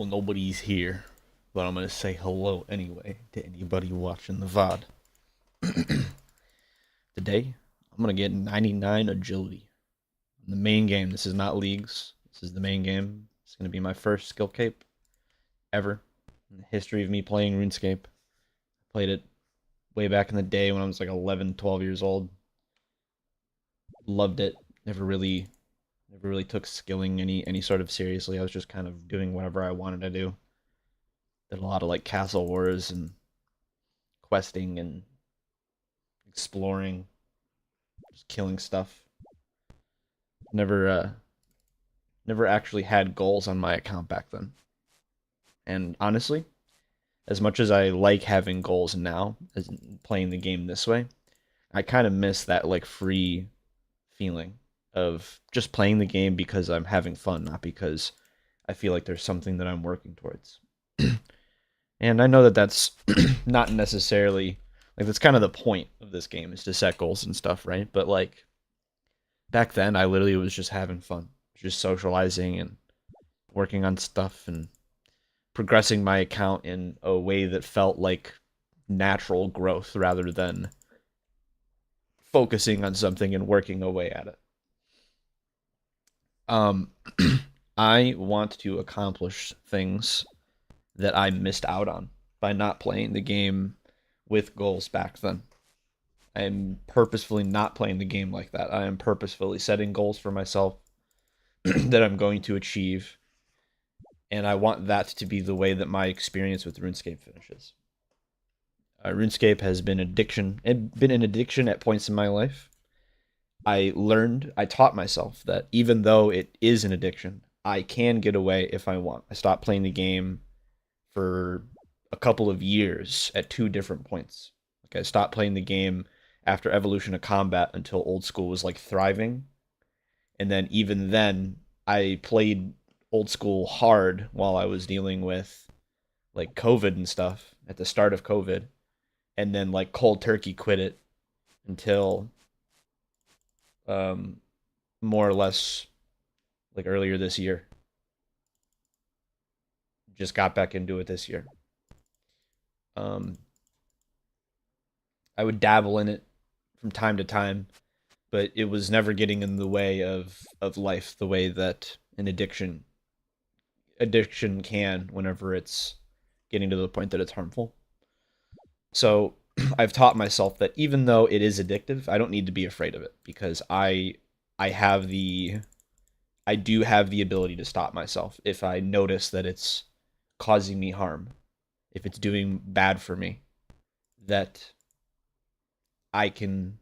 Well, nobody's here, but I'm gonna say hello anyway to anybody watching the VOD. Today, I'm gonna get 99 agility. In the main game, this is not leagues. This is the main game. It's gonna be my first skill cape ever in the history of me playing Runescape. Played it way back in the day when I was like 11, 12 years old. Loved it. Never really took skilling any sort of seriously. I was just kind of doing whatever I wanted to do. Did a lot of like castle wars and questing and exploring, just killing stuff. Never never actually had goals on my account back then. And honestly, as much as I like having goals now, as playing the game this way, I kind of miss that like free feeling of just playing the game because I'm having fun, not because I feel like there's something that I'm working towards. And I know that that's not necessarily like that's kind of the point of this game is to set goals and stuff, right? But like back then, I literally was just having fun, just socializing and working on stuff and progressing my account in a way that felt like natural growth rather than focusing on something and working away at it. Um, I want to accomplish things that I missed out on by not playing the game with goals back then. I am purposefully not playing the game like that. I am purposefully setting goals for myself that I'm going to achieve, and I want that to be the way that my experience with RuneScape finishes. RuneScape has been an addiction at points in my life. I taught myself that even though it is an addiction, I can get away if I want. I stopped playing the game for a couple of years at two different points. Like I stopped playing the game after Evolution of Combat until Old School was like thriving, and then even then I played Old School hard while I was dealing with like COVID and stuff at the start of COVID, and then like cold turkey quit it until um more or less like earlier this year. Just got back into it this year. Um I would dabble in it from time to time, but it was never getting in the way of life the way that an addiction can whenever it's getting to the point that it's harmful. So I've taught myself that even though it is addictive, I don't need to be afraid of it because I have the I do have the ability to stop myself if I notice that it's causing me harm, if it's doing bad for me, that I can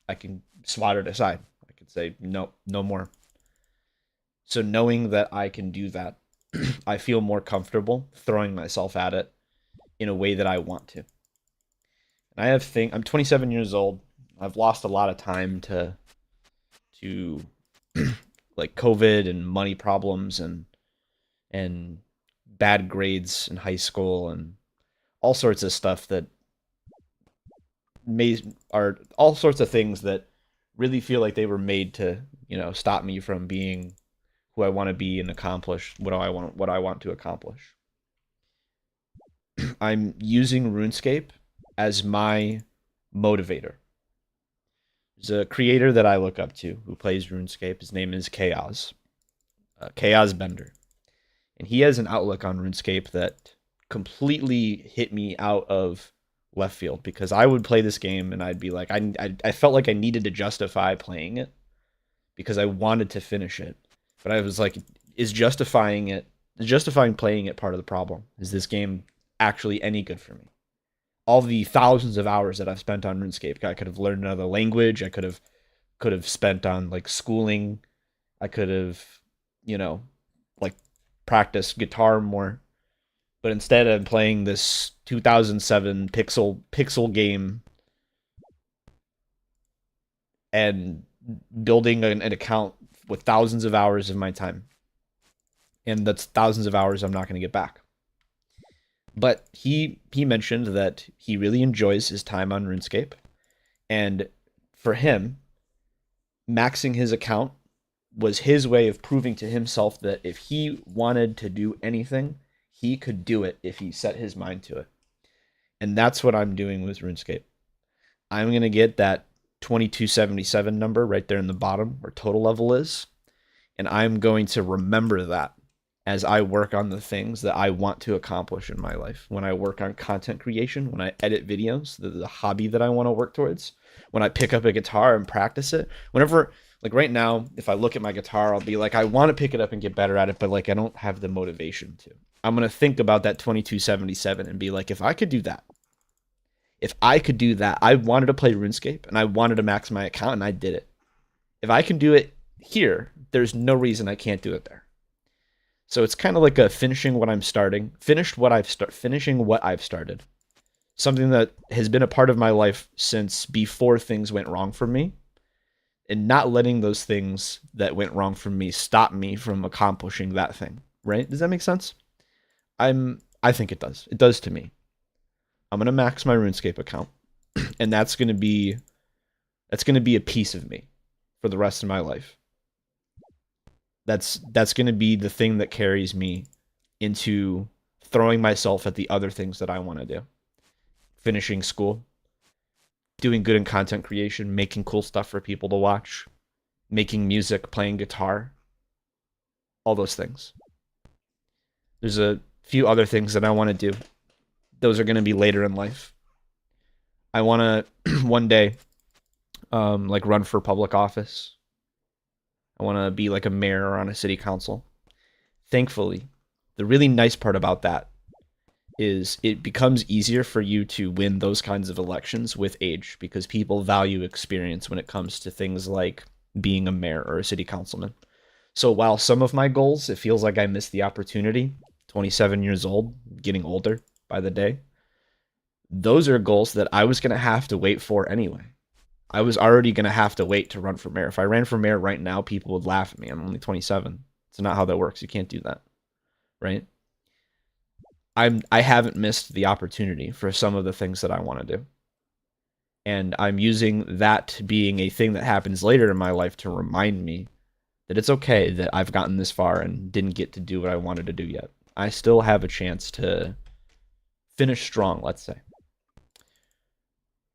I can swat it aside. I can say no, no more. So knowing that I can do that, I feel more comfortable throwing myself at it in a way that I want to. And I'm 27 years old. I've lost a lot of time to like COVID and money problems and bad grades in high school and all sorts of stuff that may are all sorts of things that really feel like they were made to, stop me from being who I want to be and accomplish what I want to accomplish. I'm using RuneScape as my motivator. There's a creator that I look up to who plays RuneScape. His name is Chaos Bender, and he has an outlook on RuneScape that completely hit me out of left field because I would play this game and I'd be like, I felt like I needed to justify playing it because I wanted to finish it, but I was like, is justifying playing it part of the problem? Is this game actually any good for me? All the thousands of hours that I've spent on RuneScape, I could have learned another language. I could have spent on like schooling. I could have, you know, like practiced guitar more. But instead, I'm playing this 2007 pixel game and building an account with thousands of hours of my time, and that's thousands of hours I'm not going to get back. But he mentioned that he really enjoys his time on RuneScape, and for him, maxing his account was his way of proving to himself that if he wanted to do anything, He could do it if he set his mind to it. And that's what I'm doing with RuneScape. I'm going to get that 2277 number right there in the bottom where total level is. And I'm going to remember that as I work on the things that I want to accomplish in my life. When I work on content creation, when I edit videos, the hobby that I want to work towards, when I pick up a guitar and practice it, whenever, like right now, if I look at my guitar, I'll be like, I want to pick it up and get better at it, but like I don't have the motivation to. I'm going to think about that 2277 and be like, if I could do that, I wanted to play RuneScape and I wanted to max my account and I did it. If I can do it here, there's no reason I can't do it there. So it's kind of like a finishing what I've started. Something that has been a part of my life since before things went wrong for me, and not letting those things that went wrong for me stop me from accomplishing that thing. Right? Does that make sense? I think it does. It does to me. I'm going to max my RuneScape account, and that's going to be a piece of me for the rest of my life. That's going to be the thing that carries me into throwing myself at the other things that I want to do. Finishing school, doing good in content creation, making cool stuff for people to watch, making music, playing guitar, all those things. There's a few other things that I want to do. Those are going to be later in life. I want to one day like run for public office. I want to be like a mayor or on a city council. Thankfully, the really nice part about that is it becomes easier for you to win those kinds of elections with age, because people value experience when it comes to things like being a mayor or a city councilman. So while some of my goals, it feels like I missed the opportunity, 27 years old, getting older by the day, those are goals that I was going to have to wait for anyway. I was already going to have to wait to run for mayor. If I ran for mayor right now, people would laugh at me. I'm only 27. It's not how that works. You can't do that, right? I haven't missed the opportunity for some of the things that I want to do. And I'm using that being a thing that happens later in my life to remind me that it's okay that I've gotten this far and didn't get to do what I wanted to do yet. I still have a chance to finish strong, let's say.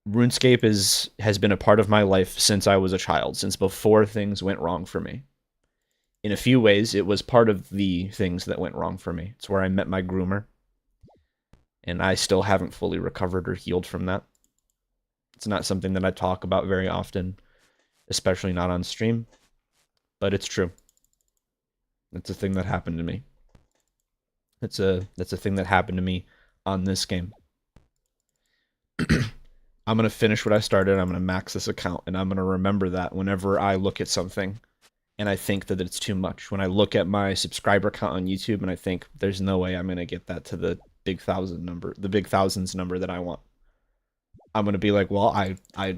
RuneScape has been a part of my life since I was a child, since before things went wrong for me. In a few ways, it was part of the things that went wrong for me. It's where I met my groomer, and I still haven't fully recovered or healed from that. It's not something that I talk about very often, especially not on stream, but it's true. It's a thing that happened to me. That's a thing that happened to me on this game. I'm going to finish what I started. I'm going to max this account, and I'm going to remember that whenever I look at something and I think that it's too much. When I look at my subscriber count on YouTube and I think there's no way I'm going to get that to the big thousands number that I want. I'm going to be like, well, I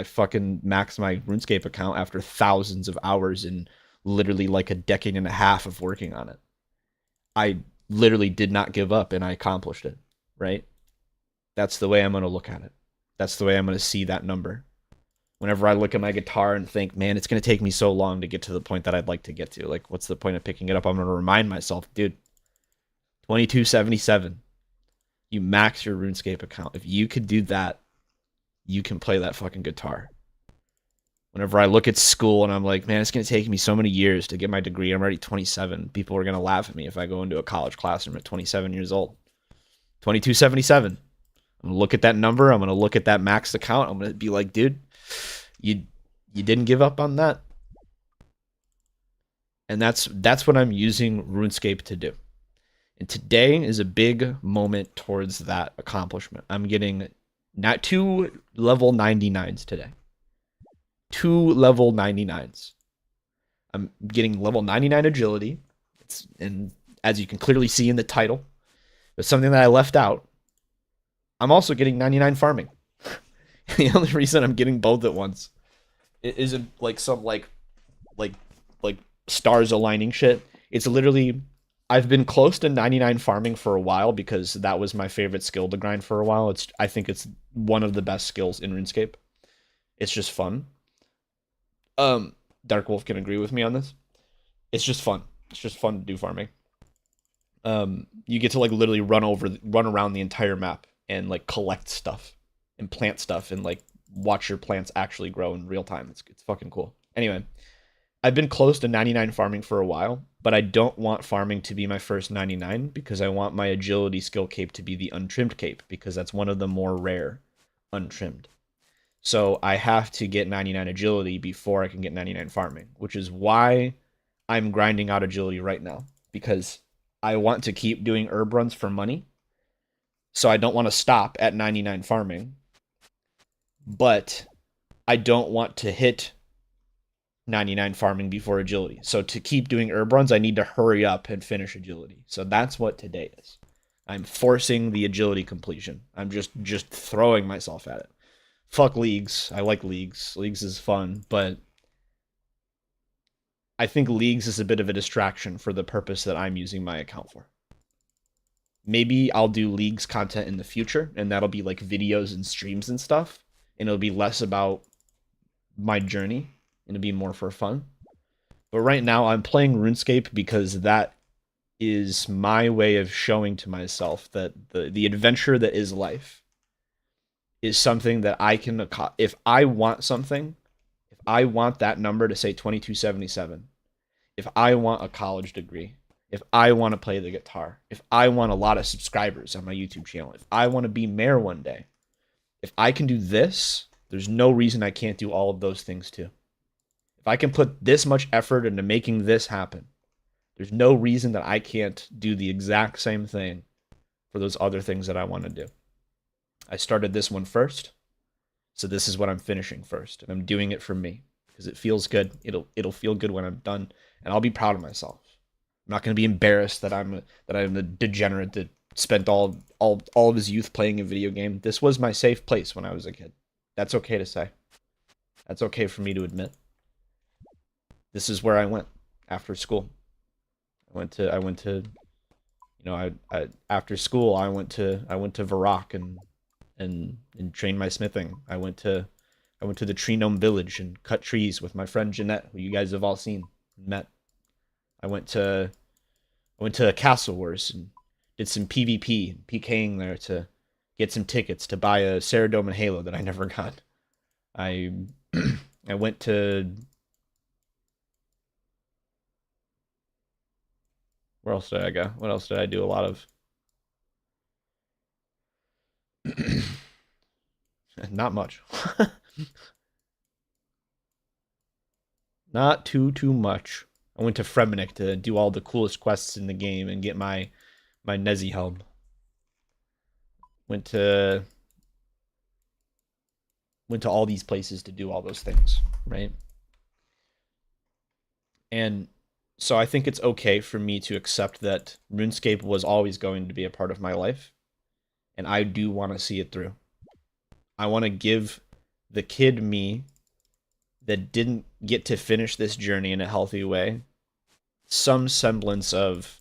fucking maxed my RuneScape account after thousands of hours and literally like a decade and a half of working on it. I literally did not give up and I accomplished it, right? That's the way I'm going to look at it. That's the way I'm going to see that number. Whenever I look at my guitar and think, man, it's going to take me so long to get to the point that I'd like to get to. Like, what's the point of picking it up? I'm going to remind myself, dude, 2277. You max your RuneScape account. If you could do that, you can play that fucking guitar. Whenever I look at school and I'm like, man, it's going to take me so many years to get my degree. I'm already 27. People are going to laugh at me if I go into a college classroom at 27 years old. 2277. I'm gonna look at that number. I'm gonna look at that maxed account. I'm gonna be like, dude, you didn't give up on that. And that's what I'm using RuneScape to do. And today is a big moment towards that accomplishment. I'm getting not 2 level 99s today. 2 level 99s. I'm getting level 99 agility. And as you can clearly see in the title, there's something that I left out. I'm also getting 99 farming. The only reason I'm getting both at once isn't like some like stars aligning shit. It's literally, I've been close to 99 farming for a while because that was my favorite skill to grind for a while. I think it's one of the best skills in RuneScape. It's just fun. Dark Wolf can agree with me on this. It's just fun. It's just fun to do farming. You get to like literally run around the entire map and like collect stuff and plant stuff and like watch your plants actually grow in real time. It's fucking cool. Anyway, I've been close to 99 farming for a while, but I don't want farming to be my first 99 because I want my agility skill cape to be the untrimmed cape because that's one of the more rare untrimmed. So I have to get 99 agility before I can get 99 farming, which is why I'm grinding out agility right now because I want to keep doing herb runs for money. So I don't want to stop at 99 farming, but I don't want to hit 99 farming before agility. So to keep doing herb runs, I need to hurry up and finish agility. So that's what today is. I'm forcing the agility completion. I'm just throwing myself at it. Fuck leagues. I like leagues. Leagues is fun, but I think leagues is a bit of a distraction for the purpose that I'm using my account for. Maybe I'll do leagues content in the future, and that'll be like videos and streams and stuff, and it'll be less about my journey, and it'll be more for fun. But right now, I'm playing RuneScape because that is my way of showing to myself that the adventure that is life is something that I can, if I want something, if I want that number to say 2277, if I want a college degree, if I want to play the guitar, if I want a lot of subscribers on my YouTube channel, if I want to be mayor one day, if I can do this, there's no reason I can't do all of those things too. If I can put this much effort into making this happen, there's no reason that I can't do the exact same thing for those other things that I want to do. I started this one first, so this is what I'm finishing first, and I'm doing it for me because it feels good. It'll feel good when I'm done, and I'll be proud of myself. I'm not going to be embarrassed that I'm a degenerate that spent all of his youth playing a video game. This was my safe place when I was a kid. That's okay to say. That's okay for me to admit. This is where I went after school. I went to I after school I went to Varrock and trained my smithing. I went to the Tree Gnome village and cut trees with my friend Jeanette, who you guys have all seen and met. I went to Castle Wars and did some PvP, PKing there to get some tickets to buy a Ceradome and Halo that I never got. I I went to, where else did I go? What else did I do a lot of? Not much. Not too much. I went to Fremenic to do all the coolest quests in the game and get my Nezi helm. Went to all these places to do all those things, right? And so I think it's okay for me to accept that RuneScape was always going to be a part of my life, and I do want to see it through. I want to give the kid me that didn't get to finish this journey in a healthy way some semblance of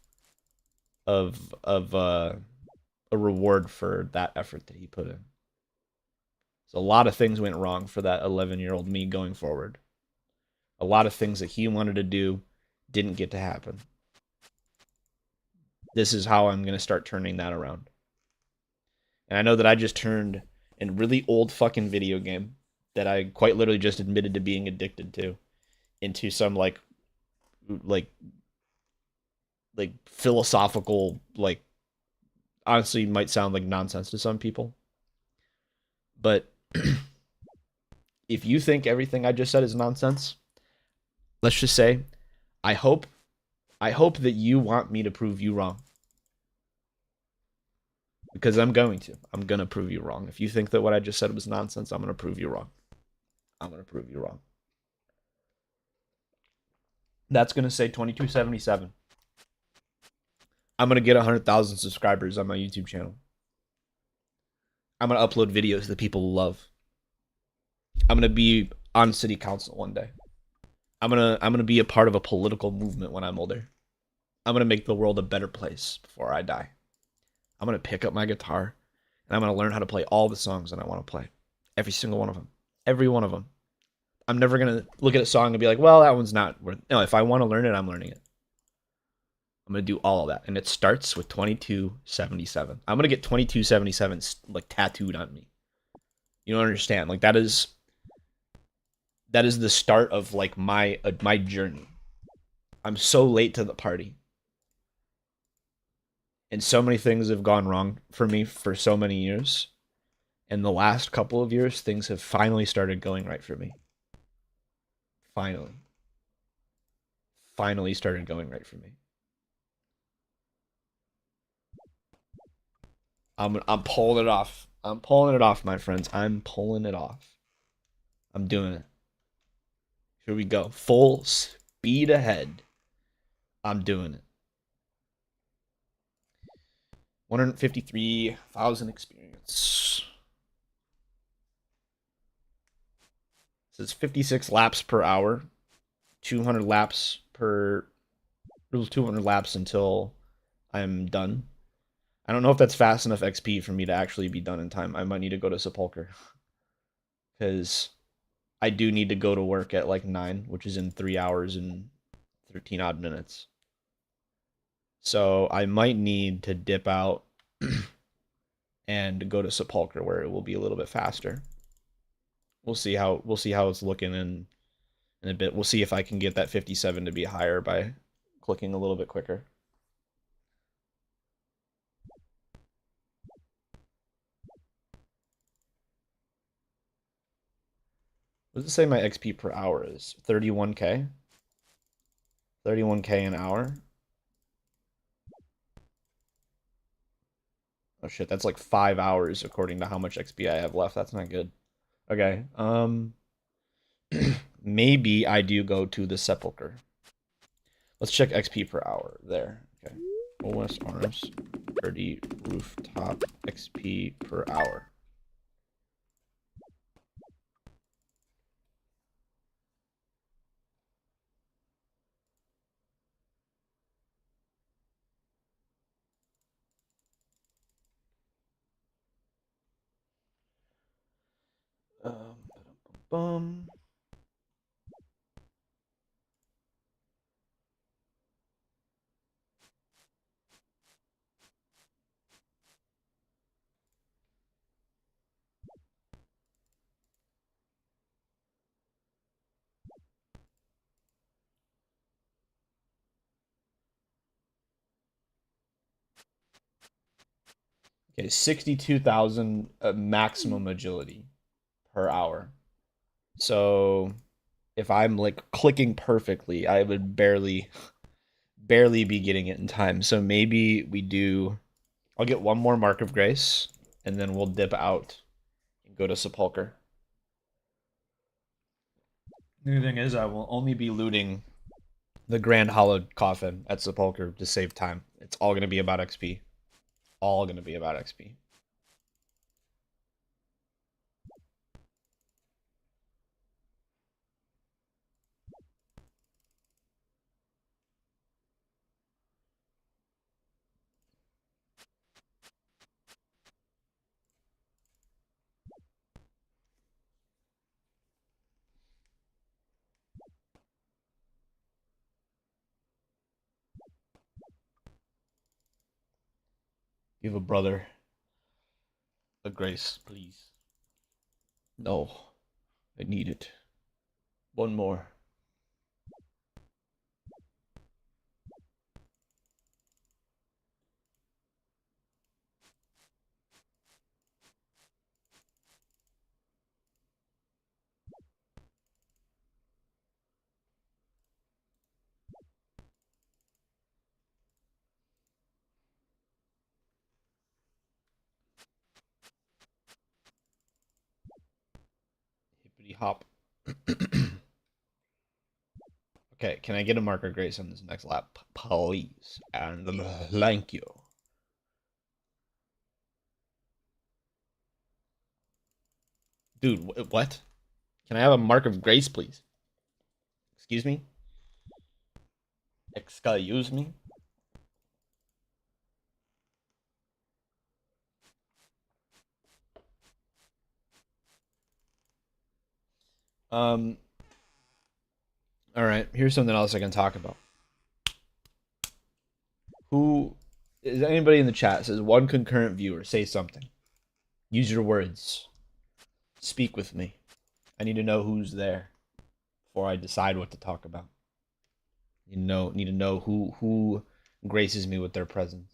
a reward for that effort that he put in. So a lot of things went wrong for that 11-year-old me going forward. A lot of things that he wanted to do didn't get to happen. This is how I'm going to start turning that around. And I know that I just turned a really old fucking video game that I quite literally just admitted to being addicted to into some like philosophical, like, honestly might sound like nonsense to some people. But if you think everything I just said is nonsense, let's just say I hope that you want me to prove you wrong. Because I'm going to prove you wrong. If you think that what I just said was nonsense, I'm going to prove you wrong. I'm going to prove you wrong. That's going to say 2277. I'm going to get 100,000 subscribers on my YouTube channel. I'm going to upload videos that people love. I'm going to be on city council one day. I'm going to be a part of a political movement when I'm older. I'm going to make the world a better place before I die. I'm going to pick up my guitar and I'm going to learn how to play all the songs that I want to play. Every single one of them. Every one of them. I'm never going to look at a song and be like, well, that one's not worth it. No, if I want to learn it, I'm learning it. I'm gonna do all of that, and it starts with 2277. I'm gonna get 2277 like tattooed on me. You don't understand? Like that is the start of like my journey. I'm so late to the party, and so many things have gone wrong for me for so many years. And the last couple of years, things have finally started going right for me. Finally, finally started going right for me. I'm pulling it off. I'm pulling it off, my friends. I'm pulling it off. I'm doing it. Here we go. Full speed ahead. I'm doing it. 153,000 experience. It says 56 laps per hour. 200 laps per 200 laps until I'm done. I don't know if that's fast enough XP for me to actually be done in time. I might need to go to Sepulcher because I do need to go to work at like 9, which is in 3 hours and 13 odd minutes. So I might need to dip out and go to Sepulcher where it will be a little bit faster. We'll see how it's looking in a bit. We'll see if I can get that 57 to be higher by clicking a little bit quicker. What does it say my XP per hour is? 31k? 31k an hour? Oh shit, that's like 5 hours according to how much XP I have left. That's not good. Okay. Maybe I do go to the Sepulcher. Let's check XP per hour there. Okay. OS Arms 30 rooftop XP per hour. Bum. Okay, 62,000 maximum agility per hour. So if I'm like clicking perfectly, I would barely be getting it in time. So maybe we do I'll get one more Mark of Grace and then we'll dip out and go to Sepulcher. The thing is I will only be looting the Grand Hollowed Coffin at Sepulcher to save time. It's all gonna be about XP. All gonna be about XP. Give a brother a grace, please. No, I need it. One more. Hippity hop. Okay, can I get a marker grace on this next lap, please? And thank you. Dude, what? Can I have a mark of grace, please? Excuse me? Excuse me? Um, all right, here's something else I can talk about. Who is anybody in the chat says one concurrent viewer? Say something. Use your words. Speak with me. I need to know who's there before I decide what to talk about. Need to know who graces me with their presence.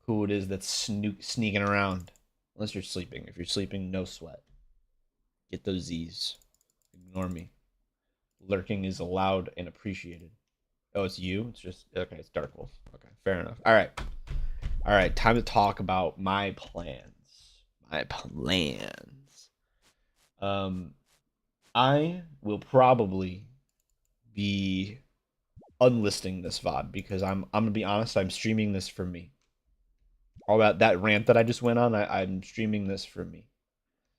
Who it is that's sneaking around. Unless you're sleeping. If you're sleeping, no sweat. Get those Z's. Ignore me. Lurking is allowed and appreciated. Oh, it's you? It's just okay, it's Dark Wolf. Okay, fair enough. Alright, time to talk about my plans. My plans. I will probably be unlisting this VOD because I'm gonna be honest, I'm streaming this for me. All that rant that I just went on, I'm streaming this for me.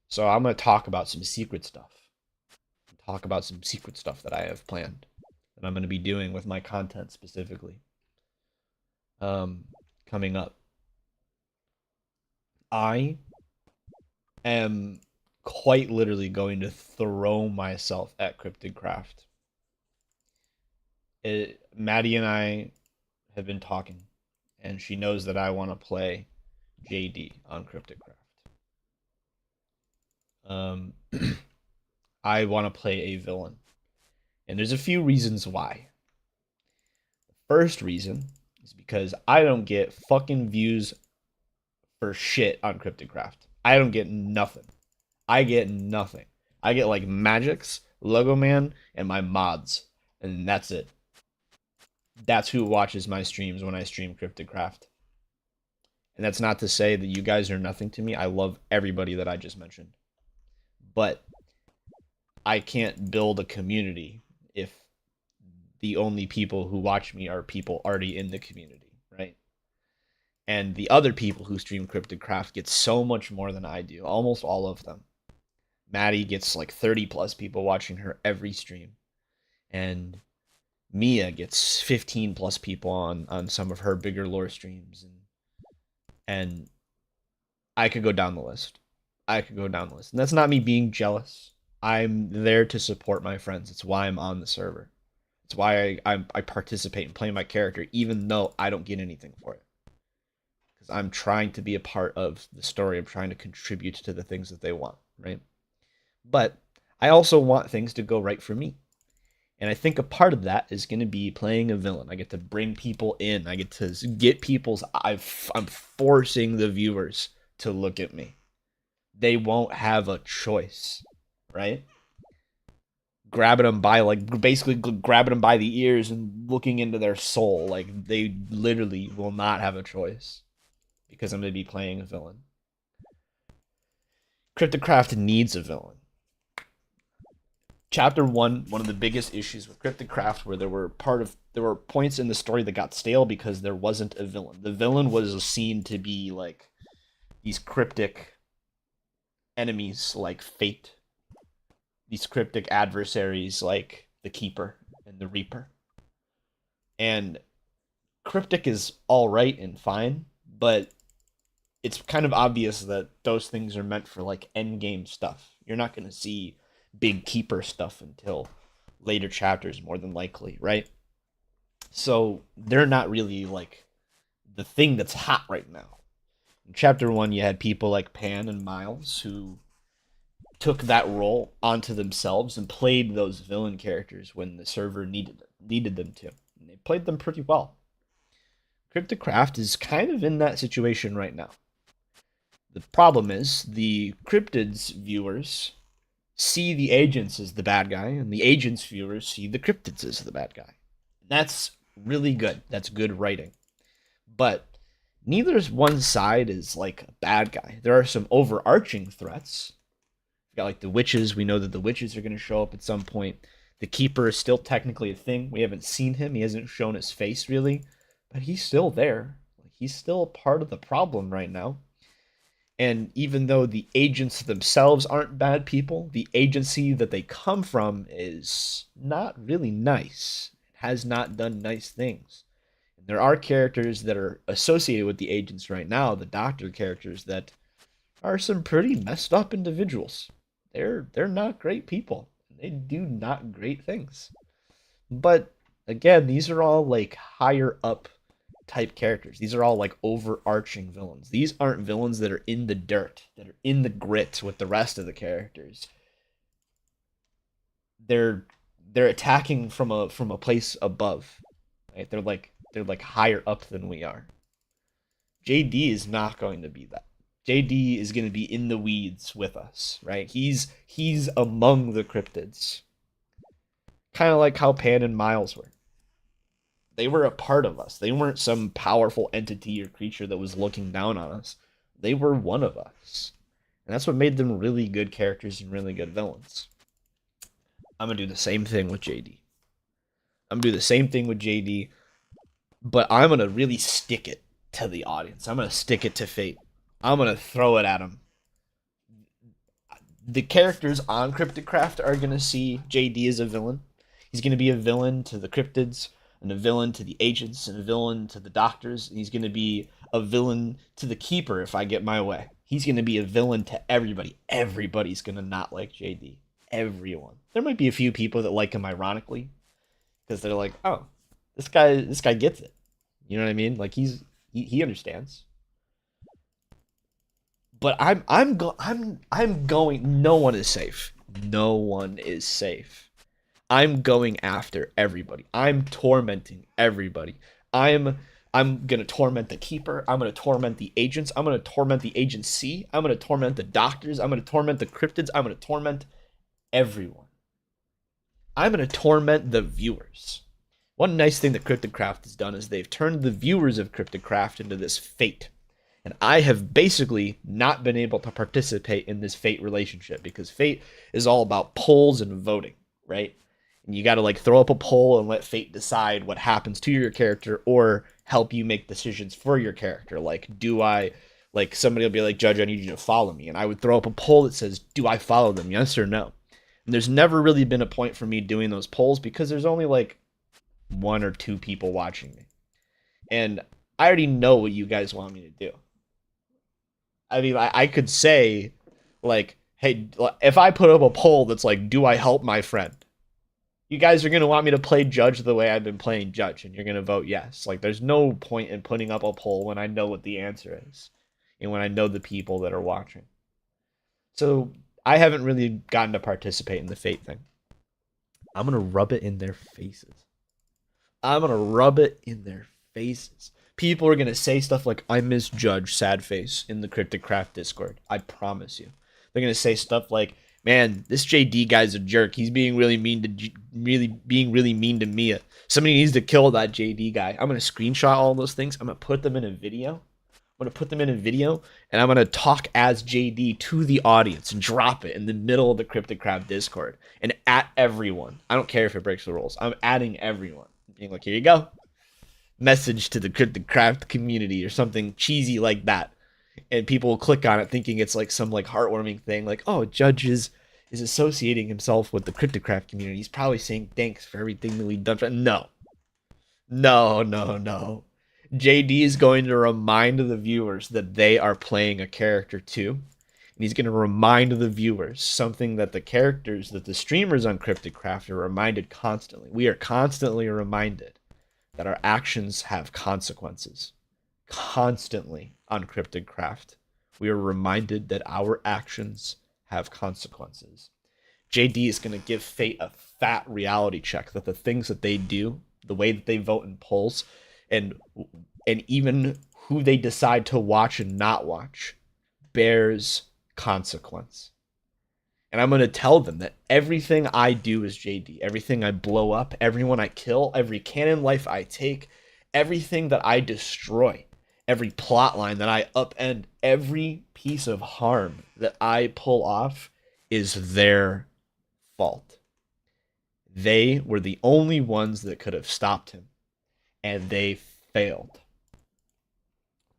So I'm gonna talk about some secret stuff. Talk about some secret stuff that I have planned. That I'm gonna be doing with my content specifically. Coming up. I am quite literally going to throw myself at Cryptid Craft. Maddie and I have been talking, and she knows that I want to play JD on Cryptid Craft. I want to play a villain, and there's a few reasons why. The first reason is because I don't get fucking views for shit on Cryptid Craft. I don't get nothing. I get nothing. I get like Magics, Logo Man, and my mods, and that's it. That's who watches my streams when I stream Cryptid Craft. And that's not to say that you guys are nothing to me. I love everybody that I just mentioned. But I can't build a community if the only people who watch me are people already in the community, right? And the other people who stream Cryptid Craft get so much more than I do. Almost all of them. Maddie gets like 30 plus people watching her every stream. And Mia gets 15 plus people on some of her bigger lore streams. And I could go down the list. And that's not me being jealous. I'm there to support my friends. It's why I'm on the server. It's why I participate and play my character, even though I don't get anything for it. Because I'm trying to be a part of the story. I'm trying to contribute to the things that they want, right? But I also want things to go right for me. And I think a part of that is going to be playing a villain. I get to bring people in. I get to get people's... I'm forcing the viewers to look at me. They won't have a choice, right? Grabbing them by, like, basically grabbing them by the ears and looking into their soul. Like, they literally will not have a choice. Because I'm going to be playing a villain. Cryptocraft needs a villain. Chapter 1, one of the biggest issues with Cryptocraft where there were points in the story that got stale because there wasn't a villain. The villain was seen to be like these cryptic enemies like Fate. These cryptic adversaries like the Keeper and the Reaper. And cryptic is alright and fine, but it's kind of obvious that those things are meant for like endgame stuff. You're not going to see big Keeper stuff until later chapters, more than likely, right? So they're not really like the thing that's hot right now. In chapter 1, you had people like Pan and Miles who took that role onto themselves and played those villain characters when the server needed them to. And they played them pretty well. Cryptocraft is kind of in that situation right now. The problem is the cryptids viewers see the agents as the bad guy, and the agents viewers see the cryptids as the bad guy. That's really good. That's good writing. But neither one side is like a bad guy. There are some overarching threats. We got like the witches. We know that the witches are going to show up at some point. The Keeper is still technically a thing. We haven't seen him. He hasn't shown his face really, but he's still there. He's still part of the problem right now. And even though the agents themselves aren't bad people, the agency that they come from is not really nice. It has not done nice things. And there are characters that are associated with the agents right now, the doctor characters, that are some pretty messed up individuals. They're not great people. They do not great things. But Again, these are all like higher up type characters. These are all like overarching villains. These aren't villains that are in the dirt, that are in the grit with the rest of the characters. They're they're attacking from a place above. Right? They're like higher up than we are. JD is not going to be that. JD is going to be in the weeds with us, right? He's among the cryptids. Kind of like how Pan and Miles were. They were a part of us. They weren't some powerful entity or creature that was looking down on us. They were one of us. And that's what made them really good characters and really good villains. I'm going to do the same thing with JD. I'm going to do the same thing with JD, but I'm going to really stick it to the audience. I'm going to stick it to Fate. I'm going to throw it at them. The characters on Cryptocraft are going to see JD as a villain. He's going to be a villain to the cryptids, and a villain to the agents, and a villain to the doctors. He's going to be a villain to the keeper if I get my way. He's going to be a villain to everybody. Everybody's going to not like JD. Everyone. There might be a few people that like him ironically, because they're like, oh, this guy gets it. You know what I mean? Like he understands. But I'm going. No one is safe. No one is safe. I'm going after everybody. I'm tormenting everybody. I'm gonna torment the keeper. I'm gonna torment the agents. I'm gonna torment the agency. I'm gonna torment the doctors. I'm gonna torment the cryptids. I'm gonna torment everyone. I'm gonna torment the viewers. One nice thing that Cryptocraft has done is they've turned the viewers of Cryptocraft into this fate. And I have basically not been able to participate in this fate relationship because fate is all about polls and voting, right? And you got to like throw up a poll and let fate decide what happens to your character or help you make decisions for your character. Like, like somebody will be like, Judge, I need you to follow me. And I would throw up a poll that says, do I follow them? Yes or no? And there's never really been a point for me doing those polls because there's only like one or two people watching me. And I already know what you guys want me to do. I mean, I could say, like, hey, if I put up a poll that's like, do I help my friend? You guys are going to want me to play Judge the way I've been playing Judge, and you're going to vote yes. Like, there's no point in putting up a poll when I know what the answer is, and when I know the people that are watching. So, I haven't really gotten to participate in the fate thing. I'm going to rub it in their faces. I'm going to rub it in their faces. People are going to say stuff like, I misjudge sad face in the Cryptocraft Discord. I promise you. They're going to say stuff like, man, this JD guy's a jerk. He's being really mean to Mia. Somebody needs to kill that JD guy. I'm going to screenshot all those things. I'm going to put them in a video. And I'm going to talk as JD to the audience and drop it in the middle of the Cryptocraft Discord and at everyone. I don't care if it breaks the rules. I'm adding everyone. Being like, here you go. Message to the Cryptocraft community or something cheesy like that. And people will click on it thinking it's like some like heartwarming thing. Like, oh, Judge is associating himself with the Cryptocraft community. He's probably saying thanks for everything that we've done. No. No. JD is going to remind the viewers that they are playing a character too. And he's going to remind the viewers something that the characters, that the streamers on Cryptocraft are reminded constantly. We are constantly reminded that our actions have consequences. Constantly on Cryptocraft, we are reminded that our actions have consequences. JD is going to give Fate a fat reality check that the things that they do, the way that they vote in polls, and even who they decide to watch and not watch, bears consequence. And I'm going to tell them that everything I do is JD. Everything I blow up, everyone I kill, every canon life I take, everything that I destroy, every plot line that I upend, every piece of harm that I pull off is their fault. They were the only ones that could have stopped him, and they failed.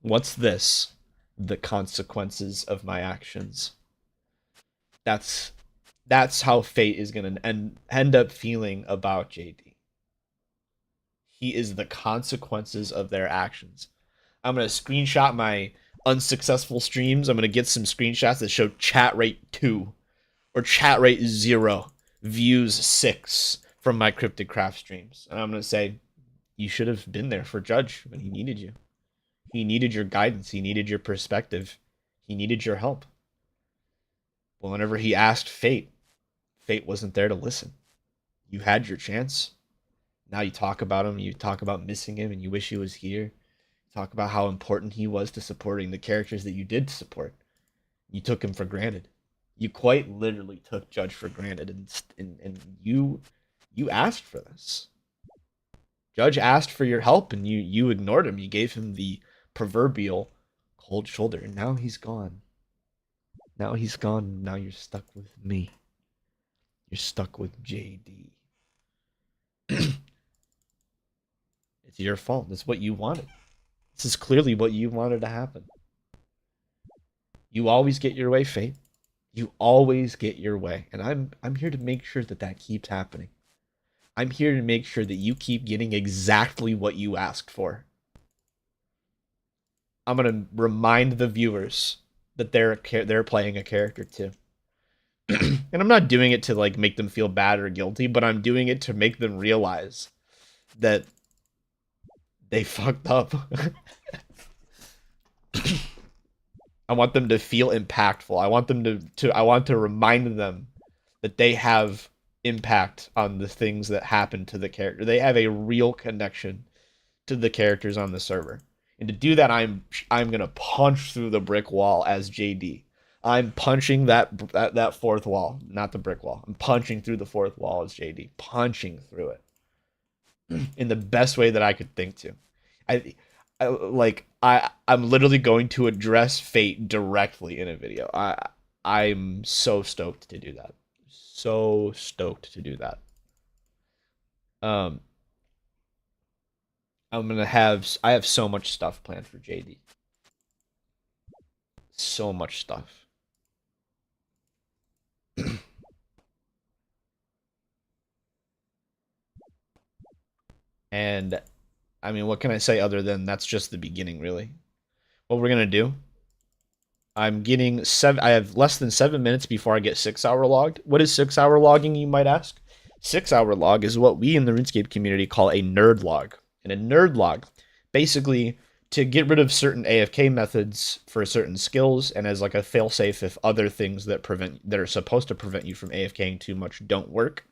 What's this? The consequences of my actions. That's how Fate is going to end up feeling about JD. He is the consequences of their actions. I'm going to screenshot my unsuccessful streams. I'm going to get some screenshots that show chat rate 2 or chat rate 0, views 6 from my Cryptic Craft streams. And I'm going to say, you should have been there for Judge when he needed you. He needed your guidance. He needed your perspective. He needed your help. Well, whenever he asked Fate, Fate wasn't there to listen. You had your chance. Now you talk about him, you talk about missing him, and you wish he was here. You talk about how important he was to supporting the characters that you did support. You took him for granted. You quite literally took Judge for granted, and you asked for this. Judge asked for your help, and you ignored him. You gave him the proverbial cold shoulder, and now he's gone. Now he's gone. Now you're stuck with me. You're stuck with JD. It's your fault. It's what you wanted. This is clearly what you wanted to happen. You always get your way, Fate. You always get your way, and I'm here to make sure that that keeps happening. I'm here to make sure that you keep getting exactly what you asked for. I'm gonna remind the viewers that they're playing a character too. And I'm not doing it to like make them feel bad or guilty, but I'm doing it to make them realize that they fucked up. I want them to feel impactful. I want them I want to remind them that they have impact on the things that happen to the character. They have a real connection to the characters on the server. And to do that, I'm gonna punch through the brick wall as JD. I'm punching that fourth wall, not the brick wall. I'm punching through the fourth wall as JD, punching through it in the best way that I could think to. I'm literally going to address Fate directly in a video. I'm so stoked to do that. So stoked to do that. I have so much stuff planned for JD. So much stuff. And I mean, what can I say other than that's just the beginning, really? What we're gonna do? I have less than 7 minutes before I get 6 hour logged. What is 6 hour logging, you might ask? 6 hour log is what we in the RuneScape community call a nerd log. And a nerd log, basically, to get rid of certain AFK methods for certain skills, and as like a failsafe if other things that are supposed to prevent you from AFKing too much don't work.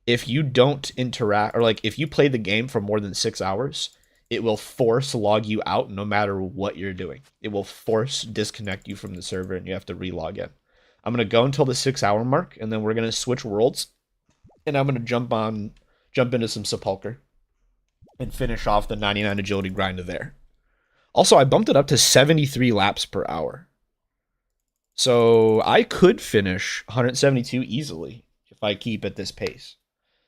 If you don't interact, or like if you play the game for more than 6 hours, it will force log you out no matter what you're doing. It will force disconnect you from the server and you have to relog in. I'm going to go until the 6 hour mark, and then we're going to switch worlds, and I'm going to jump into some Sepulcher and finish off the 99 agility grind there. Also, I bumped it up to 73 laps per hour. So I could finish 172 easily if I keep at this pace.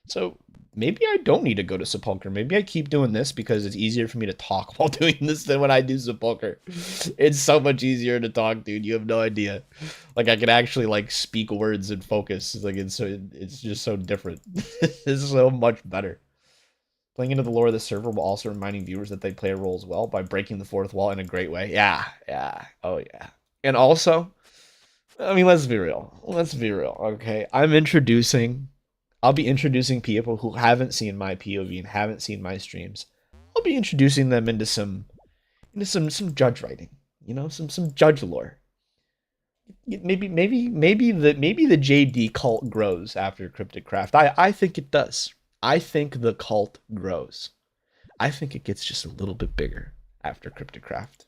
So maybe I don't need to go to Sepulcher. Maybe I keep doing this because it's easier for me to talk while doing this than when I do Sepulcher. It's so much easier to talk, dude. You have no idea. Like, I can actually like speak words and focus. Like, it's just so different. It's so much better. Playing into the lore of the server while also reminding viewers that they play a role as well by breaking the fourth wall in a great way. Yeah. Oh yeah. And also, I mean, let's be real. Okay, I'll be introducing people who haven't seen my POV and haven't seen my streams. I'll be introducing them into some judge writing, some judge lore. Maybe the JD cult grows after Cryptic Craft. I think it does. I think the cult grows. I think it gets just a little bit bigger after Cryptic Craft.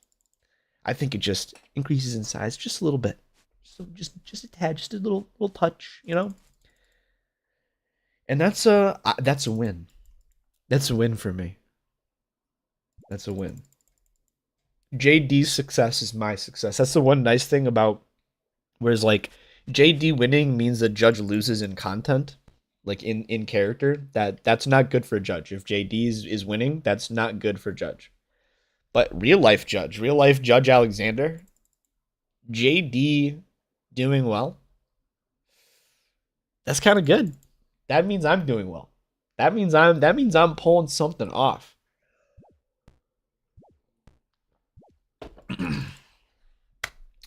I think it just increases in size just a little bit. So just a tad, just a little touch, And that's a win. That's a win for me. That's a win. JD's success is my success. That's the one nice thing about, whereas like JD winning means the judge loses in content, like in character. That's not good for judge. If JD is winning, that's not good for judge. But real life judge Alexander, JD doing well, that's kind of good. That means I'm doing well. That means I'm pulling something off.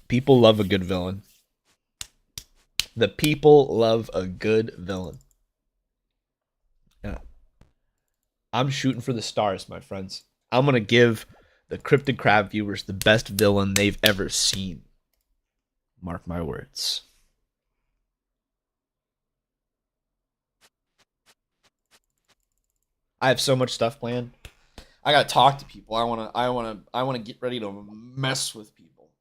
People love a good villain. The people love a good villain. I'm shooting for the stars, my friends. I'm gonna give the Cryptid Crab viewers the best villain they've ever seen. Mark my words. I have so much stuff planned. I gotta talk to people. I wanna get ready to mess with people.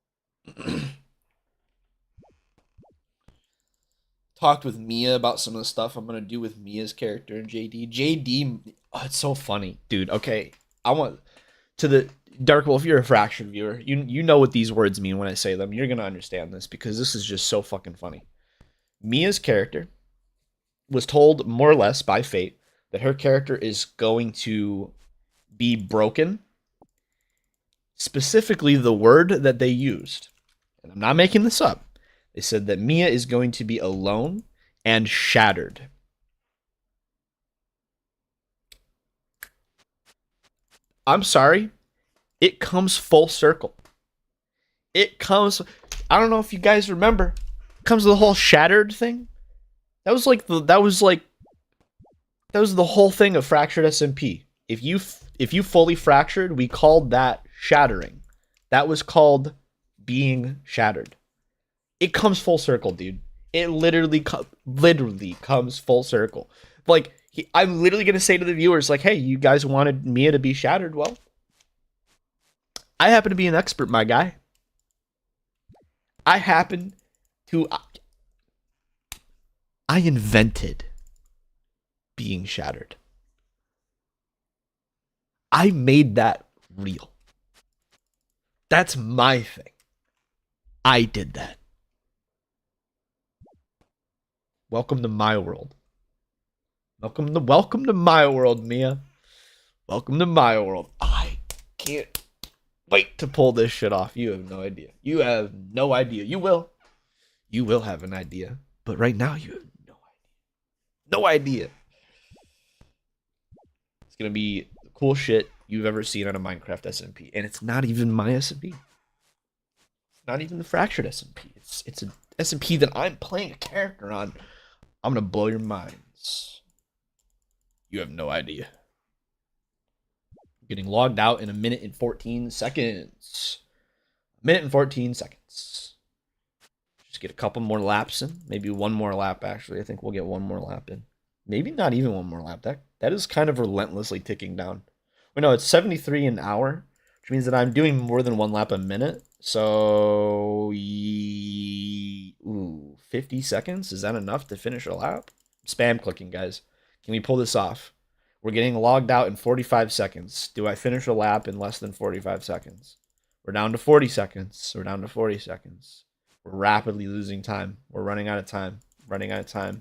Talked with Mia about some of the stuff I'm gonna do with Mia's character and JD. JD, oh, it's so funny, dude. Okay, I want to the Dark Wolf. You're a Fraction viewer. You know what these words mean when I say them. You're gonna understand this because this is just so fucking funny. Mia's character was told more or less by fate that her character is going to be broken. Specifically, the word that they used, and I'm not making this up. They said that Mia is going to be alone and shattered. I'm sorry. It comes full circle. It comes. I don't know if you guys remember. It comes to the whole shattered thing. That was like the whole thing of fractured SMP. If you fully fractured, we called that shattering. That was called being shattered. It comes full circle, dude. It literally comes full circle. Like I'm literally gonna say to the viewers, like, "Hey, you guys wanted Mia to be shattered. Well, I happen to be an expert, my guy. I happen to. I invented being shattered. I made that real. That's my thing. I did that. Welcome to my world. Welcome to my world, Mia. Welcome to my world. I can't wait to pull this shit off. You have no idea. You have no idea. You will. You will have an idea. But right now you have no idea. No idea. It's gonna be the cool shit you've ever seen on a Minecraft SMP. And it's not even my SMP. It's not even the fractured SMP. It's an SMP that I'm playing a character on. I'm gonna blow your minds. You have no idea. Getting logged out in a minute and 14 seconds. A minute and 14 seconds. Just get a couple more laps in. Maybe one more lap, actually. I think we'll get one more lap in. Maybe not even one more lap. That is kind of relentlessly ticking down. Wait, no, it's 73 an hour, which means that I'm doing more than one lap a minute. So, 50 seconds? Is that enough to finish a lap? Spam clicking, guys. Can we pull this off? We're getting logged out in 45 seconds. Do I finish a lap in less than 45 seconds? We're down to 40 seconds. We're down to 40 seconds. We're rapidly losing time. We're running out of time. Running out of time.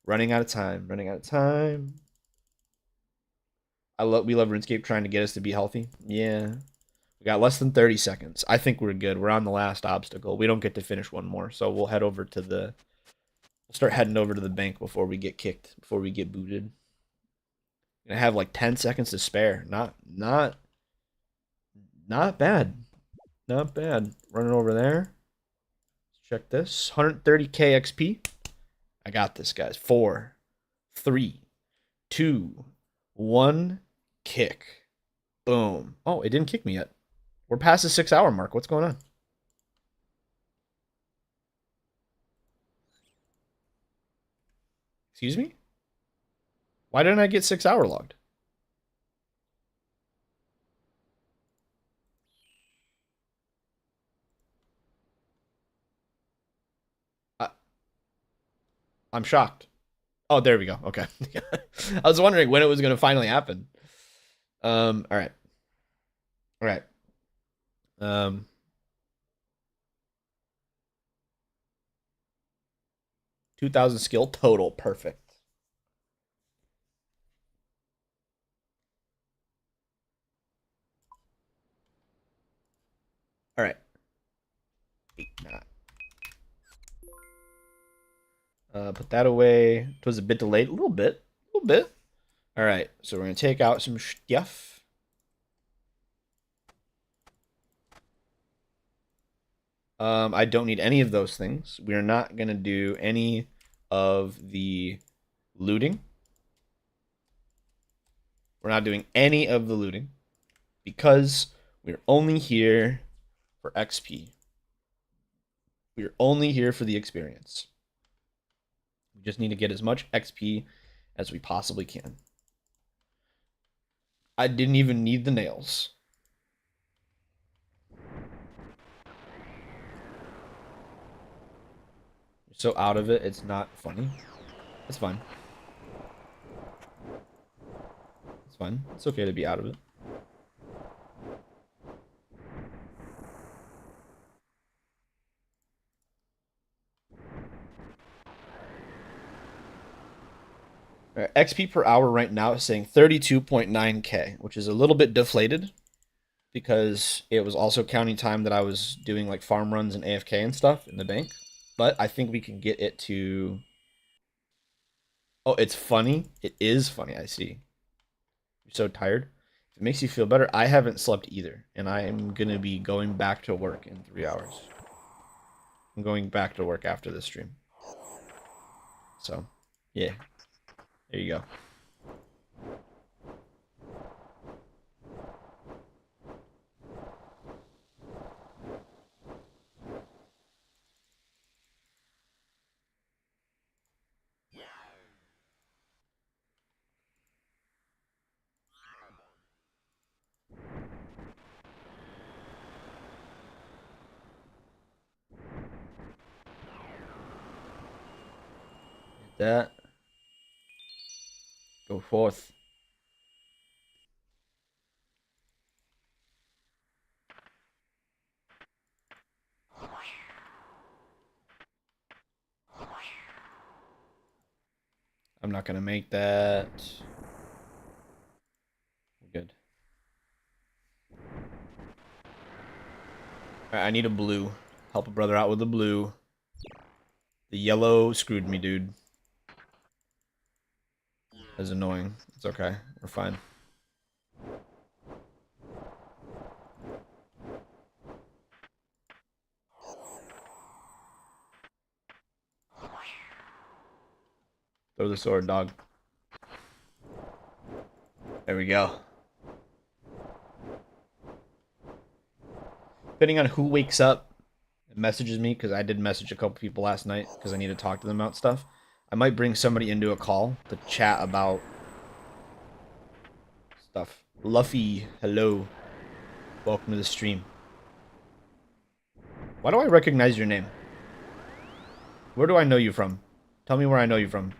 Running out of time. Running out of time. We love RuneScape trying to get us to be healthy. Yeah. We got less than 30 seconds. I think we're good. We're on the last obstacle. We don't get to finish one more. So we'll head over to the... We'll start heading over to the bank before we get kicked. Before we get booted. Gonna have like 10 seconds to spare. Not bad. Not bad. Running over there. Let's check this. 130k XP. I got this, guys. 4, 3, 2, 1, kick. Boom. Oh, it didn't kick me yet. We're past the 6-hour mark. What's going on? Excuse me? Why didn't I get 6-hour logged? I'm shocked. Oh, there we go. Okay. I was wondering when it was going to finally happen. All right. All right. 2,000 skill total. Perfect. All right. 8, 9. Put that away. It was a bit delayed. A little bit. A little bit. All right. So we're going to take out some stuff. I don't need any of those things. We're not going to do any of the looting. We're not doing any of the looting because we're only here for XP. We're only here for the experience. We just need to get as much XP as we possibly can. I didn't even need the nails. You're so out of it, it's not funny. It's fine. It's fine. It's okay to be out of it. XP per hour right now is saying 32.9k, which is a little bit deflated because it was also counting time that I was doing like farm runs and AFK and stuff in the bank. But I think we can get it to... Oh, it's funny. It is funny, I see. You're so tired. If it makes you feel better, I haven't slept either. And I am going to be going back to work in 3 hours. I'm going back to work after this stream. So, yeah. There you go. That. Go forth. I'm not gonna make that. Good. Alright, I need a blue. Help a brother out with a blue. The yellow screwed me, dude. That's annoying. It's okay. We're fine. Throw the sword, dog. There we go. Depending on who wakes up and messages me, because I did message a couple people last night because I need to talk to them about stuff. I might bring somebody into a call to chat about stuff. Luffy, hello. Welcome to the stream. Why do I recognize your name? Where do I know you from? Tell me where I know you from.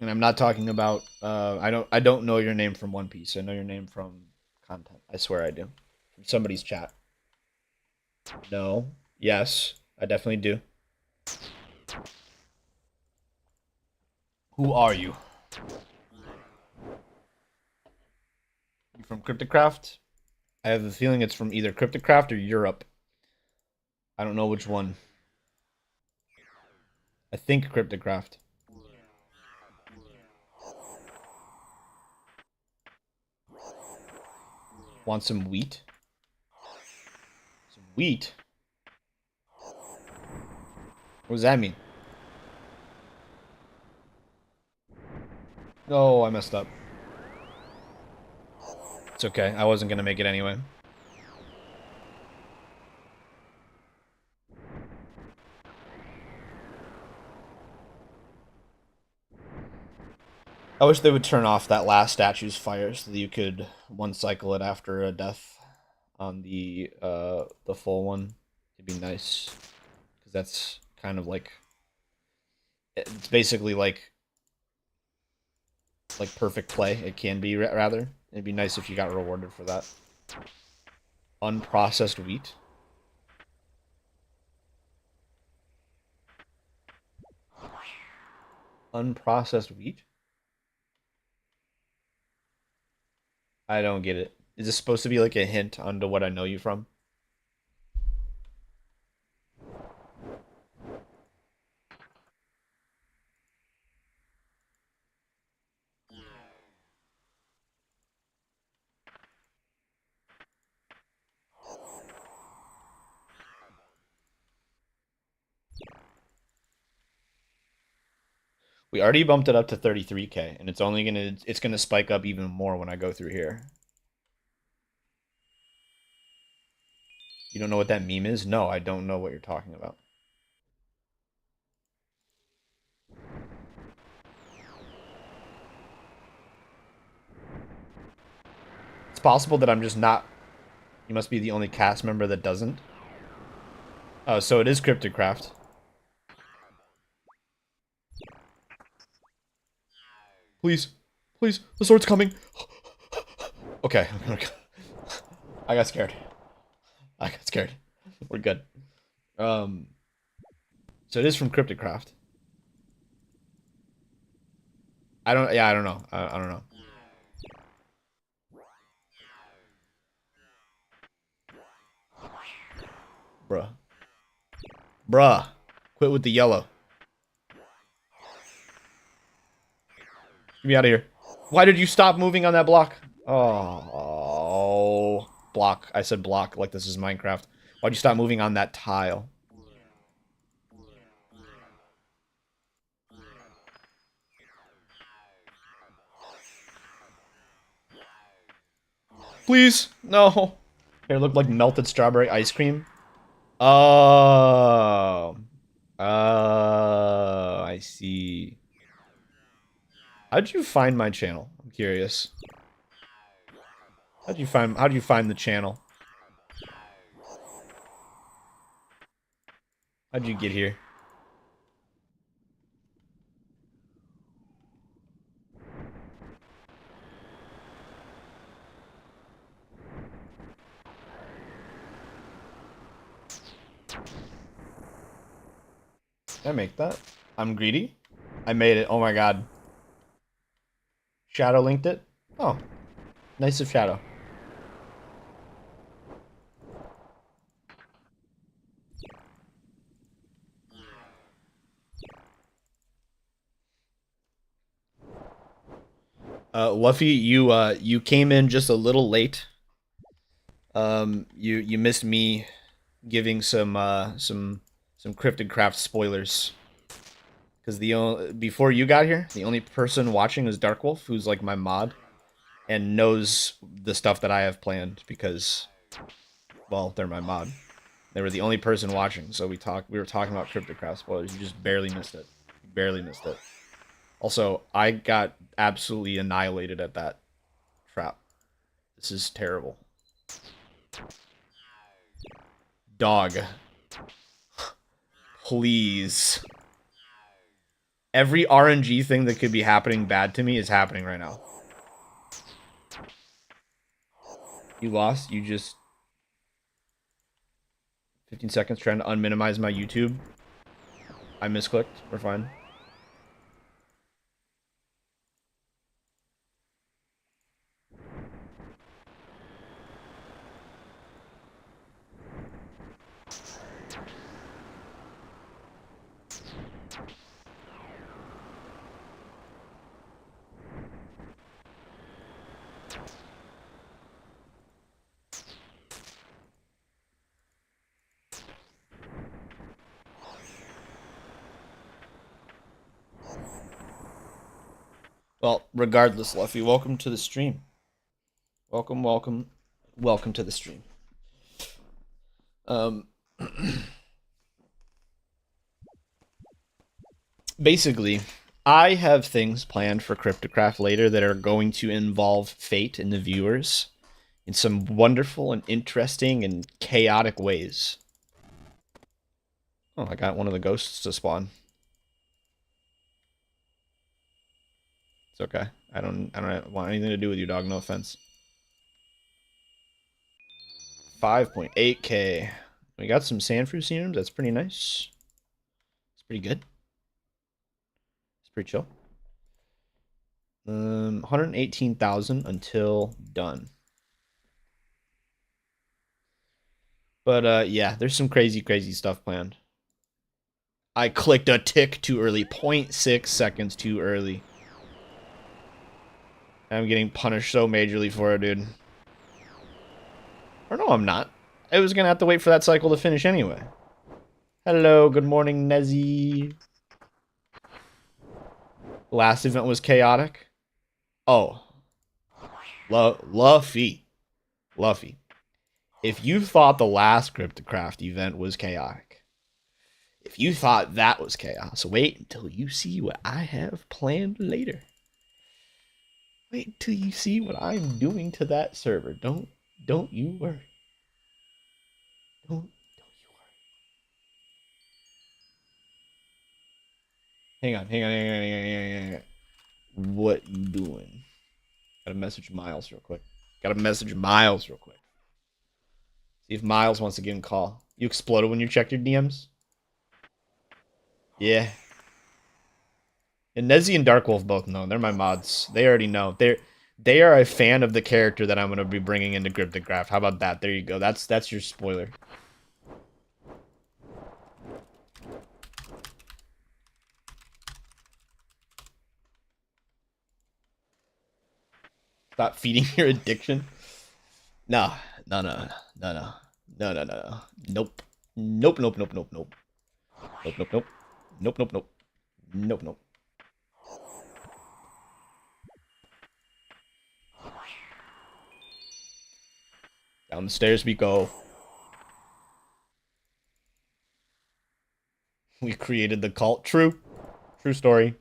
And I'm not talking about I don't know your name from One Piece. I know your name from content. I swear I do. From somebody's chat. No. Yes. I definitely do. Who are you? You from Cryptocraft? I have a feeling it's from either Cryptocraft or Europe. I don't know which one. I think Cryptocraft. Want some wheat? Some wheat? What does that mean? Oh, I messed up. It's okay. I wasn't gonna make it anyway. I wish they would turn off that last statue's fire so that you could one cycle it after a death on the full one. It'd be nice because that's kind of like it's basically like perfect play. It can be rather. It'd be nice if you got rewarded for that. Unprocessed wheat. Unprocessed wheat? I don't get it. Is this supposed to be like a hint onto what I know you from? We already bumped it up to 33K, and it's gonna spike up even more when I go through here. You don't know what that meme is? No, I don't know what you're talking about. It's possible that I'm just not... You must be the only cast member that doesn't. Oh, so it is Cryptocraft. Please. Please. The sword's coming. Okay. I got scared. I got scared. We're good. So it is from Cryptocraft. I don't know. I don't know. Bruh. Bruh. Quit with the yellow. Get me out of here. Why did you stop moving on that block? Oh. Block. I said block like this is Minecraft. Why'd you stop moving on that tile? Please. No. Here, look like melted strawberry ice cream. Oh. Oh, I see. How'd you find my channel? I'm curious. How'd you find the channel? How'd you get here? Did I make that? I'm greedy. I made it. Oh my god. Shadow linked it. Oh. Nice of Shadow. Luffy, you came in just a little late. You missed me giving some Cryptid Craft spoilers. Because before you got here, the only person watching was Darkwolf, who's like my mod, and knows the stuff that I have planned because, well, they're my mod. They were the only person watching, so we were talking about Cryptid Craft spoilers. You just barely missed it. You barely missed it. Also, I got absolutely annihilated at that trap. This is terrible. Dog. Please. Every RNG thing that could be happening bad to me is happening right now. You lost? You just... 15 seconds trying to unminimize my YouTube. I misclicked. We're fine. Well, regardless, Luffy, welcome to the stream. Welcome, welcome, welcome to the stream. Basically, I have things planned for Cryptocraft later that are going to involve fate and the viewers in some wonderful and interesting and chaotic ways. Oh, I got one of the ghosts to spawn. It's okay. I don't want anything to do with you, dog. No offense. 5.8K. We got some Sandfruit serums. That's pretty nice. It's pretty good. It's pretty chill. 118,000 until done. But yeah, there's some crazy stuff planned. I clicked a tick too early. 0.6 seconds too early. I'm getting punished so majorly for it, dude. Or no, I'm not. I was gonna have to wait for that cycle to finish anyway. Hello, good morning, Nezzy. Last event was chaotic. Oh, Luffy. Luffy. If you thought the last Cryptocraft event was chaotic, if you thought that was chaos, wait until you see what I have planned later. Wait until you see what I'm doing to that server. Don't you worry. Don't you worry. Hang on. What you doing? Gotta message Miles real quick. See if Miles wants to give him a call. You exploded when you checked your DMs? Yeah. And Nezzy and Darkwolf both know. They're my mods. They already know. They are a fan of the character that I'm gonna be bringing into Cryptograph. How about that? There you go. That's your spoiler. Stop feeding your addiction. No. Nope. Nope. Down the stairs we go. We created the cult. True story.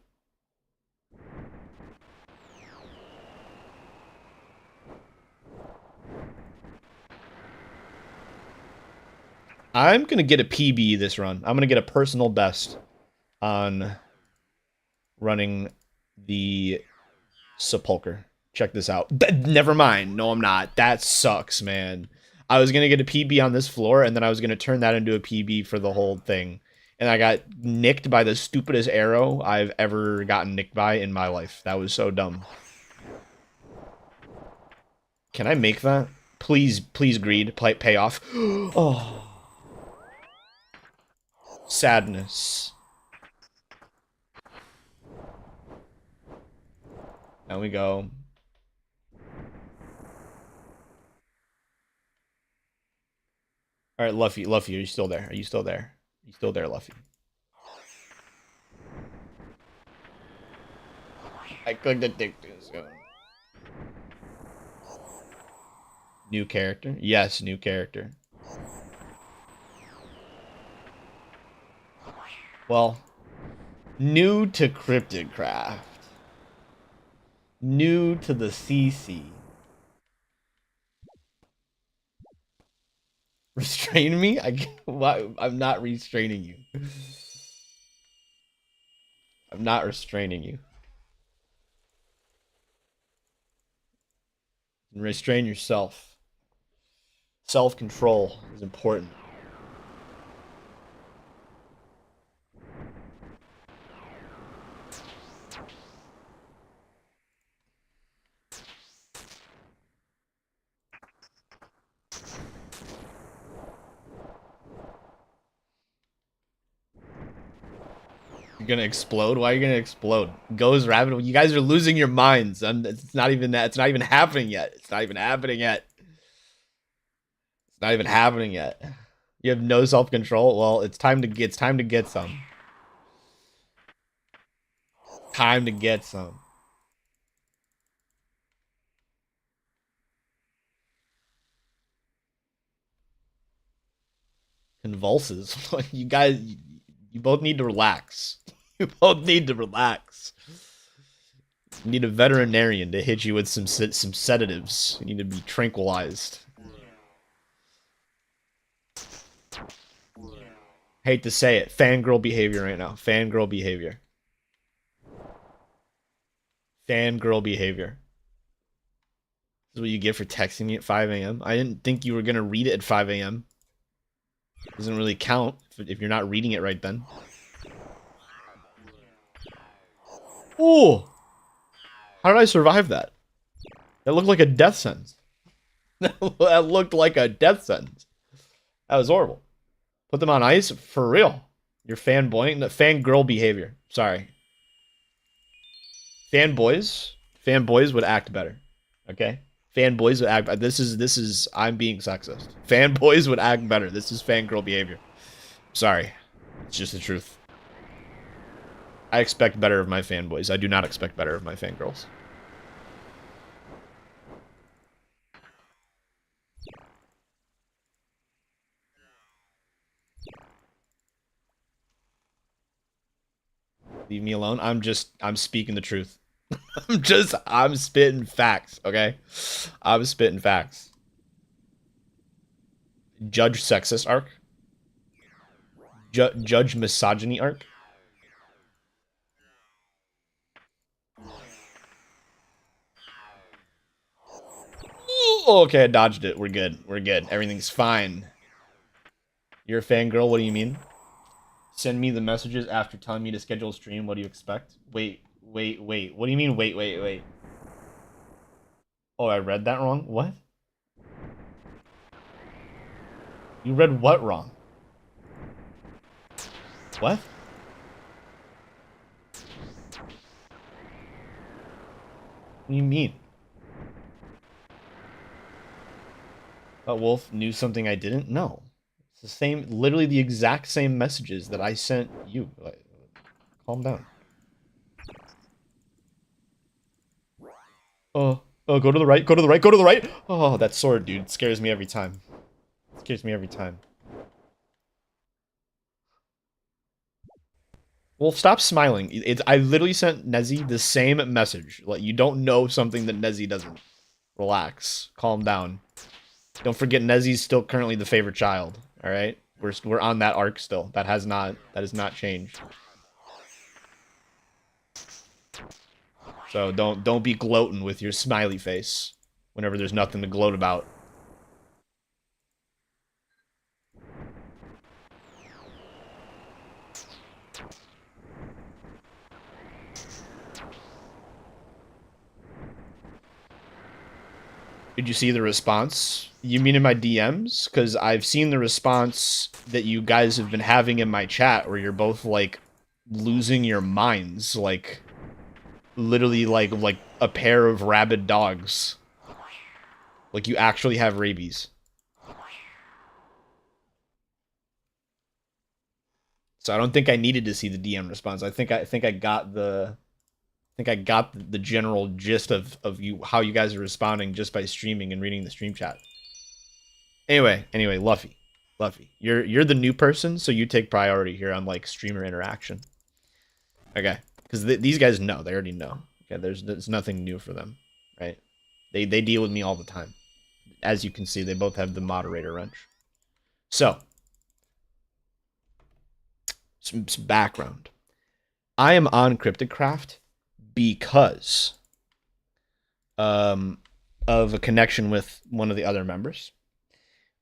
I'm gonna get a PB this run. I'm gonna get a personal best on running the Sepulcher. Check this out. Never mind. No, I'm not. That sucks, man. I was gonna get a PB on this floor, and then I was gonna turn that into a PB for the whole thing. And I got nicked by the stupidest arrow I've ever gotten nicked by in my life. That was so dumb. Can I make that? Please, greed. Pay off. Oh. Sadness. Now we go. All right, Luffy, are you still there? Are you still there, Luffy? I clicked the dick. New character? Yes, new character. Well, new to Cryptocraft. New to the CC. Restrain me? I'm not restraining you. I'm not restraining you. Restrain yourself. Self-control is important. You're gonna explode? Why are you gonna explode? Goes rabbit. You guys are losing your minds. It's not even that. It's not even happening yet. It's not even happening yet. It's not even happening yet. You have no self-control. Well, it's time to get some. Time to get some. Convulses. You guys, you both need to relax. You both need to relax. You need a veterinarian to hit you with some sedatives. You need to be tranquilized. Hate to say it, fangirl behavior right now. Fangirl behavior. Fangirl behavior. This is what you get for texting me at 5 a.m. I didn't think you were gonna read it at 5 a.m. Doesn't really count if you're not reading it right then. Oh! How did I survive that? That looked like a death sentence. That looked like a death sentence. That was horrible. Put them on ice? For real. You're fanboying? Fangirl behavior. Sorry. Fanboys would act better. Okay? Fanboys would act... This is... I'm being sexist. Fanboys would act better. This is fangirl behavior. Sorry. It's just the truth. I expect better of my fanboys. I do not expect better of my fangirls. Leave me alone. I'm speaking the truth. I'm spitting facts, okay? I'm spitting facts. Judge sexist arc. Judge misogyny arc. Okay, I dodged it. We're good. We're good. Everything's fine. You're a fangirl? What do you mean? Send me the messages after telling me to schedule a stream. What do you expect? Wait. What do you mean, wait? Oh, I read that wrong? What? You read what wrong? What? What do you mean? Wolf knew something I didn't? No. It's the same, literally the exact same messages that I sent you. Like, calm down. Oh, go to the right, go to the right, go to the right! Oh, that sword, dude, it scares me every time. It scares me every time. Wolf, stop smiling. I literally sent Nezzy the same message. Like, you don't know something that Nezzy doesn't. Relax. Calm down. Don't forget Nezzy's still currently the favorite child. Alright? We're on that arc still. That has not changed. So don't be gloating with your smiley face whenever there's nothing to gloat about. Did you see the response? You mean in my DMs? Because I've seen the response that you guys have been having in my chat where you're both, like, losing your minds. Like, literally like a pair of rabid dogs. Like, you actually have rabies. So I don't think I needed to see the DM response. I think I got the general gist of you how you guys are responding just by streaming and reading the stream chat. Anyway, Luffy, you're the new person, so you take priority here on like streamer interaction. Okay, because these guys know, they already know. Okay, there's nothing new for them, right? They deal with me all the time. As you can see, they both have the moderator wrench. So, some background. I am on Cryptidcraft because of a connection with one of the other members.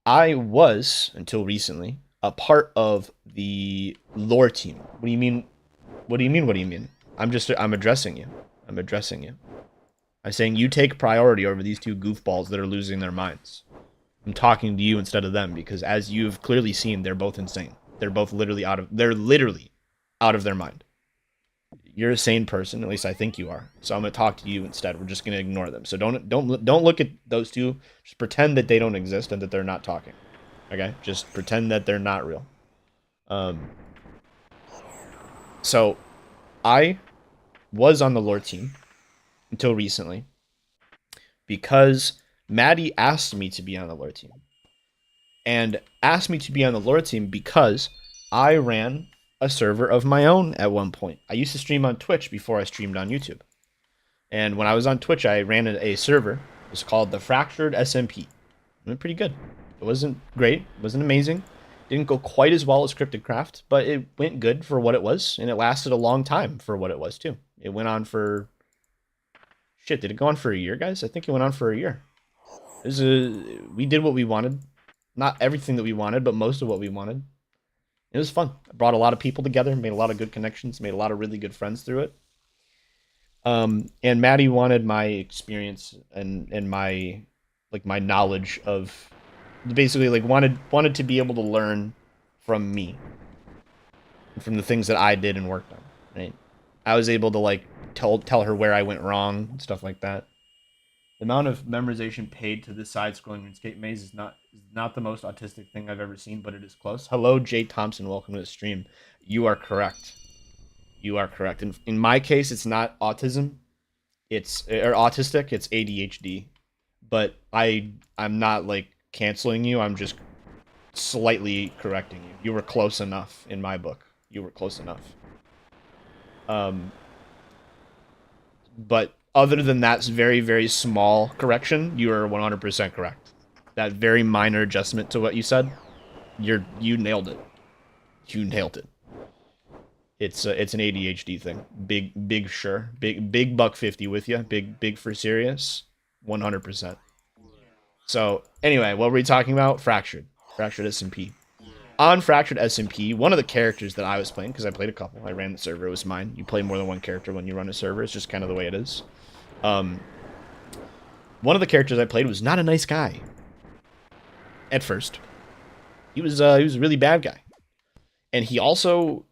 I was, until recently, a part of the lore team. What do you mean? What do you mean? What do you mean? I'm addressing you. I'm addressing you. I'm saying you take priority over these two goofballs that are losing their minds. I'm talking to you instead of them because, as you've clearly seen, they're both insane. They're both literally out of their mind. You're a sane person, at least I think you are. So I'm gonna talk to you instead. We're just gonna ignore them. So don't look at those two. Just pretend that they don't exist and that they're not talking. Okay? Just pretend that they're not real. So I was on the lore team until recently because Maddie asked me to be on the lore team. And asked me to be on the lore team because I ran a server of my own at one point. I used to stream on Twitch before I streamed on YouTube. And when I was on Twitch, I ran a server. It was called the Fractured SMP. It went pretty good. It wasn't great. It wasn't amazing. Didn't go quite as well as Cryptidcraft, but it went good for what it was, and it lasted a long time for what it was, too. It went on for... Shit, did it go on for a year, guys? I think it went on for a year. We did what we wanted. Not everything that we wanted, but most of what we wanted. It was fun. I brought a lot of people together, made a lot of good connections, made a lot of really good friends through it. And Maddie wanted my experience and my knowledge of, basically like wanted to be able to learn from me, from the things that I did and worked on. Right? I was able to like tell her where I went wrong and stuff like that. The amount of memorization paid to this side-scrolling Runescape maze is not the most autistic thing I've ever seen, but it is close. Hello, Jay Thompson. Welcome to the stream. You are correct. You are correct. In my case, it's not autism. It's or autistic. It's ADHD. But I'm not like canceling you. I'm just slightly correcting you. You were close enough in my book. You were close enough. But other than that very, very small correction, you are 100% correct. That very minor adjustment to what you said, you nailed it. You nailed it. It's an ADHD thing. Big sure. Big buck 50 with you. Big for serious. 100%. So anyway, what were we talking about? Fractured SMP. On Fractured SMP, one of the characters that I was playing, because I played a couple, I ran the server, it was mine. You play more than one character when you run a server, it's just kind of the way it is. One of the characters I played was not a nice guy. At first. He was a really bad guy. And he also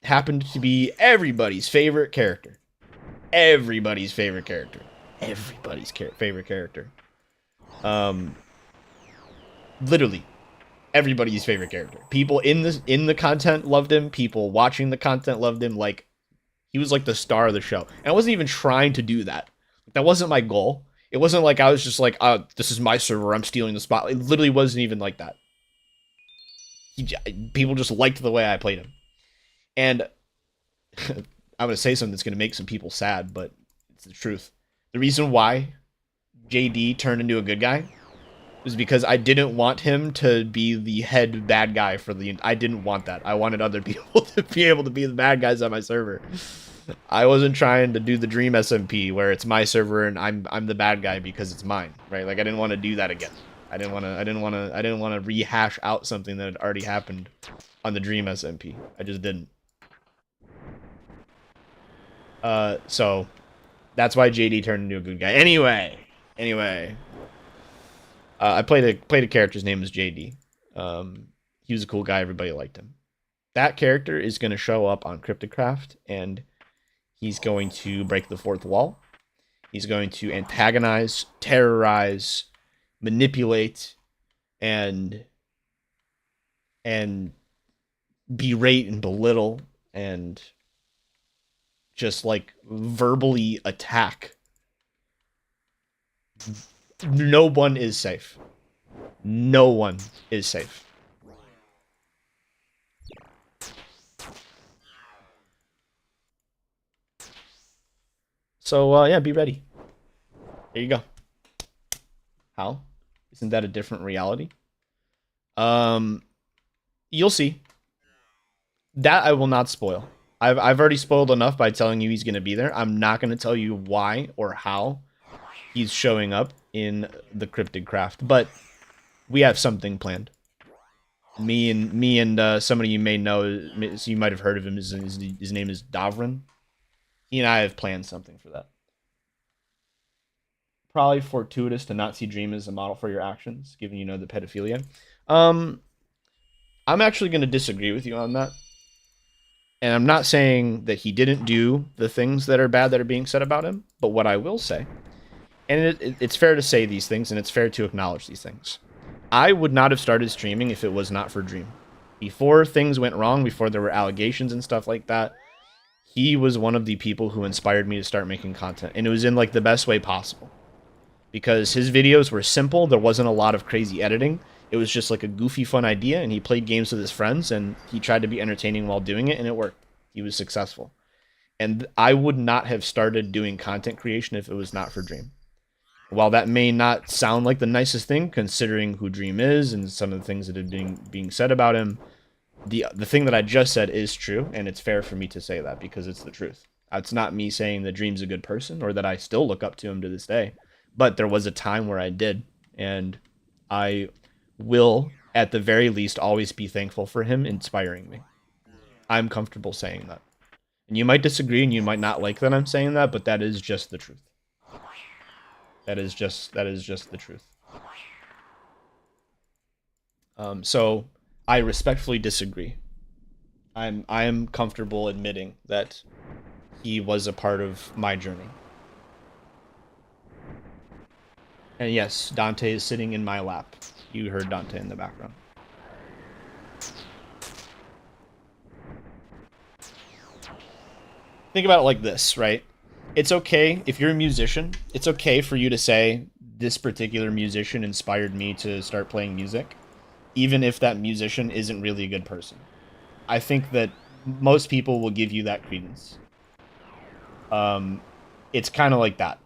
happened to be everybody's favorite character. Everybody's favorite character. Everybody's favorite character. Literally. Everybody's favorite character. People in the content loved him. People watching the content loved him. Like, he was like the star of the show. And I wasn't even trying to do that. That wasn't my goal. It wasn't like I was just like, this is my server, I'm stealing the spot. It literally wasn't even like that. People just liked the way I played him. And I'm going to say something that's going to make some people sad, but it's the truth. The reason why JD turned into a good guy was because I didn't want him to be the head bad guy for the... I didn't want that. I wanted other people to be able to be the bad guys on my server. I wasn't trying to do the Dream SMP where it's my server and I'm the bad guy because it's mine, right? Like, I didn't want to do that again. I didn't want to rehash out something that had already happened on the Dream SMP. I just didn't. So that's why JD turned into a good guy. Anyway, I played a character's name was JD. He was a cool guy. Everybody liked him. That character is going to show up on Cryptocraft, and he's going to break the fourth wall. He's going to antagonize, terrorize, manipulate, and berate and belittle and just like verbally attack. No one is safe. No one is safe. So, yeah, be ready. There you go. How? Isn't that a different reality? You'll see. That I will not spoil. I've already spoiled enough by telling you he's going to be there. I'm not going to tell you why or how he's showing up in the Cryptid Craft, but we have something planned. Me and somebody you may know, so you might have heard of him. His name is Davrin. He and I have planned something for that. Probably fortuitous to not see Dream as a model for your actions, given you know the pedophilia. I'm actually going to disagree with you on that. And I'm not saying that he didn't do the things that are bad that are being said about him, but what I will say, and it's fair to say these things, and it's fair to acknowledge these things. I would not have started streaming if it was not for Dream. Before things went wrong, before there were allegations and stuff like that, he was one of the people who inspired me to start making content. And it was in like the best way possible. Because his videos were simple, there wasn't a lot of crazy editing. It was just like a goofy, fun idea, and he played games with his friends, and he tried to be entertaining while doing it, and it worked. He was successful. And I would not have started doing content creation if it was not for Dream. While that may not sound like the nicest thing, considering who Dream is and some of the things that are being said about him, the thing that I just said is true, and it's fair for me to say that because it's the truth. It's not me saying that Dream's a good person or that I still look up to him to this day, but there was a time where I did, and I will, at the very least, always be thankful for him inspiring me. I'm comfortable saying that. And you might disagree and you might not like that I'm saying that, but that is just the truth. That is just the truth. So I respectfully disagree. I am comfortable admitting that he was a part of my journey. And yes, Dante is sitting in my lap. You heard Dante in the background. think about it like this, right? It's okay if you're a musician. It's okay for you to say this particular musician inspired me to start playing music, even if that musician isn't really a good person. I think that most people will give you that credence. Um, it's kind of like that.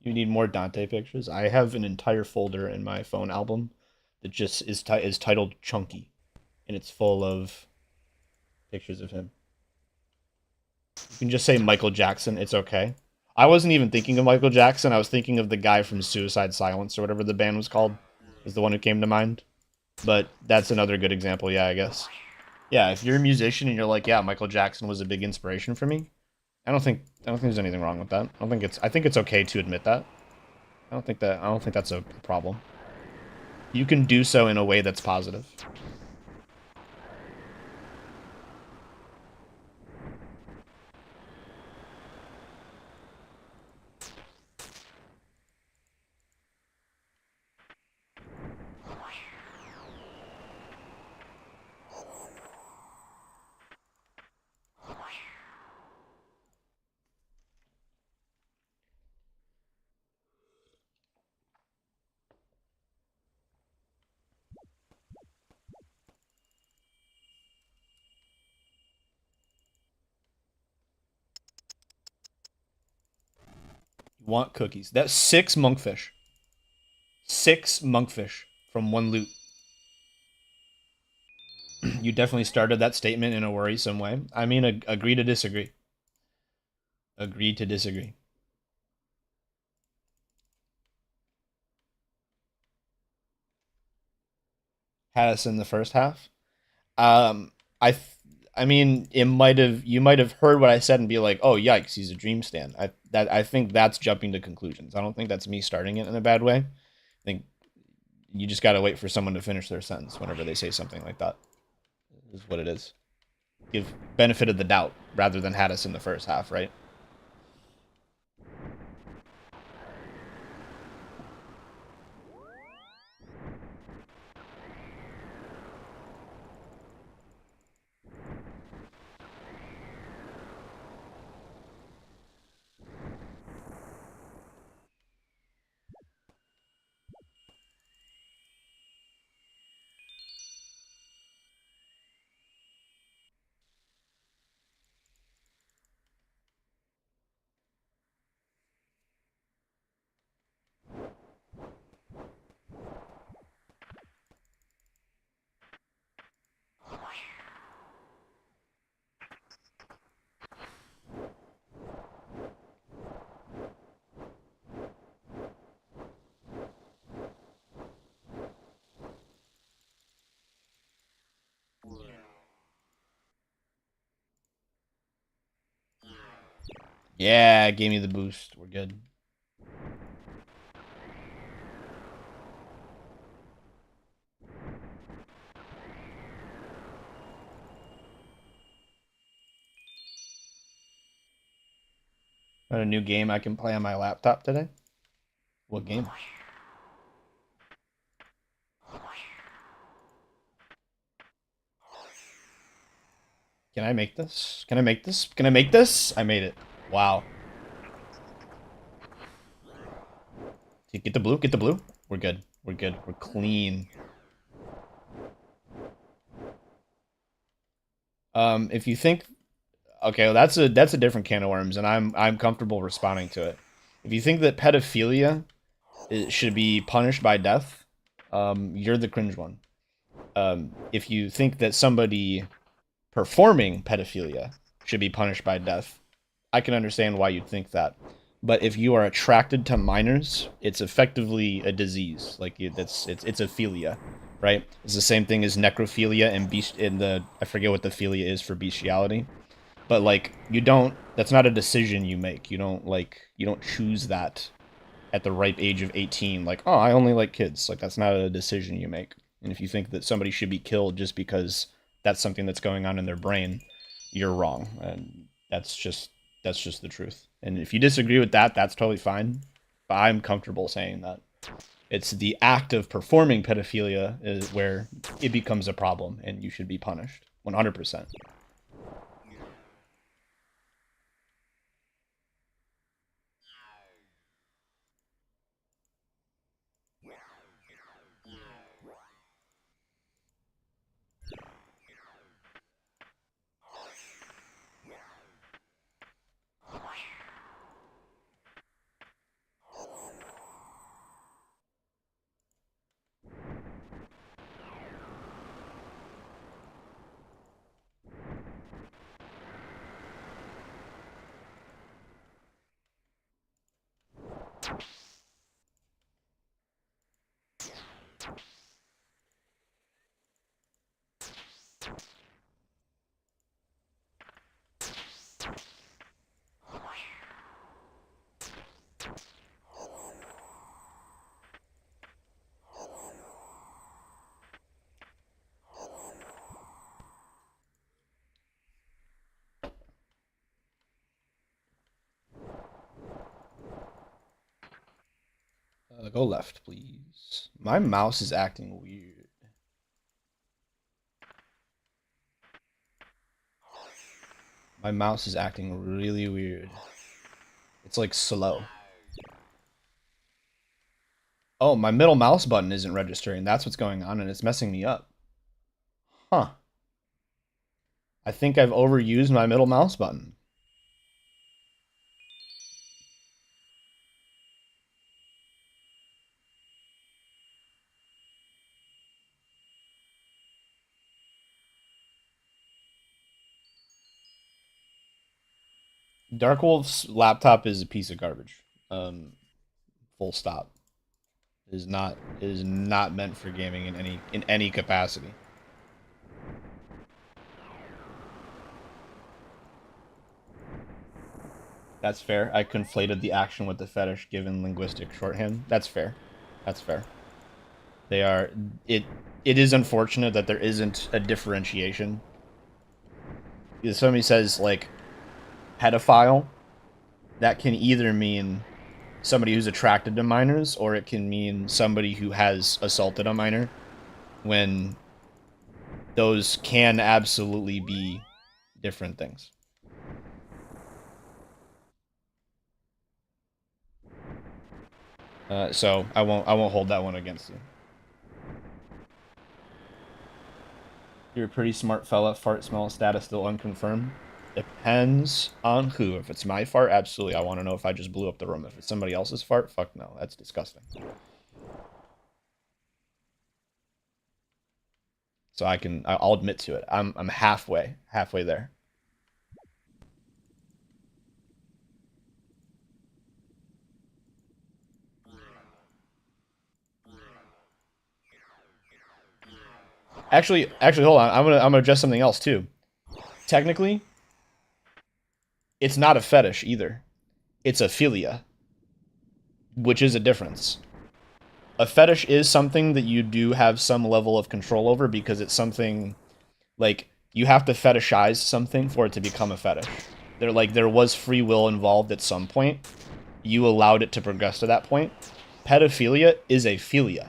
You need more Dante pictures. I have an entire folder in my phone album that just is titled Chunky, and it's full of pictures of him. You can just say Michael Jackson. It's okay. I wasn't even thinking of Michael Jackson. I was thinking of the guy from Suicide Silence or whatever the band was called. Is the one who came to mind. But that's another good example. Yeah, I guess. Yeah, if you're a musician and you're like, yeah, Michael Jackson was a big inspiration for me. I don't think there's anything wrong with that. I think it's okay to admit that. I don't think that's a problem. You can do so in a way that's positive. You want cookies. That's 6 monkfish. 6 monkfish from one loot. You definitely started that statement in a worrisome way. I mean, agree to disagree. Agree to disagree. Had us in the first half. Um, I, th- I mean, it might have you might have heard what I said and be like, "Oh, yikes, he's a dream stand." I think that's jumping to conclusions. I don't think that's me starting it in a bad way. I think you just got to wait for someone to finish their sentence whenever they say something like that. Is what it is. Give benefit of the doubt rather than had us in the first half, right? Yeah, gave me the boost. We're good. Got a new game I can play on my laptop today. What game? Can I make this? Can I make this? Can I make this? I made it. Wow. Get the blue. Get the blue. We're good. We're good. We're clean. If you think, okay, well, that's a different can of worms, and I'm comfortable responding to it. If you think that pedophilia should be punished by death, you're the cringe one. If you think that somebody performing pedophilia should be punished by death, I can understand why you'd think that. But if you are attracted to minors, it's effectively a disease. Like it's a philia, right? It's the same thing as necrophilia and beast in the I forget what the philia is for bestiality. But like you don't that's not a decision you make. You don't choose that at the ripe age of 18, like, oh, I only like kids. Like, that's not a decision you make. And if you think that somebody should be killed just because that's something that's going on in their brain, you're wrong. And that's just the truth. And if you disagree with that, that's totally fine. But I'm comfortable saying that. It's the act of performing pedophilia is where it becomes a problem and you should be punished 100%. Go left, please. My mouse is acting weird. My mouse is acting really weird. It's like slow. Oh, my middle mouse button isn't registering. That's what's going on, and it's messing me up. Huh. I think I've overused my middle mouse button. Darkwolf's laptop is a piece of garbage. Full stop. It is not meant for gaming in any capacity. That's fair. I conflated the action with the fetish given linguistic shorthand. That's fair. That's fair. They are it it is unfortunate that there isn't a differentiation. If somebody says like pedophile, that can either mean somebody who's attracted to minors or it can mean somebody who has assaulted a minor, when those can absolutely be different things. So I won't hold that one against you. You're a pretty smart fella. Fart smell status still unconfirmed. Depends on who. If it's my fart, absolutely. I want to know if I just blew up the room. If it's somebody else's fart, fuck no. That's disgusting. So I'll admit to it. I'm halfway there. Actually, hold on. I'm gonna address something else too. Technically, it's not a fetish either. It's a philia, which is a difference. A fetish is something that you do have some level of control over because it's something like you have to fetishize something for it to become a fetish. There was free will involved at some point. You allowed it to progress to that point. Pedophilia is a philia,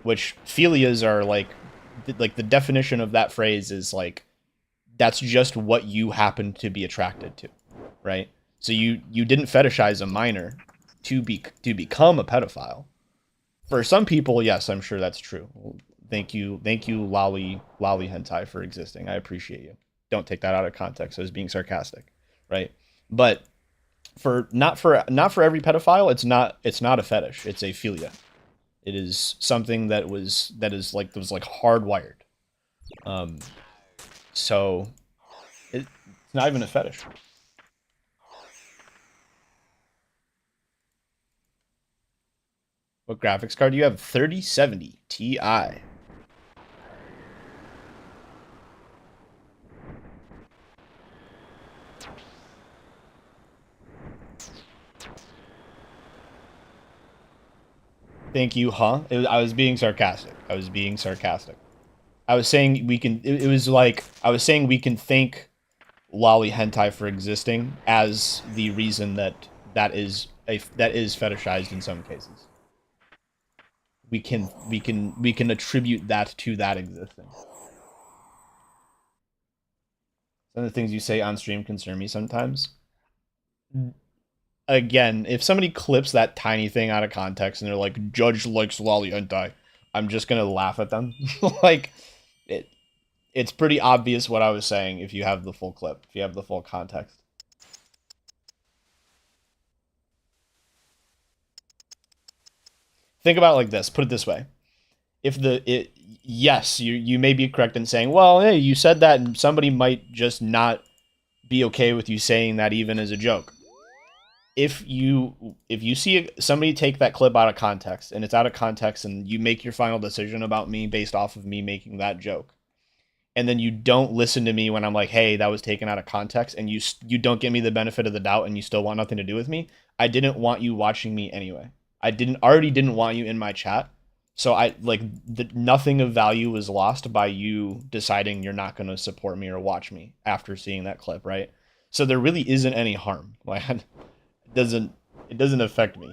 which philias are like the definition of that phrase is like that's just what you happen to be attracted to, right? So you didn't fetishize a minor to become a pedophile. For some people, yes, I'm sure that's true. Thank you, Lolly Hentai, for existing. I appreciate you. Don't take that out of context as being sarcastic, right? But for every pedophile, it's not a fetish. It's a philia. It is something that was like hardwired. Um, so it's not even a fetish. What graphics card do you have? 3070 Ti. Thank you, huh? I was being sarcastic. I was being sarcastic. I was saying we can. It was like I was saying we can thank lolly hentai for existing as the reason that that is fetishized in some cases. We can attribute that to that existing. Some of the things you say on stream concern me sometimes. Again, if somebody clips that tiny thing out of context and they're like, "Judge likes lolly hentai," I'm just gonna laugh at them. Like, it, it's pretty obvious what I was saying if you have the full clip, if you have the full context. Think about it like this. Put it this way: if yes, you may be correct in saying, well, hey, you said that, and somebody might just not be okay with you saying that even as a joke. If you see somebody take that clip out of context and it's out of context and you make your final decision about me based off of me making that joke, and then you don't listen to me when I'm like, hey, that was taken out of context, and you don't give me the benefit of the doubt and you still want nothing to do with me, I didn't want you watching me anyway. I didn't want you in my chat. So nothing of value was lost by you deciding you're not going to support me or watch me after seeing that clip, right? So there really isn't any harm. Like, doesn't it doesn't affect me.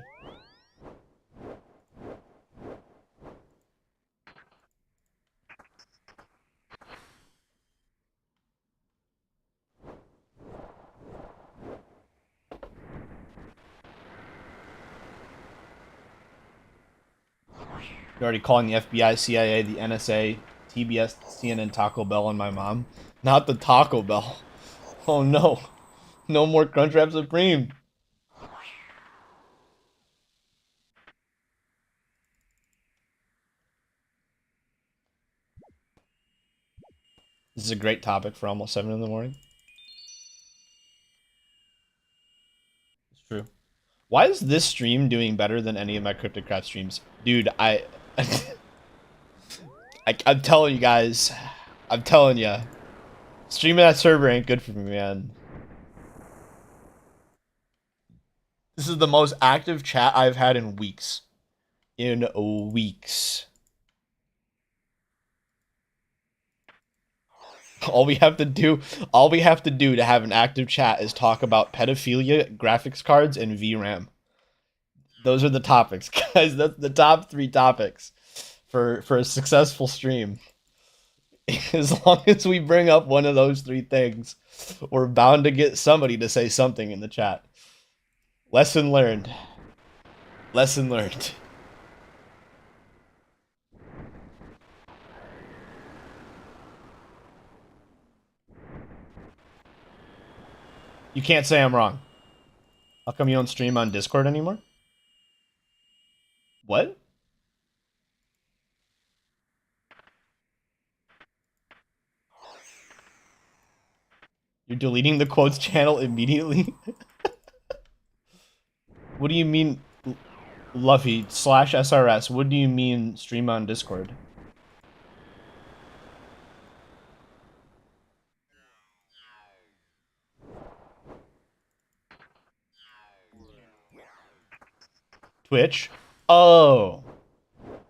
You're already calling the FBI, CIA, the NSA, TBS, CNN, Taco Bell, and my mom. Not the Taco Bell. Oh no. No more Crunchwrap Supreme. This is a great topic for almost 7 in the morning. It's true. Why is this stream doing better than any of my Cryptocrat streams? Dude, I'm telling you guys. I'm telling you. Streaming that server ain't good for me, man. This is the most active chat I've had in weeks. In weeks. All we have to do to have an active chat is talk about pedophilia, graphics cards, and VRAM. Those are the topics, guys. That's the top 3 topics for a successful stream. As long as we bring up one of those 3 things, we're bound to get somebody to say something in the chat. Lesson learned. Lesson learned. You can't say I'm wrong. How come you don't stream on Discord anymore? What? You're deleting the quotes channel immediately? What do you mean, Luffy / SRS? What do you mean stream on Discord? Twitch? Oh.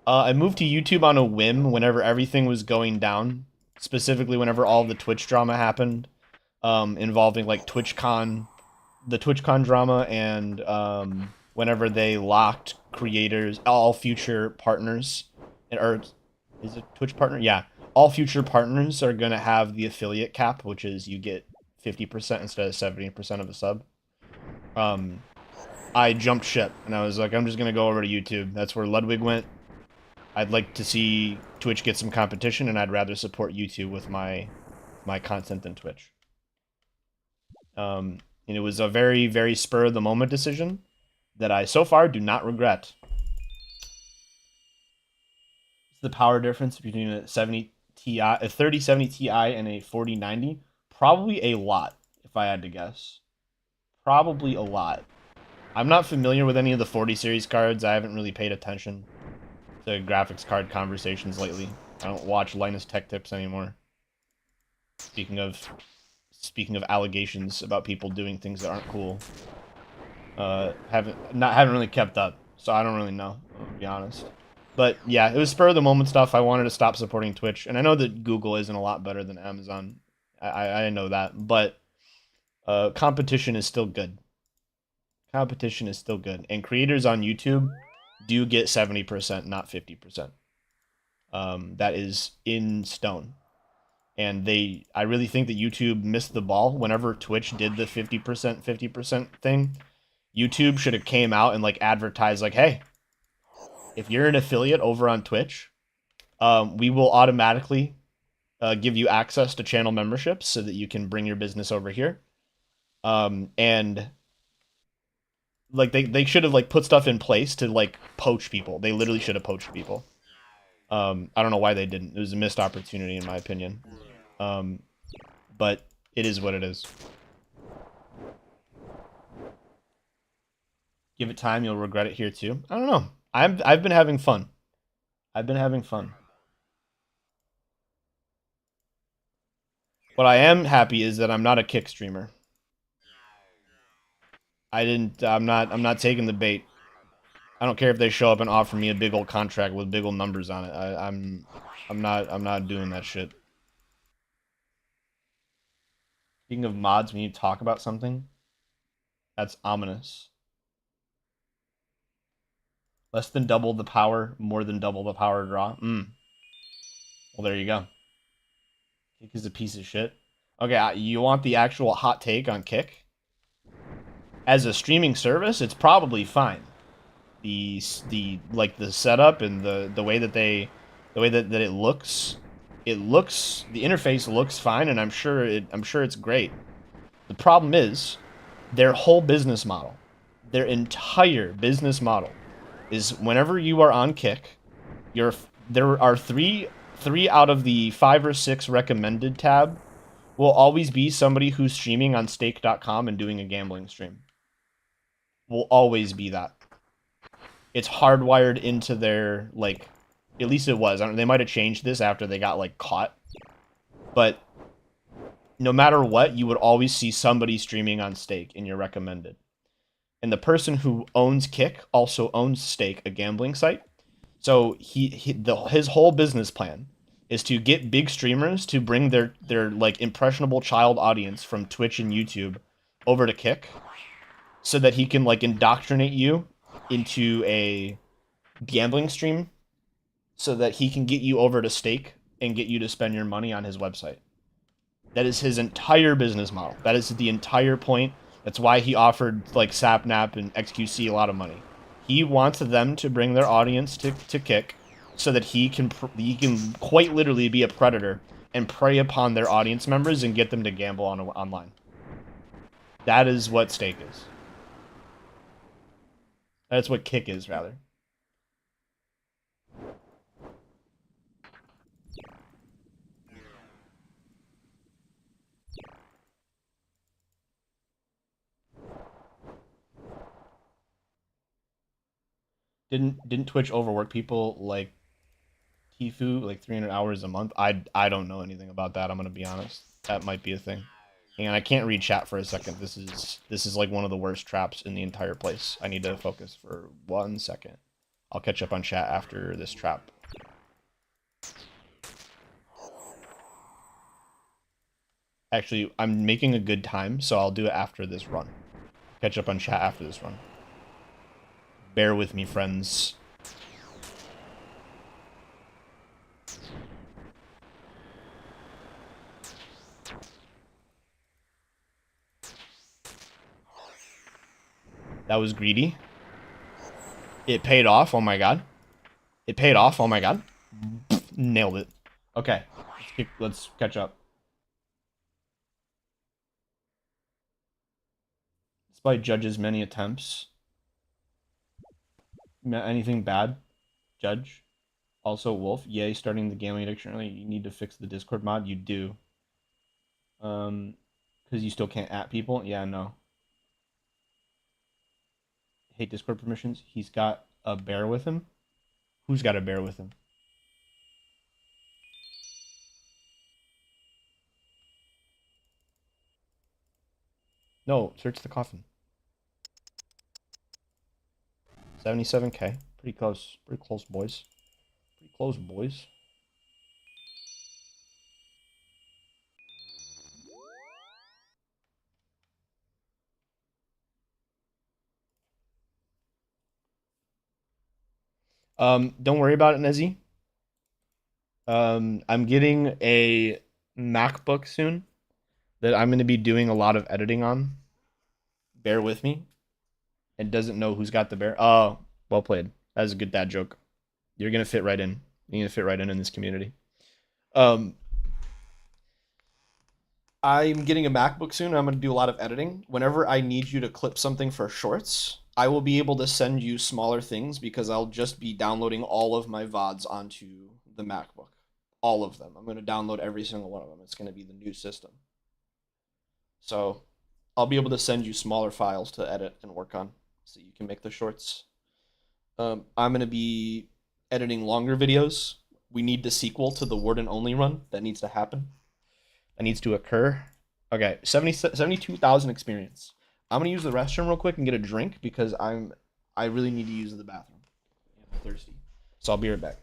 I moved to YouTube on a whim whenever everything was going down. Specifically whenever all the Twitch drama happened. Involving like TwitchCon, the TwitchCon drama, and whenever they locked creators, all future partners, or is it Twitch partner? Yeah, all future partners are gonna have the affiliate cap, which is you get 50% instead of 70% of a sub. I jumped ship and I was like, I'm just gonna go over to YouTube. That's where Ludwig went. I'd like to see Twitch get some competition, and I'd rather support YouTube with my content than Twitch. And it was a very, very spur of the moment decision that I so far do not regret. It's the power difference between a 70 Ti, a 3070 Ti, and a 4090. Probably a lot, if I had to guess. Probably a lot. I'm not familiar with any of the 40 series cards. I haven't really paid attention to graphics card conversations lately. I don't watch Linus Tech Tips anymore. Speaking of allegations about people doing things that aren't cool, haven't really kept up, so I don't really know. To be honest. But yeah, it was spur of the moment stuff. I wanted to stop supporting Twitch, and I know that Google isn't a lot better than Amazon. I know that, but competition is still good. Competition is still good, and creators on YouTube do get 70%, not 50%. That is in stone. And I really think that YouTube missed the ball whenever Twitch did the 50%, 50% thing. YouTube should have came out and like advertised like, hey, if you're an affiliate over on Twitch, we will automatically give you access to channel memberships so that you can bring your business over here. And like they should have like put stuff in place to like poach people. They literally should have poached people. I don't know why they didn't. It was a missed opportunity in my opinion. But it is what it is. Give it time, you'll regret it here too. I don't know. I've been having fun. I've been having fun. What I am happy is that I'm not a kick streamer. I'm not taking the bait. I don't care if they show up and offer me a big old contract with big old numbers on it. I'm not doing that shit. Speaking of mods, when you talk about something, that's ominous. Less than double the power, more than double the power draw. Well, there you go. Kick is a piece of shit. Okay, you want the actual hot take on Kick? As a streaming service, it's probably fine. The like the setup and the way that it looks, the interface looks fine, and I'm sure it's great. The problem is their whole business model, their entire business model, is whenever you are on Kick, there are three out of the 5 or 6 recommended tab will always be somebody who's streaming on stake.com and doing a gambling stream. Will always be that. It's hardwired into their, like, at least it was. I don't, they might have changed this after they got, like, caught. But no matter what, you would always see somebody streaming on Stake in your recommended. And the person who owns Kick also owns Stake, a gambling site. So his whole business plan is to get big streamers to bring their like impressionable child audience from Twitch and YouTube over to Kick, so that he can like indoctrinate you into a gambling stream, so that he can get you over to Stake and get you to spend your money on his website. That is his entire business model. That is the entire point. That's why he offered like Sapnap and XQC a lot of money. He wants them to bring their audience to Kick, so that he can quite literally be a predator and prey upon their audience members and get them to gamble online. That is what Stake is. That's what Kick is, rather. Didn't Twitch overwork people like Tifu, like 300 hours a month? I don't know anything about that. I'm gonna be honest. That might be a thing. And I can't read chat for a second. This is like one of the worst traps in the entire place. I need to focus for 1 second. I'll catch up on chat after this trap. Actually, I'm making a good time, so I'll do it after this run. Catch up on chat after this run. Bear with me, friends. That was greedy. It paid off. Oh my god. It paid off. Oh my god. Nailed it. Okay. Let's catch up. Despite Judge's many attempts. Anything bad? Judge? Also, Wolf? Yay, starting the gambling addiction early. You need to fix the Discord mod? You do. Because you still can't at people? Yeah, no. Hate Discord permissions. He's got a bear with him? Who's got a bear with him? No, search the coffin. 77k. Pretty close. Pretty close, boys. Pretty close, boys. Don't worry about it, Nezzy. I'm getting a MacBook soon that I'm going to be doing a lot of editing on. Bear with me. It doesn't know who's got the bear. Oh, well played. That was a good dad joke. You're gonna fit right in. You're gonna fit right in this community. Um, I'm getting a MacBook soon. I'm gonna do a lot of editing. Whenever I need you to clip something for shorts, I will be able to send you smaller things because I'll just be downloading all of my VODs onto the MacBook. All of them. I'm gonna download every single one of them. It's gonna be the new system. So I'll be able to send you smaller files to edit and work on so you can make the shorts. I'm going to be editing longer videos. We need the sequel to the Warden Only run. That needs to happen. That needs to occur. Okay, 72,000 experience. I'm going to use the restroom real quick and get a drink because I really need to use the bathroom. I'm thirsty. So I'll be right back.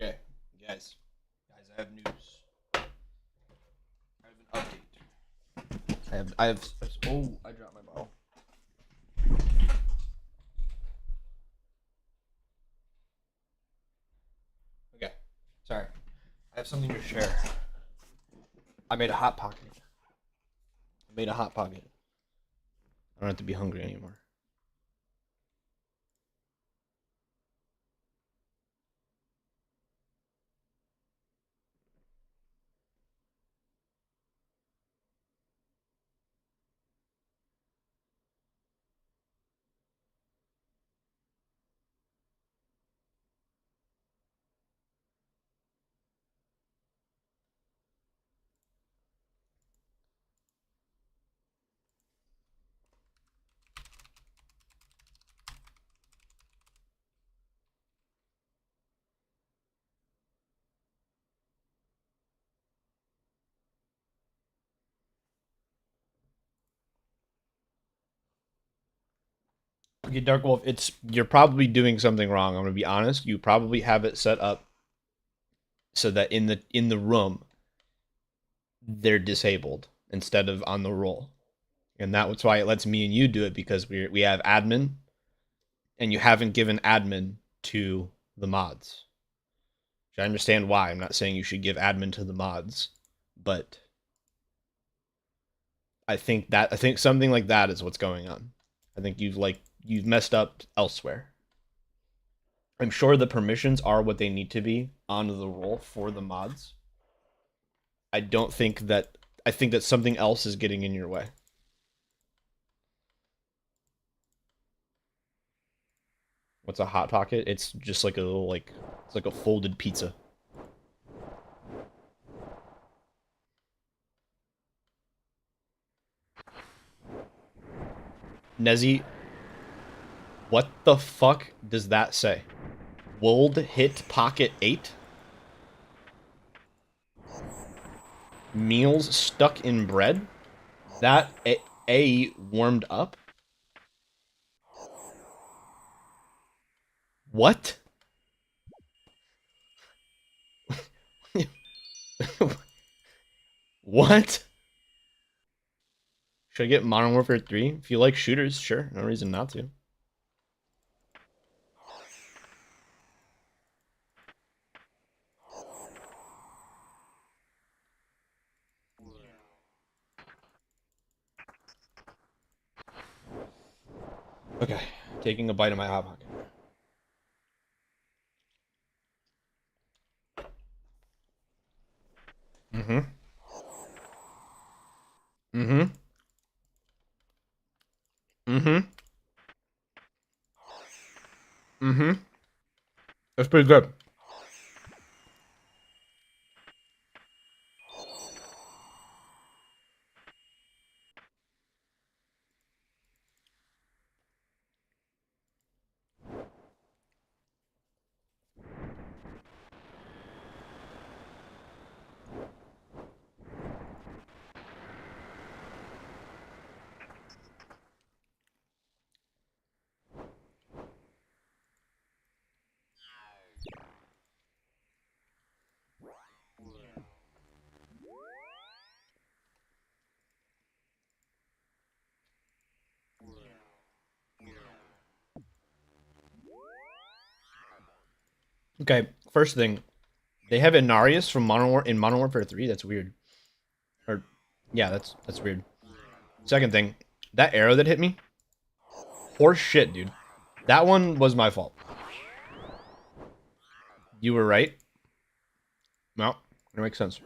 Okay, guys. Guys, I have news. I have an update. I have. Oh, I dropped my bottle. Okay, sorry. I have something to share. I made a hot pocket. I made a hot pocket. I don't have to be hungry anymore. Okay, Dark Wolf, you're probably doing something wrong. I'm gonna be honest. You probably have it set up so that in the room they're disabled instead of on the roll, and that's why it lets me and you do it because we have admin, and you haven't given admin to the mods. I understand why. I'm not saying you should give admin to the mods, but I think something like that is what's going on. I think you've messed up elsewhere. I'm sure the permissions are what they need to be on the roll for the mods. I don't think that I think that something else is getting in your way. What's a hot pocket? It's just like a little it's like a folded pizza. Nezzy, what the fuck does that say? Wold hit pocket 8? Meals stuck in bread? That A warmed up? What? What? Should I get Modern Warfare 3? If you like shooters, sure. No reason not to. Okay, taking a bite of my hot pocket. Mm-hmm. Mm-hmm. Mm-hmm. Mm-hmm. That's pretty good. Okay, first thing, they have Inarius from Modern Warfare 3. That's weird. Or yeah, that's weird. Second thing, that arrow that hit me, horse shit, dude. That one was my fault. You were right. No, it makes sense.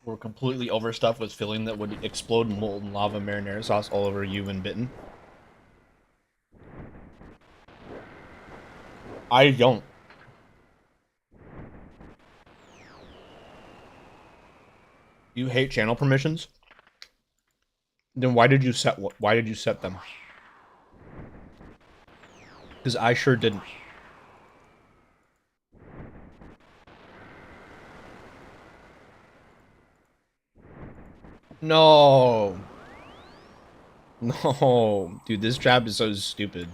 We're completely overstuffed with filling that would explode molten lava marinara sauce all over you and Bitten. I don't. You hate channel permissions? Then why did you set them? Because I sure didn't. No. No. Dude, this trap is so stupid.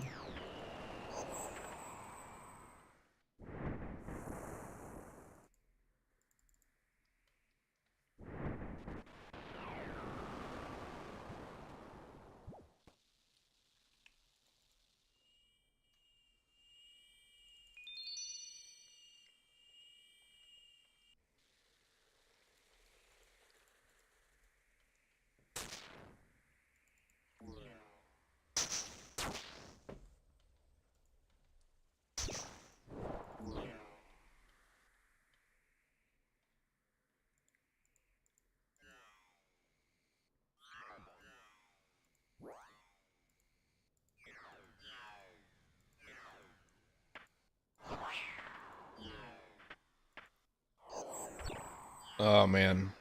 Oh, man.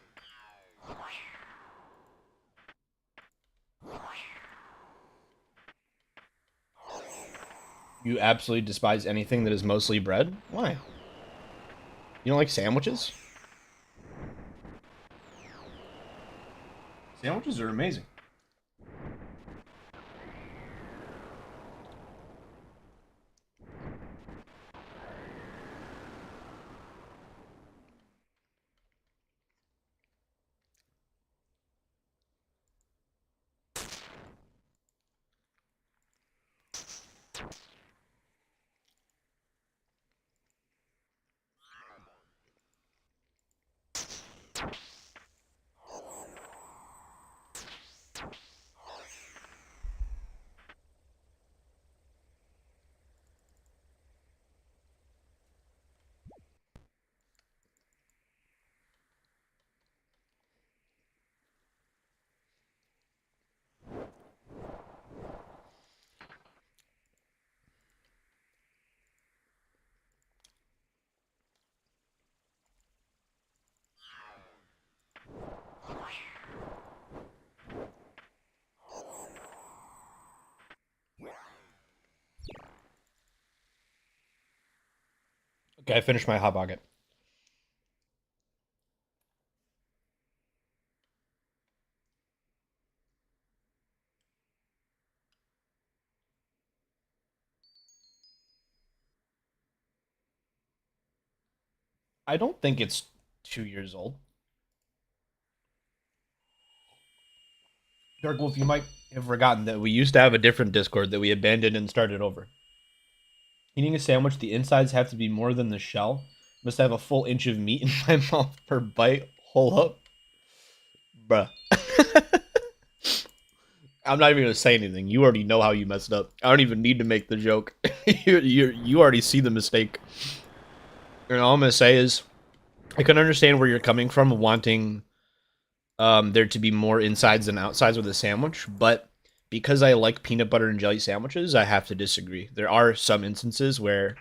You absolutely despise anything that is mostly bread? Why? You don't like sandwiches? Sandwiches are amazing. Okay, I finished my hot pocket. I don't think it's 2 years old. Dark Wolf, you might have forgotten that we used to have a different Discord that we abandoned and started over. Eating a sandwich, the insides have to be more than the shell. Must have a full inch of meat in my mouth per bite. Hold up. Bruh. I'm not even gonna say anything. You already know how you messed up. I don't even need to make the joke. You already see the mistake. And all I'm gonna say is, I can understand where you're coming from, wanting there to be more insides than outsides with a sandwich, but because I like peanut butter and jelly sandwiches, I have to disagree. There are some instances where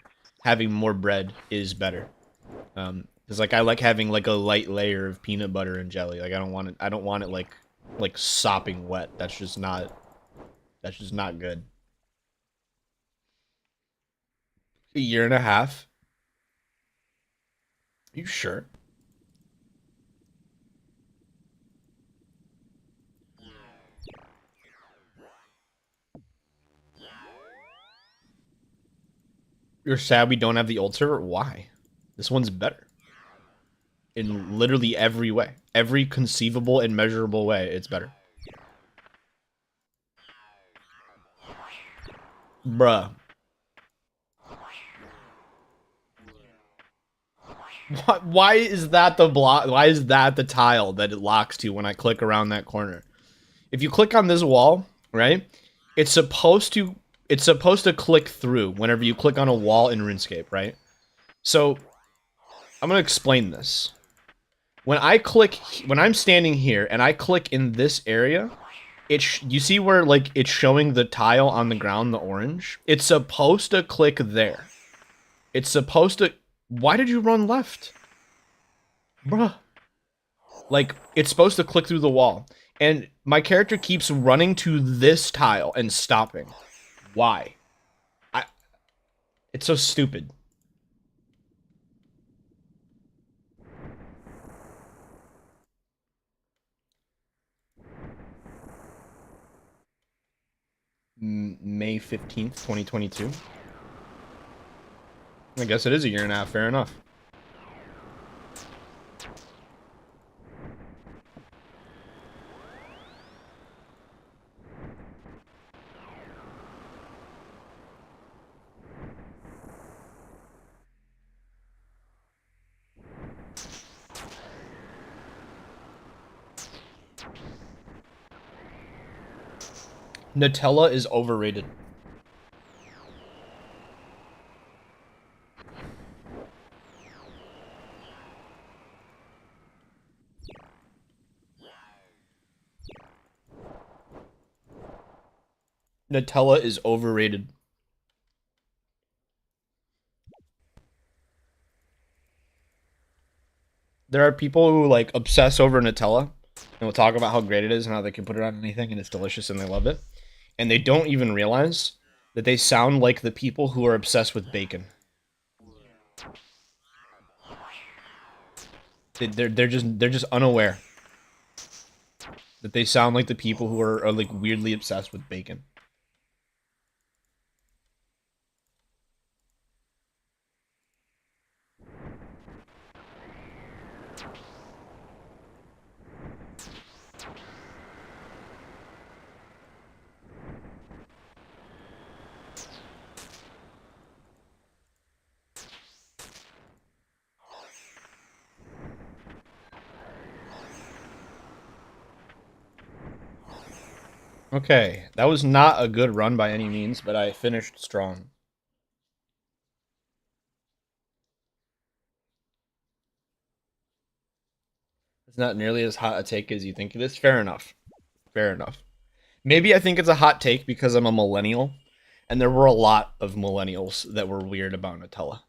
having more bread is better. Because like I like having like a light layer of peanut butter and jelly. Like I don't want it. I don't want it like sopping wet. That's just not. That's just not good. A year and a half. Are you sure? You're sad we don't have the old server? Why? This one's better. In literally every way. Every conceivable and measurable way, it's better. Bruh. Why is that the block? Why is that the tile that it locks to when I click around that corner? If you click on this wall, right? It's supposed to click through whenever you click on a wall in RuneScape, right? So I'm gonna explain this. When I'm standing here and I click in this area, you see where like it's showing the tile on the ground, the orange. It's supposed to click there. It's supposed to. Why did you run left, bruh? Like it's supposed to click through the wall, and my character keeps running to this tile and stopping. Why? I. It's so stupid. May 15th, 2022. I guess it is a year and a half. Fair enough. Nutella is overrated. Nutella is overrated. There are people who like obsess over Nutella and will talk about how great it is and how they can put it on anything and it's delicious and they love it. And they don't even realize That they sound like the people who are obsessed with bacon. They're just unaware that they sound like the people who are like weirdly obsessed with bacon. Okay, that was not a good run by any means, but I finished strong. It's not nearly as hot a take as you think it is. Fair enough. Fair enough. Maybe I think it's a hot take because I'm a millennial, and there were a lot of millennials that were weird about Nutella.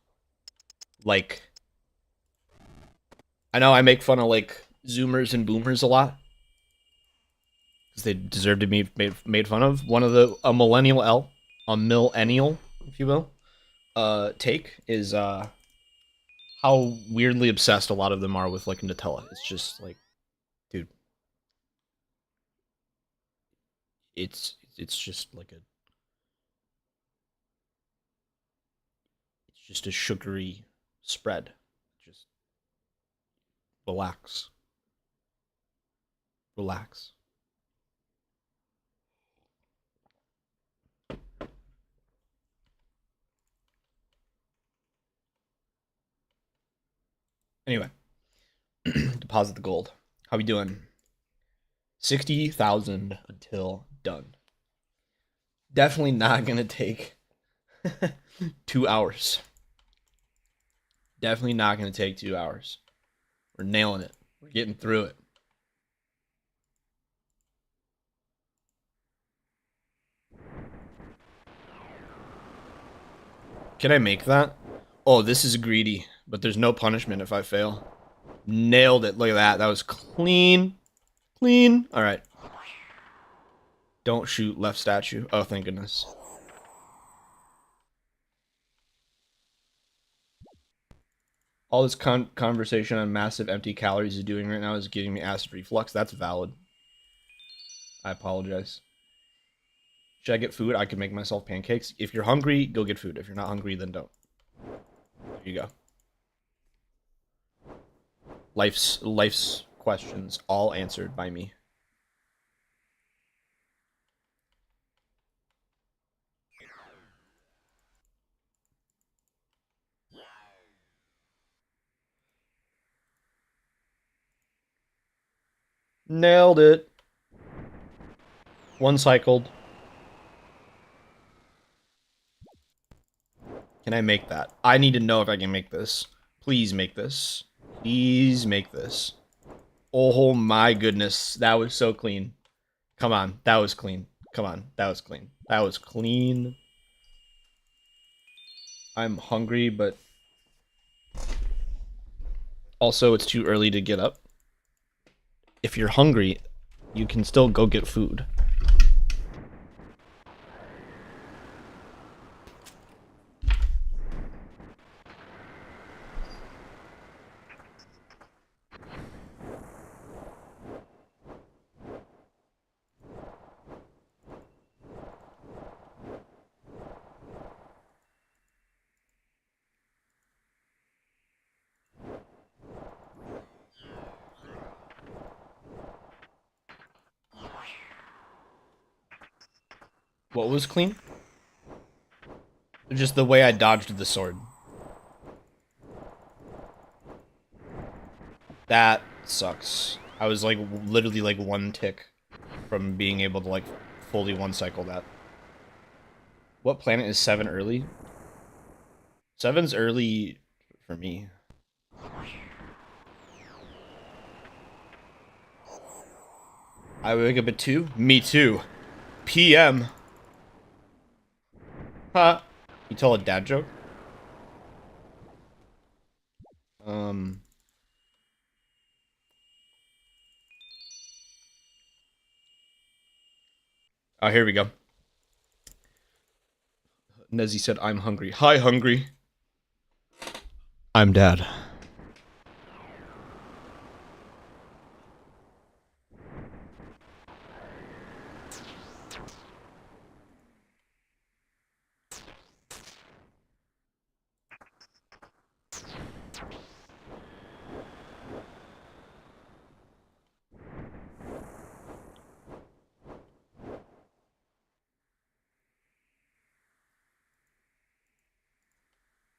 Like, I know I make fun of like Zoomers and Boomers a lot because they deserve to be made fun of. One of a millennial L, a millennial, if you will, take is how weirdly obsessed a lot of them are with like Nutella. It's just like, dude, it's just like it's just a sugary spread. Just relax, relax. Anyway, deposit the gold. How we doing? 60,000 until done. Definitely not gonna take 2 hours. Definitely not gonna take 2 hours. We're nailing it. We're getting through it. Can I make that? Oh, this is greedy, but there's no punishment if I fail. Nailed it. Look at that. That was clean. Clean. All right. Don't shoot left statue. Oh, thank goodness. All this conversation on massive empty calories is doing right now is giving me acid reflux. That's valid. I apologize. Should I get food? I can make myself pancakes. If you're hungry, go get food. If you're not hungry, then don't. There you go. Life's questions all answered by me. Nailed it. One cycled. Can I make that? I need to know if I can make this. Please make this. Please make this. Oh my goodness. That was so clean. Come on. That was clean. Come on. That was clean. That was clean. I'm hungry, but also it's too early to get up. If you're hungry, you can still go get food. What was clean? Just the way I dodged the sword. That sucks. I was like literally like one tick from being able to like fully one cycle that. What planet is 7 early? 7's early for me. I wake up at 2? Me too. PM. Huh? You tell a dad joke? Um. Oh, here we go. Nezzy said, I'm hungry. Hi, hungry. I'm dad.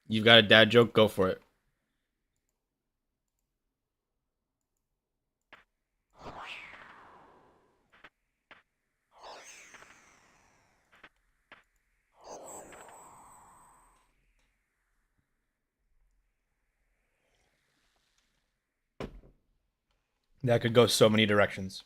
You've got a dad joke? Go for it. That could go so many directions.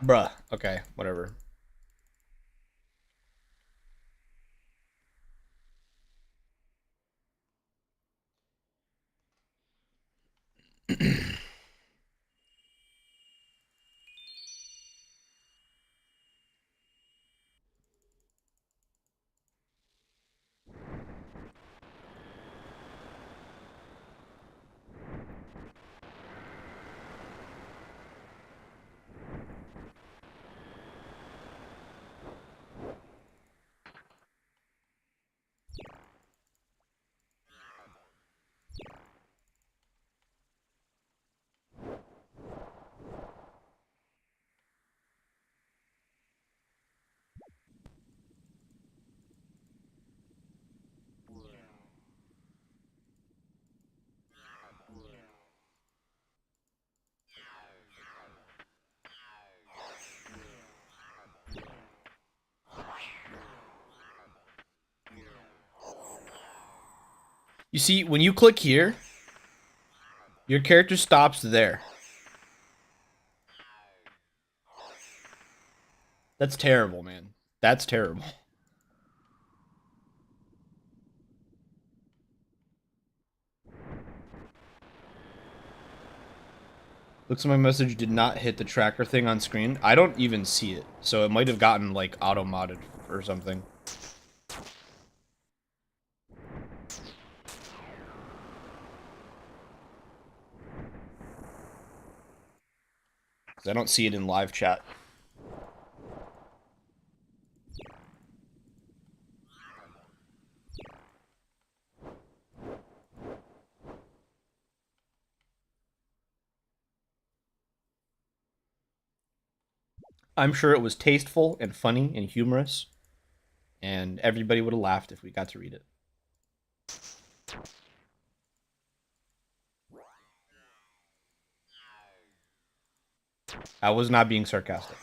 Bruh. Okay, whatever. You see, when you click here, your character stops there. That's terrible, man. That's terrible. Looks like my message did not hit the tracker thing on screen. I don't even see it, so it might have gotten, like, auto-modded or something. Because I don't see it in live chat. I'm sure it was tasteful and funny and humorous, and everybody would have laughed if we got to read it. I was not being sarcastic.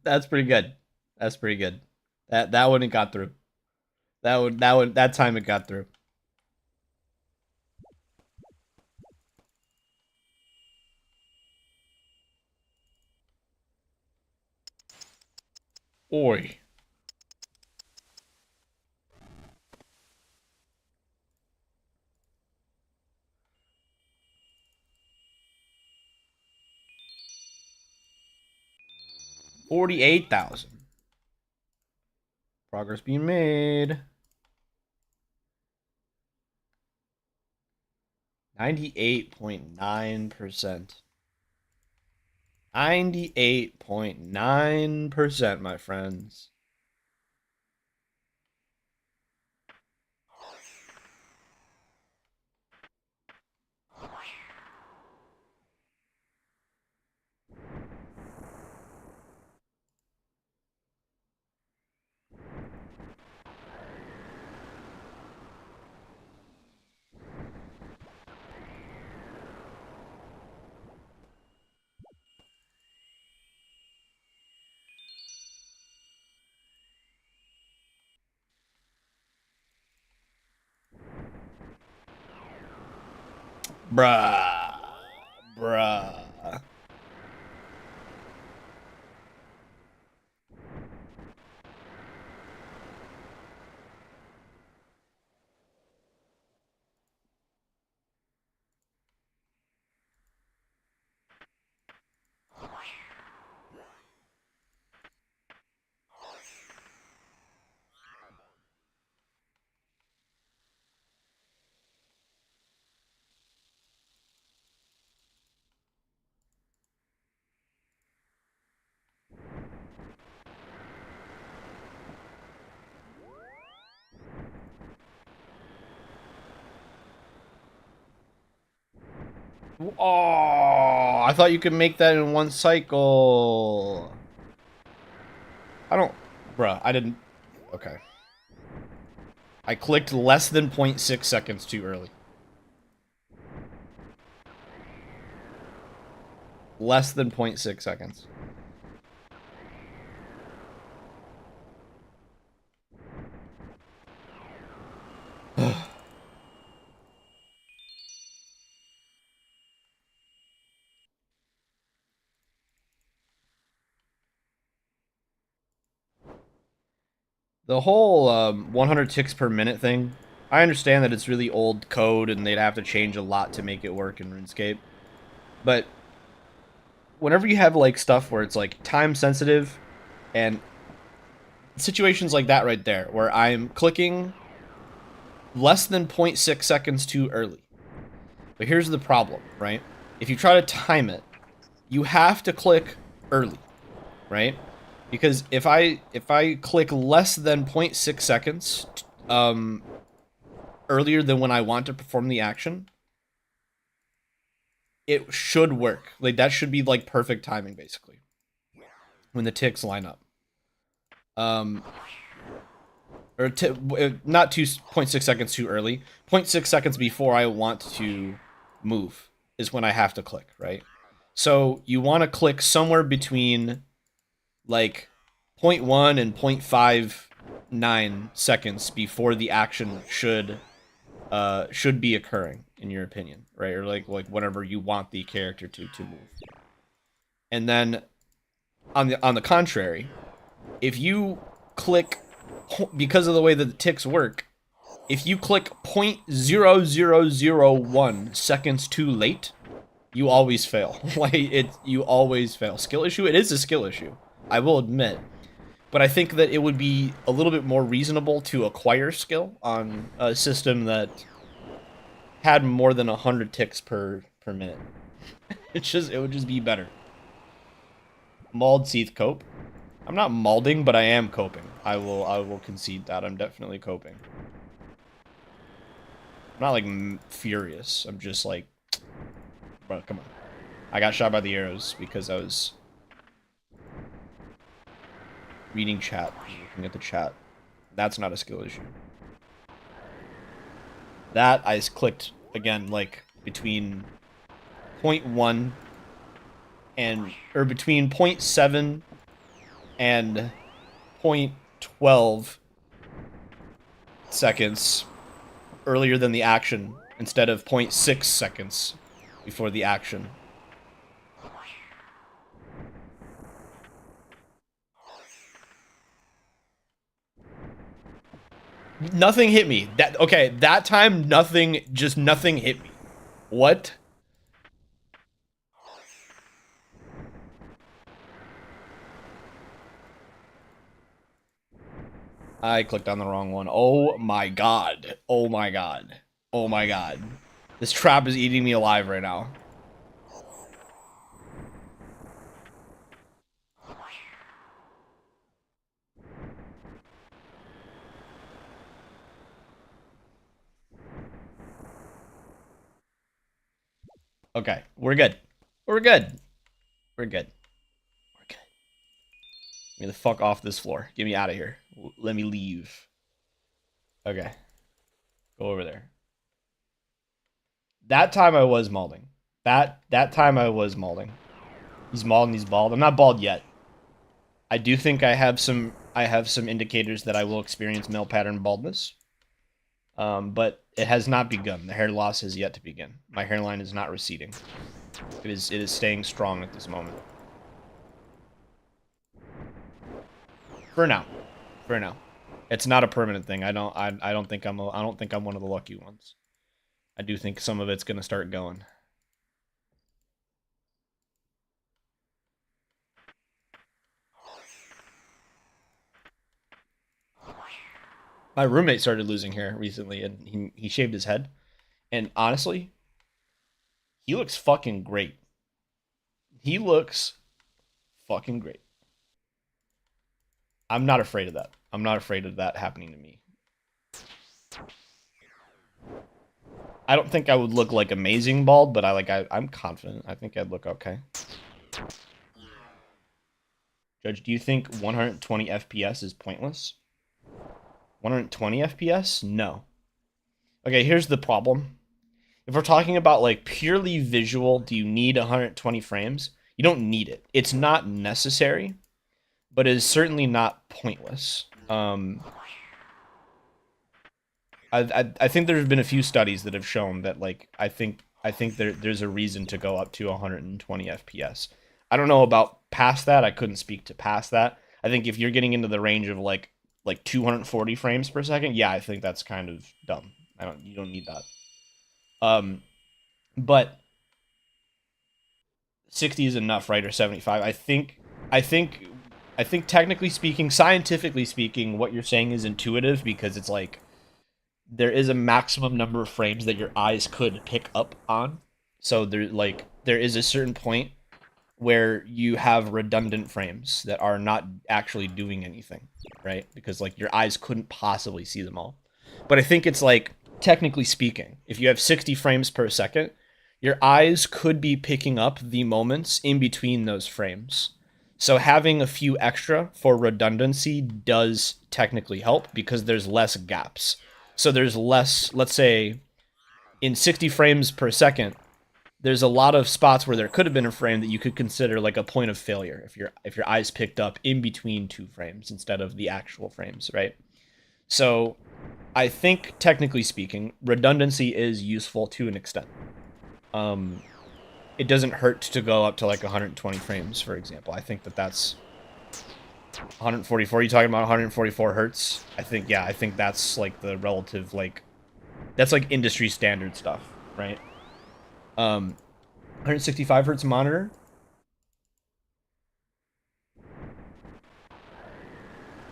That's pretty good. That's pretty good. That one it got through. That time it got through. Oi. 48,000. Progress being made. 98.9%. 98.9%, my friends. Bruh. Bruh. Oh, I thought you could make that in one cycle. I don't... Bruh, I didn't... Okay. I clicked less than 0.6 seconds too early. Less than 0.6 seconds. The whole 100 ticks per minute thing, I understand that it's really old code and they'd have to change a lot to make it work in RuneScape. But whenever you have like stuff where it's like time sensitive and situations like that right there where I'm clicking less than 0.6 seconds too early. But here's the problem, right? If you try to time it, you have to click early, right? Because if I click less than 0.6 seconds earlier than when I want to perform the action, it should work. Like that should be like perfect timing basically. When the ticks line up. Or not 2.6 seconds too early. 0.6 seconds before I want to move is when I have to click, right? So you want to click somewhere between like 0.1 and 0.59 seconds before the action should be occurring, in your opinion, right? Or like whenever you want the character to move. And then on the contrary, if you click, because of the way that the ticks work, if you click 0.0001 seconds too late, you always fail. You always fail. Skill issue? It is a skill issue, I will admit. But I think that it would be a little bit more reasonable to acquire skill on a system that had more than 100 ticks per minute. It would just be better. Mauled Seath cope. I'm not maulding, but I am coping. I will concede that. I'm definitely coping. I'm not like furious. I'm just like, bro, come on. I got shot by the arrows because I was reading chat, looking at the chat. That's not a skill issue. That I clicked again, like between 0.1 and between 0.7 and 0.12 seconds earlier than the action instead of 0.6 seconds before the action. Nothing hit me. That time nothing hit me. What? I clicked on the wrong one. Oh my god. Oh my god. Oh my god. This trap is eating me alive right now. Okay, we're good. We're good. We're good. We're good. Get me the fuck off this floor. Get me out of here. Let me leave. Okay. Go over there. That time I was malding. That time I was malding. He's mauled and he's bald. I'm not bald yet. I do think I have some indicators that I will experience male pattern baldness. But it has not begun. The hair loss has yet to begin. My hairline is not receding. It is staying strong at this moment. For now. For now. It's not a permanent thing. I don't think I'm one of the lucky ones. I do think some of it's gonna start going. My roommate started losing hair recently, and he shaved his head. And honestly, he looks fucking great. He looks fucking great. I'm not afraid of that. I'm not afraid of that happening to me. I don't think I would look like amazing bald, but I'm confident. I think I'd look okay. Judge, do you think 120 FPS is pointless? 120 FPS? No. Okay, here's the problem. If we're talking about like purely visual, do you need 120 frames? You don't need it. It's not necessary, but it is certainly not pointless. I think there's been a few studies that have shown that like I think there's a reason to go up to 120 FPS. I don't know about past that. I couldn't speak to past that. I think if you're getting into the range of like 240 frames per second, yeah, I think that's kind of dumb. You don't need that. But 60 is enough, right? Or 75. I think technically speaking, scientifically speaking, what you're saying is intuitive because it's like there is a maximum number of frames that your eyes could pick up on. So there is a certain point where you have redundant frames that are not actually doing anything, right? Because like your eyes couldn't possibly see them all. But I think it's like technically speaking, if you have 60 frames per second, your eyes could be picking up the moments in between those frames. So having a few extra for redundancy does technically help because there's less gaps. So there's less, let's say, in 60 frames per second, there's a lot of spots where there could have been a frame that you could consider like a point of failure if your eyes picked up in between two frames instead of the actual frames, right? So I think technically speaking, redundancy is useful to an extent. It doesn't hurt to go up to like 120 frames, for example. I think that's 144. You talking about 144 hertz? I think that's like the relative that's like industry standard stuff, right? 165 hertz monitor.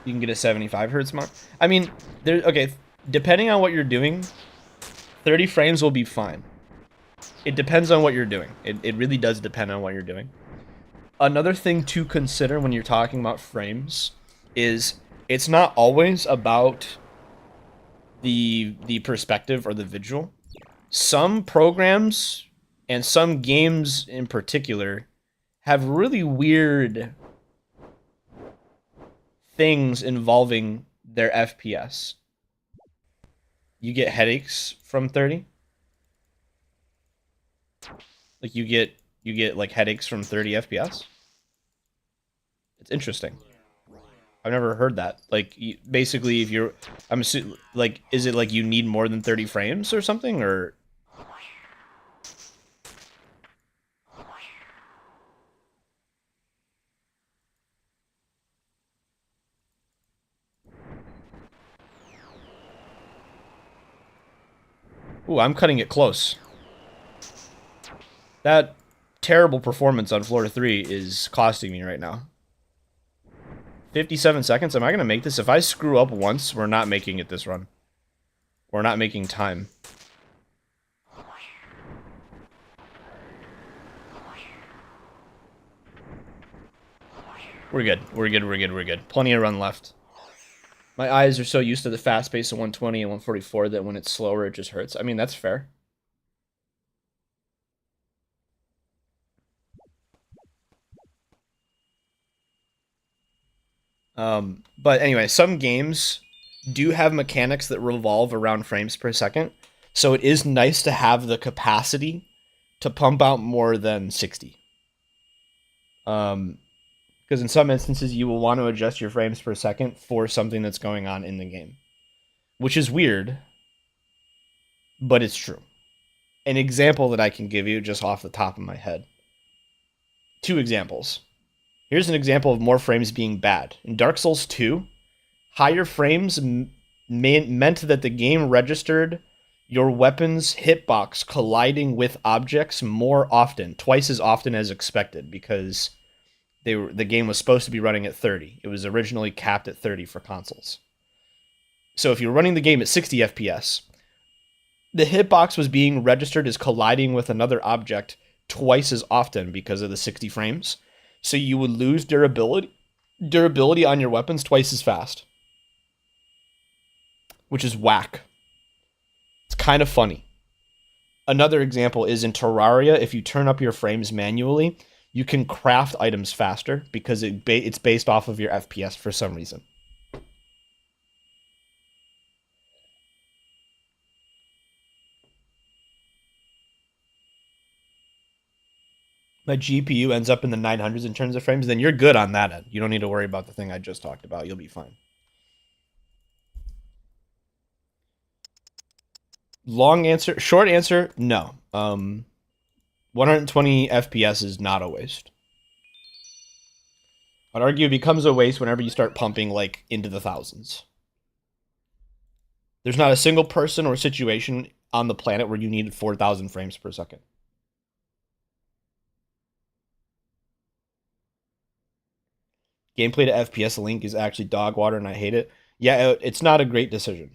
You can get a 75 hertz monitor. I mean, okay, depending on what you're doing, 30 frames will be fine. It depends on what you're doing. It really does depend on what you're doing. Another thing to consider when you're talking about frames is it's not always about the perspective or the visual. Some programs and some games in particular have really weird things involving their FPS. You get headaches from 30? Like you get like headaches from 30 FPS? It's interesting. I've never heard that. Like basically if you're I'm assuming like is it like you need more than 30 frames or something or Ooh, I'm cutting it close. That terrible performance on floor 3 is costing me right now. 57 seconds. Am I gonna make this? If I screw up once, we're not making it this run. We're not making time. We're good. We're good. We're good. We're good. Plenty of run left. My eyes are so used to the fast pace of 120 and 144 that when it's slower, it just hurts. I mean, that's fair. But anyway, some games do have mechanics that revolve around frames per second. So it is nice to have the capacity to pump out more than 60. Because in some instances, you will want to adjust your frames per second for something that's going on in the game, which is weird, but it's true. An example that I can give you just off the top of my head. Two examples. Here's an example of more frames being bad. In Dark Souls 2, higher frames meant that the game registered your weapon's hitbox colliding with objects more often, twice as often as expected, because the game was supposed to be running at 30. It was originally capped at 30 for consoles. So if you're running the game at 60 FPS, the hitbox was being registered as colliding with another object twice as often because of the 60 frames. So you would lose durability on your weapons twice as fast, which is whack. It's kind of funny. Another example is in Terraria. If you turn up your frames manually, you can craft items faster because it's based off of your FPS for some reason. My GPU ends up in the 900s in terms of frames, then you're good on that end. You don't need to worry about the thing I just talked about. You'll be fine. Long answer, short answer, no. 120 FPS is not a waste. I'd argue it becomes a waste whenever you start pumping like into the thousands. There's not a single person or situation on the planet where you need 4,000 frames per second. Gameplay to FPS link is actually dog water and I hate it. Yeah, it's not a great decision.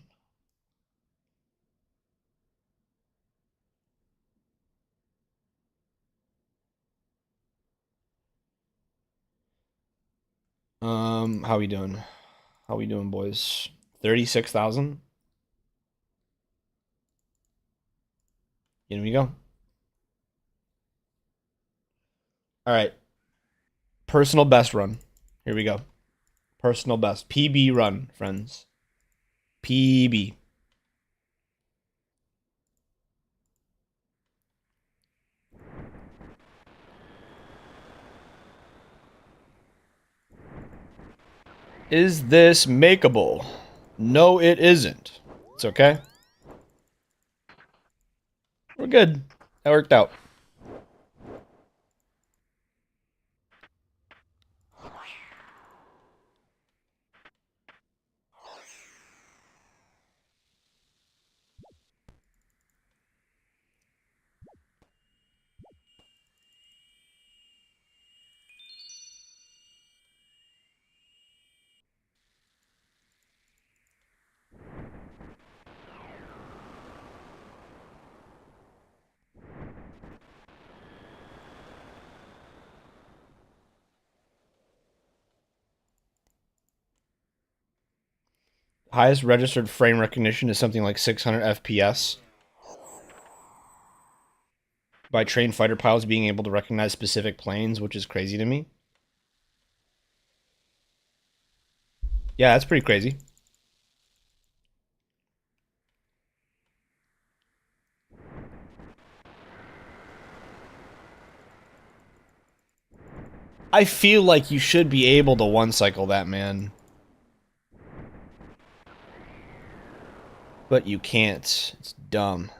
How we doing? How we doing, boys? 36,000? Here we go. All right. Personal best run. Here we go. Personal best. PB run, friends. PB. Is this makeable? No, it isn't. It's okay. We're good. That worked out. Highest registered frame recognition is something like 600 FPS by trained fighter pilots being able to recognize specific planes, which is crazy to me. Yeah, that's pretty crazy. I feel like you should be able to one cycle that, man. But you can't. It's dumb.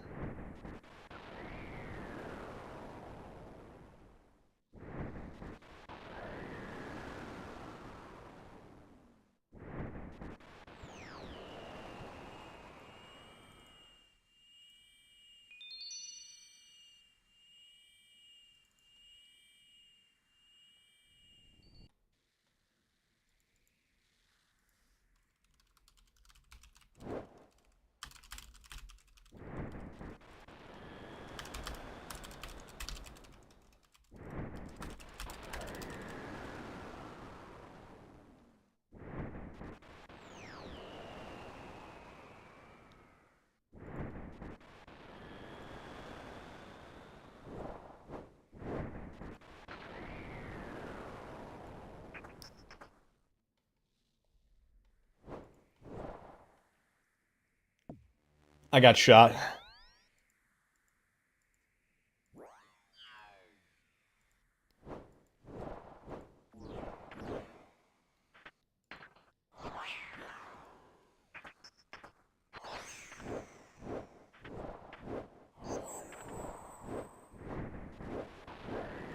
I got shot.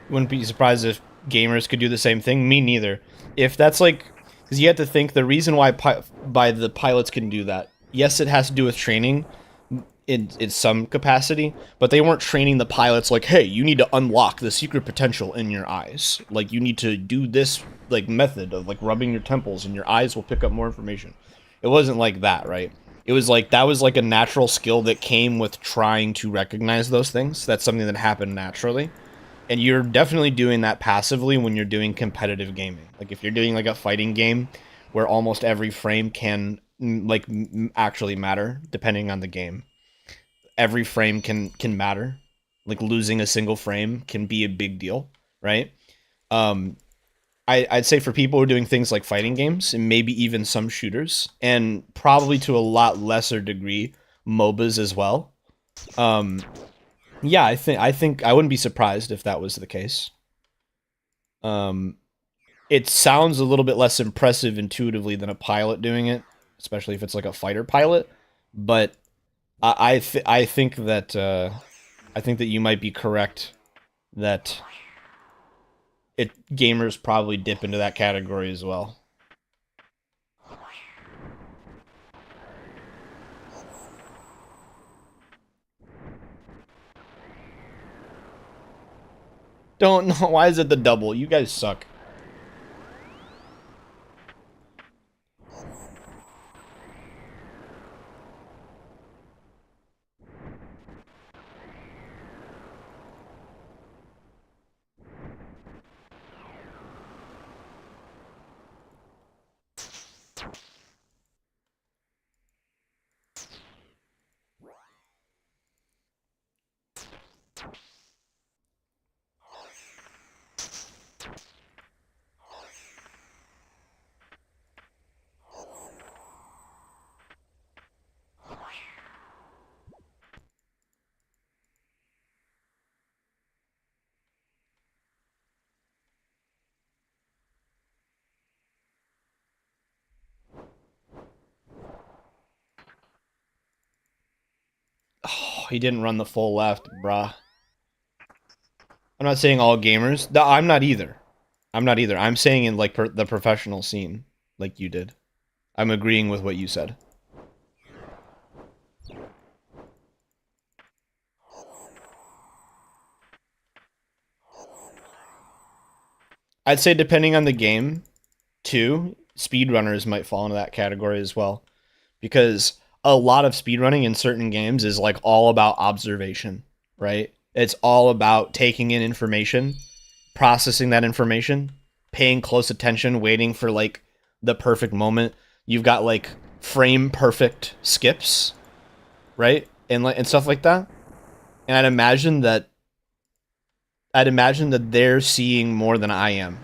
Wouldn't be surprised if gamers could do the same thing. Me neither. If that's like, because you have to think the reason why the pilots can do that. Yes, it has to do with training in some capacity, but they weren't training the pilots like, hey, you need to unlock the secret potential in your eyes. Like you need to do this like method of like rubbing your temples and your eyes will pick up more information. It wasn't like that, right? It was like that was like a natural skill that came with trying to recognize those things. That's something that happened naturally. And you're definitely doing that passively when you're doing competitive gaming. Like if you're doing like a fighting game where almost every frame can like actually matter depending on the game. Every frame can matter. Like losing a single frame can be a big deal, right? Um I'd say for people who are doing things like fighting games and maybe even some shooters and probably to a lot lesser degree MOBAs as well. Um yeah, I think I wouldn't be surprised if that was the case. Um, it sounds a little bit less impressive intuitively than a pilot doing it, especially if it's like a fighter pilot. But I think that I think that you might be correct that it gamers probably dip into that category as well. Don't know why is it the double? You guys suck. Oh, he didn't run the full left, bruh. I'm not saying all gamers. No, I'm not either. I'm not either. I'm saying in like the professional scene, like you did. I'm agreeing with what you said. I'd say depending on the game, too, speedrunners might fall into that category as well. Because a lot of speedrunning in certain games is like all about observation, right? It's all about taking in information, processing that information, paying close attention, waiting for like the perfect moment. You've got like frame perfect skips, right? And stuff like that. And I'd imagine that they're seeing more than I am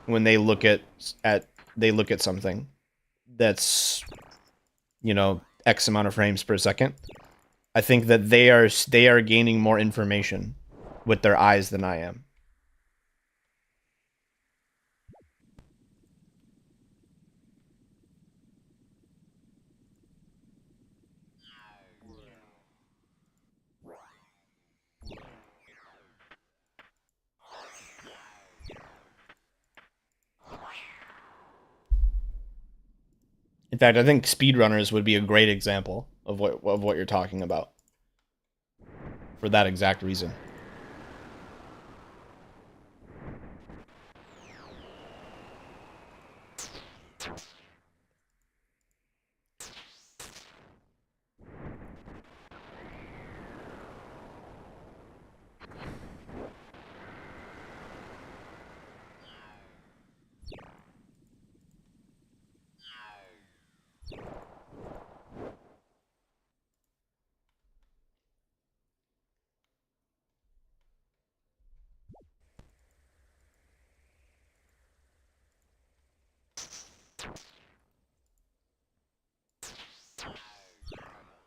when they look at they look at something that's, you know, X amount of frames per second. I think that they are gaining more information with their eyes than I am. In fact, I think speedrunners would be a great example of what you're talking about for that exact reason.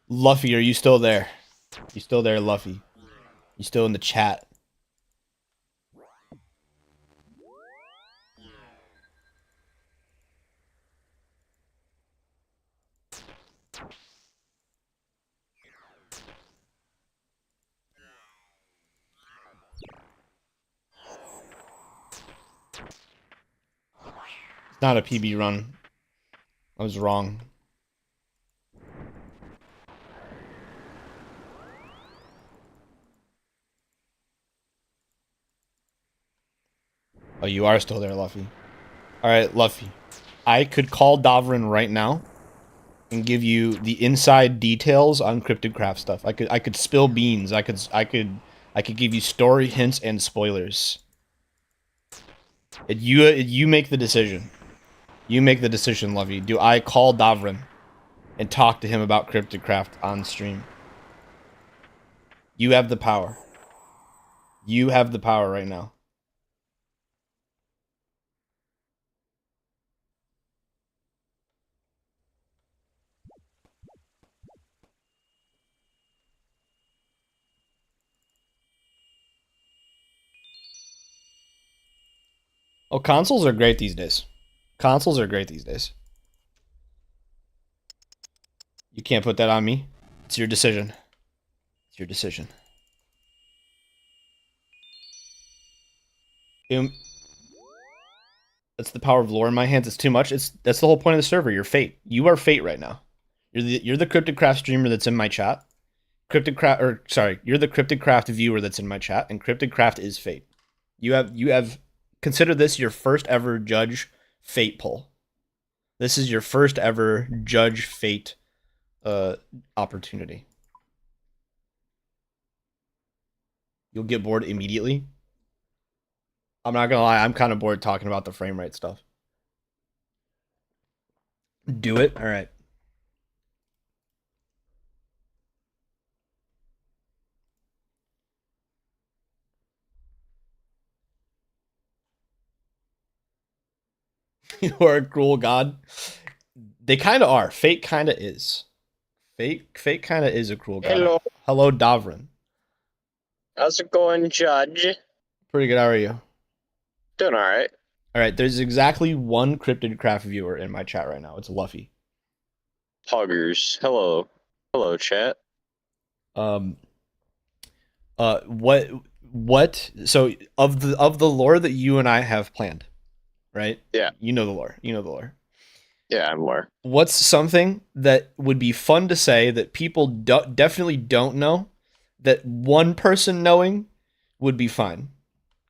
Luffy, are you still there? You still there, Luffy? You still in the chat? It's not a PB run. I was wrong. Oh, you are still there, Luffy. Alright, Luffy. I could call Davrin right now and give you the inside details on Cryptid Craft stuff. I could spill beans. I could give you story hints and spoilers. You make the decision. You make the decision, Luffy. Do I call Davrin and talk to him about Cryptid Craft on stream? You have the power. You have the power right now. Oh, consoles are great these days. Consoles are great these days. You can't put that on me. It's your decision. It's your decision. Um, that's the power of lore in my hands. It's too much. That's the whole point of the server. You're Fate. You are Fate right now. You're the Cryptid Craft streamer that's in my chat. You're the Cryptid Craft viewer that's in my chat, and Cryptid Craft is Fate. You have consider this your first ever Judge Fate poll. This is your first ever Judge Fate opportunity. You'll get bored immediately. I'm not gonna lie, I'm kind of bored talking about the frame rate stuff. Do it. All right. You are a cruel god. They kind of are. Fate kind of is. Fate kind of is a cruel god. Hello, Hello, Davrin. how's it going, Judge? Pretty good. How are you? Doing all right. All right. There's exactly one Cryptid Craft viewer in my chat right now. It's Luffy. Poggers. Hello. Hello, chat. Um. What? So of the lore that you and I have planned, right? Yeah. You know the lore. You know the lore. Yeah, I'm aware. What's something that would be fun to say that people definitely don't know that one person knowing would be fine?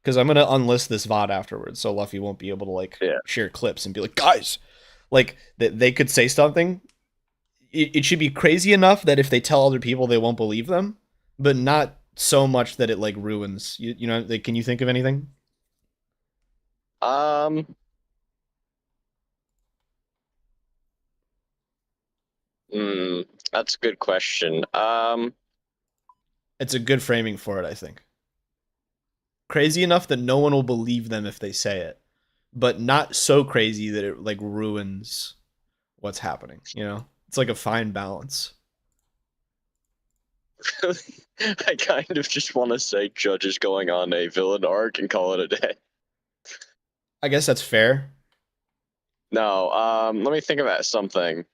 Because I'm gonna unlist this VOD afterwards, so Luffy won't be able to like Yeah. share clips and be like, guys, like that they could say something. It should be crazy enough that if they tell other people, they won't believe them, but not so much that it like ruins. You know, like, can you think of anything? Um. Hmm. That's a good question. It's a good framing for it, I think. Crazy enough that no one will believe them if they say it, but not so crazy that it like ruins what's happening. You know, it's like a fine balance. I kind of just want to say Judge is going on a villain arc and call it a day. I guess that's fair. No. Let me think about something.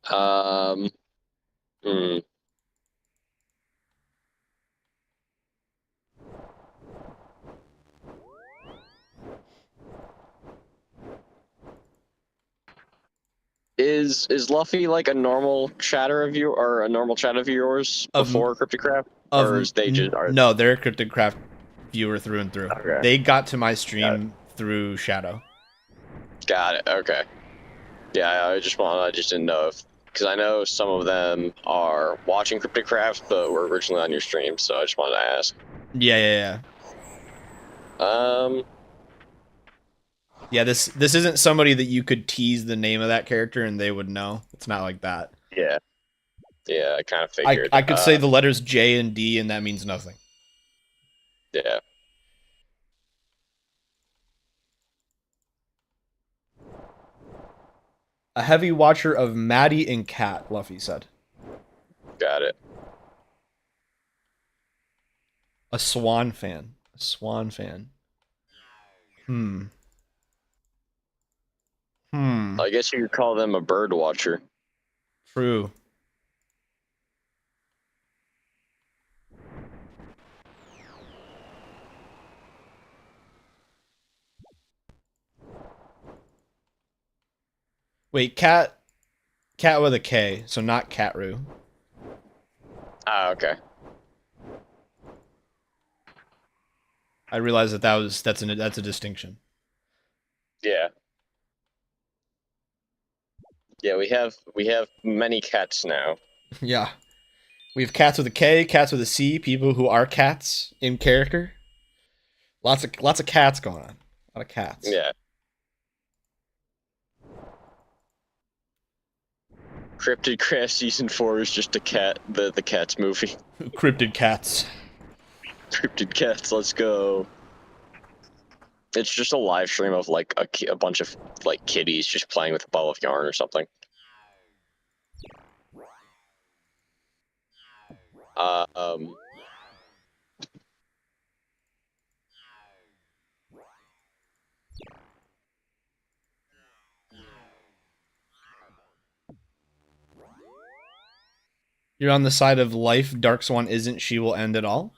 Um. Hmm. Is Luffy like a normal chatter of you or a normal chat of yours Of before Cryptocraft, of or is they just are? no, they're a Cryptid Craft viewer through and through. Okay. They got to my Got it. stream through Shadow. Got it. Okay. Yeah, I just didn't know if, because I know some of them are watching Cryptic Craft, but were originally on your stream, so I just wanted to ask. Yeah. Um, Yeah, this isn't somebody that you could tease the name of that character and they would know. It's not like that. yeah, yeah, I kind of I figured. I could say the letters J and D and that means nothing. Yeah. A heavy watcher of Maddie and Cat, Luffy said. Got it. A Swan fan. A Swan fan. Hmm. I guess you could call them a bird watcher. True. Wait, cat with a K, so not Catru. Ah, okay. I realized that's a distinction. Yeah. Yeah, we have many cats now. Yeah. We have cats with a K, cats with a C, people who are cats in character. Lots of cats going on. A lot of cats. Yeah. Cryptid Craft Season 4 is just a cat, the Cats movie. Cryptid cats. Cryptid Cats, let's go. It's just a live stream of like a bunch of like kitties just playing with a ball of yarn or something. Uh, um, You're on the side of life. Dark Swan isn't. She will end it all.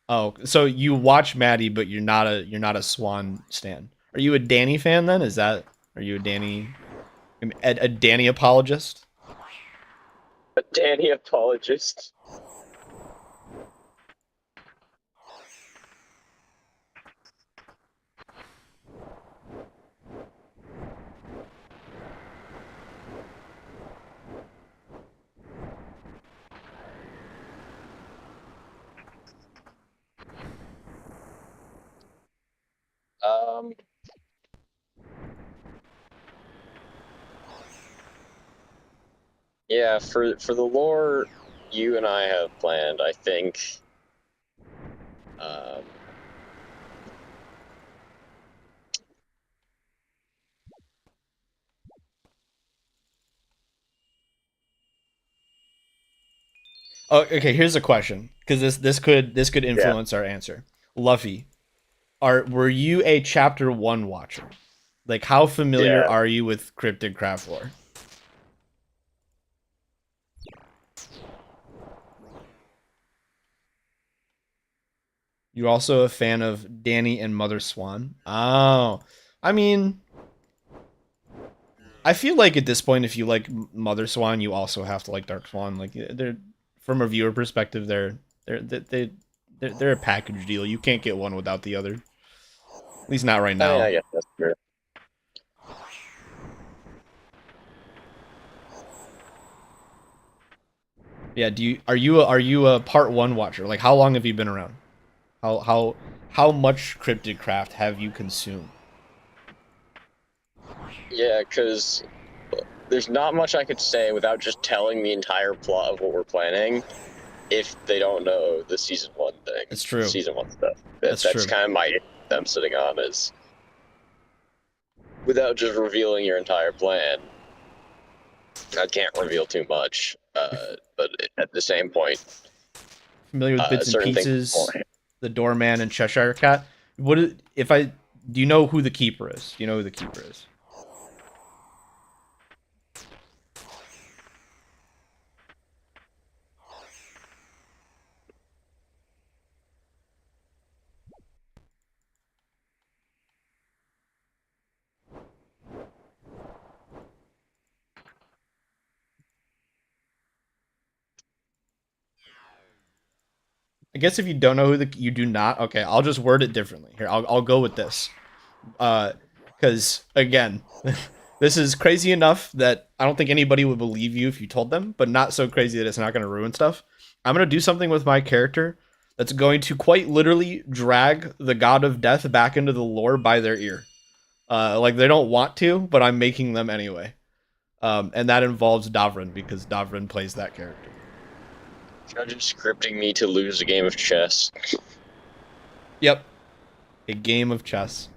Oh, so you watch Maddie, but you're not a Swan stan. Are you a Danny fan then? Are you a Danny a Danny apologist? a Danny apologist. Um, yeah, for the lore you and I have planned, I think. Um, Oh, okay. Here's a question, because this could yeah, influence our answer. Luffy, were you a chapter 1 watcher? Like, how familiar yeah. are you with cryptid craft lore? You also a fan of Danny and Mother Swan? Oh, I mean, I feel like at this point, if you like Mother Swan, you also have to like Dark Swan. Like, they're from a viewer perspective, they're a package deal. You can't get one without the other. At least not right I mean, now. I guess that's true. Yeah. Are you a part 1 watcher? Like, how long have you been around? How much cryptid craft have you consumed? Yeah, because there's not much I could say without just telling the entire plot of what we're planning. If they don't know the season 1 thing, It's true. season 1 stuff, That's that's true. kind of my them sitting on is without just revealing your entire plan. I can't reveal too much, but at the same point, Familiar with bits and certain things pieces, beforehand. the doorman and Cheshire Cat. If I do you know who the keeper is? Do you know who the keeper is? I guess if you don't know you do not. Okay, I'll just word it differently. Here, I'll go with this. Because again, this is crazy enough that I don't think anybody would believe you if you told them, but not so crazy that it's not going to ruin stuff. I'm going to do something with my character that's going to quite literally drag the god of death back into the lore by their ear. Like they don't want to, but I'm making them anyway. And that involves Davrin because Davrin plays that character. Imagine scripting me to lose a game of chess. Yep. A game of chess.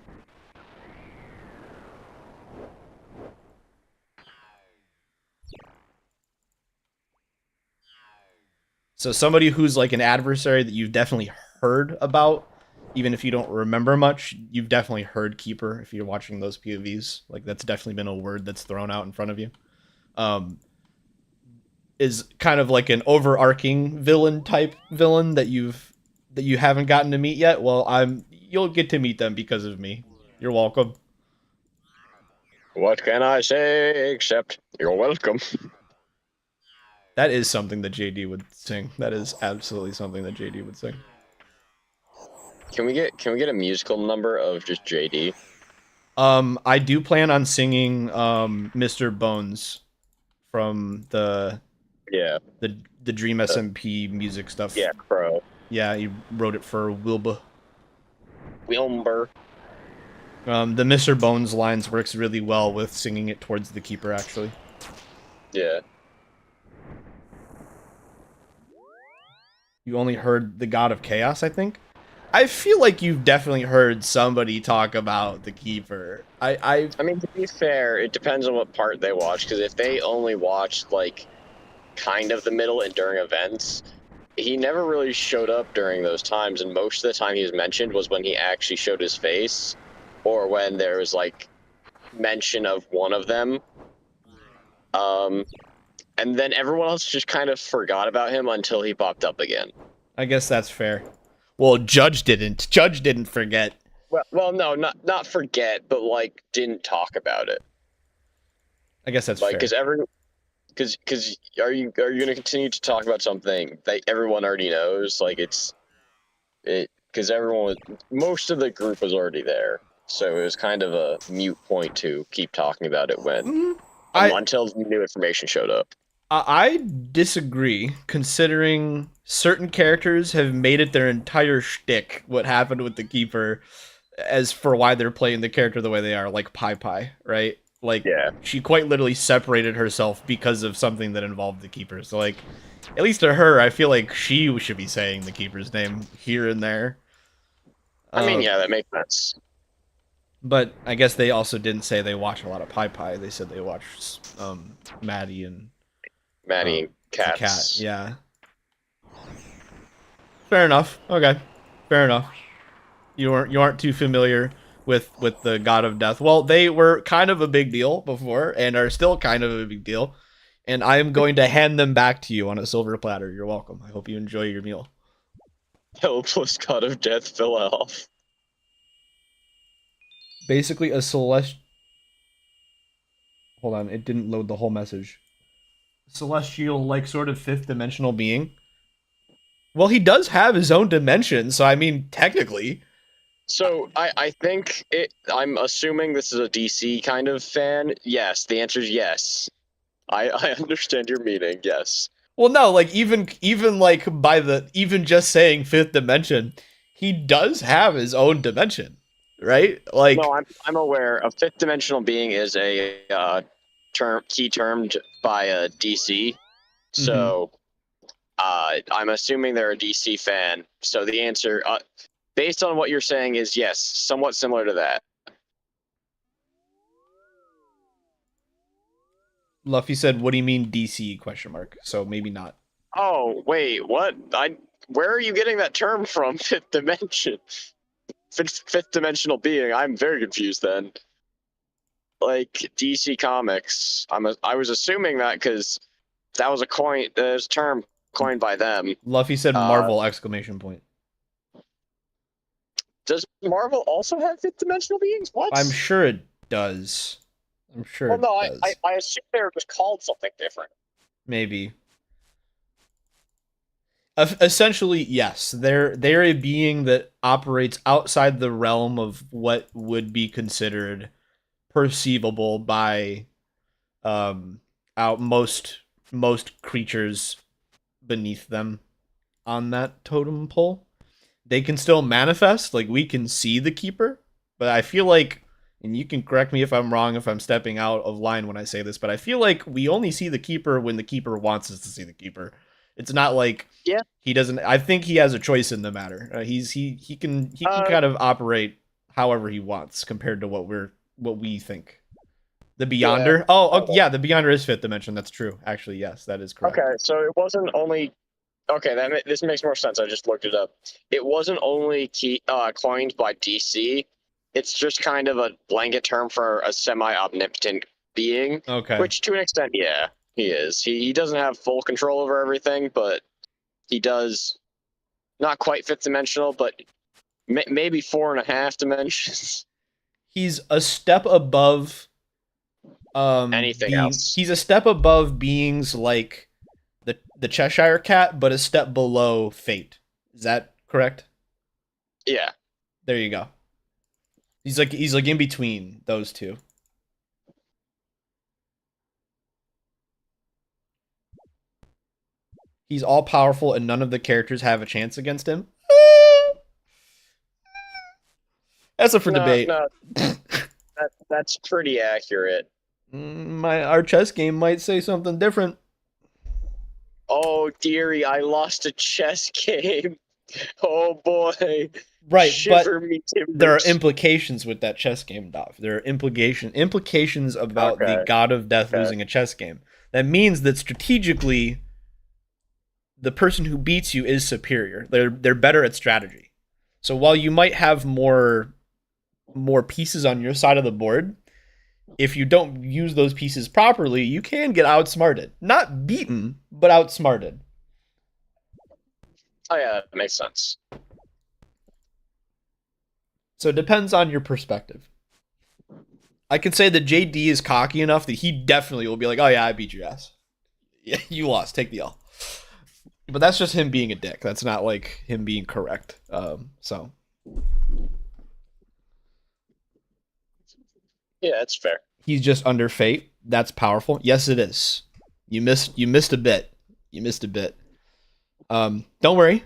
So somebody who's like an adversary that you've definitely heard about, even if you don't remember much, you've definitely heard Keeper if you're watching those POVs. Like that's definitely been a word that's thrown out in front of you. Um, is kind of like an overarching villain type villain that you haven't gotten to meet yet. Well, you'll get to meet them because of me. You're welcome. What can I say except you're welcome? That is something that JD would sing. That is absolutely something that JD would sing. Can we get a musical number of just JD? I do plan on singing Mr. Bones from the Yeah. the Dream SMP music stuff. Yeah, Crow. Yeah, he wrote it for Wilbur. Wilbur. The Mr. Bones lines works really well with singing it towards the keeper, actually. Yeah. You only heard the God of Chaos, I think? I feel like you've definitely heard somebody talk about the keeper. I mean, to be fair, it depends on what part they watch, because if they only watched, like, kind of the middle and during events, he never really showed up during those times, and most of the time he was mentioned was when he actually showed his face, or when there was, like, mention of one of them. And then everyone else just kind of forgot about him until he popped up again. I guess that's fair. Well, Judge didn't. Judge didn't forget. Well, no, not forget, but like didn't talk about it. I guess that's Like, fair. because are you gonna continue to talk about something that everyone already knows? Like because most of the group was already there, so it was kind of a mute point to keep talking about it until new information showed up. I disagree, considering certain characters have made it their entire shtick what happened with the Keeper as for why they're playing the character the way they are, like Pai Pai, right? Like, Yeah. she quite literally separated herself because of something that involved the Keeper. So, like, at least to her, I feel like she should be saying the Keeper's name here and there. I mean, yeah, that makes sense. But I guess they also didn't say they watch a lot of Pai Pai. They said they watched Maddie and Maddie Cat. Cats. Yeah. Fair enough. Okay. Fair enough. You aren't too familiar with the God of Death. Well, they were kind of a big deal before and are still kind of a big deal. And I am going to hand them back to you on a silver platter. You're welcome. I hope you enjoy your meal. Helpless God of Death fell off. Basically a celestial. Hold on, it didn't load the whole message. Celestial, like, sort of fifth dimensional being. Well, he does have his own dimension, so I mean, technically. So I think I'm assuming this is a DC kind of fan. Yes, the answer is yes. I understand your meaning. Yes. Well, no, like even like even just saying fifth dimension, he does have his own dimension, right? Like, No, I'm aware. A fifth dimensional being is a key termed by a DC. So I'm assuming they're a DC fan. So the answer, based on what you're saying, is yes, somewhat similar to that. Luffy said, "What do you mean DC?" question mark. So maybe not. Oh wait, what? Where are you getting that term from? Fifth dimension, fifth dimensional being. I'm very confused then. Like DC Comics, I was assuming that because that was a term coined by them. Luffy said, "Marvel!" exclamation point. Does Marvel also have fifth dimensional beings? What? I'm sure it does. I'm sure. Well, no, it does. I assume they were just called something different. Maybe. Essentially, yes. They're a being that operates outside the realm of what would be considered perceivable by most creatures beneath them on that totem pole. They can still manifest, like we can see the keeper, but I feel like, and you can correct me if I'm wrong, if I'm stepping out of line when I say this, but I feel like we only see the keeper when the keeper wants us to see the keeper. It's not like he doesn't. I think he has a choice in the matter. He can kind of operate however he wants compared to what we think. The Beyonder. Yeah. Oh, yeah, the Beyonder is fifth dimension. That's true. Actually, yes, that is correct. Okay, so it wasn't only Okay, this makes more sense. I just looked it up. It wasn't only coined by DC. It's just kind of a blanket term for a semi-omnipotent being, Okay. which to an extent, yeah, he is. He doesn't have full control over everything, but he does not quite fifth dimensional, but maybe 4.5 dimensions. He's a step above Anything being else? he's a step above beings like the Cheshire Cat, but a step below Fate. Is that correct? Yeah. There you go. He's like in between those two. He's all powerful and none of the characters have a chance against him. That's up for No, debate. no, that's pretty accurate. Our chess game might say something different. Oh, dearie, I lost a chess game. Oh boy. Right, Shiver but me there are timbers. implications with that chess game, Dov. There are implications about the Okay. god of death Okay. losing a chess game. That means that strategically, the person who beats you is superior. They're better at strategy. So while you might have more pieces on your side of the board, if you don't use those pieces properly, you can get outsmarted. Not beaten, but outsmarted. Oh yeah, that makes sense. So it depends on your perspective. I can say that JD is cocky enough that he definitely will be like, "Oh yeah, I beat your ass. Yeah, you lost. Take the L." But that's just him being a dick. That's not like him being correct. So Yeah, that's fair. he's just under fate. That's powerful. Yes, it is. You missed a bit. You missed a bit. Don't worry.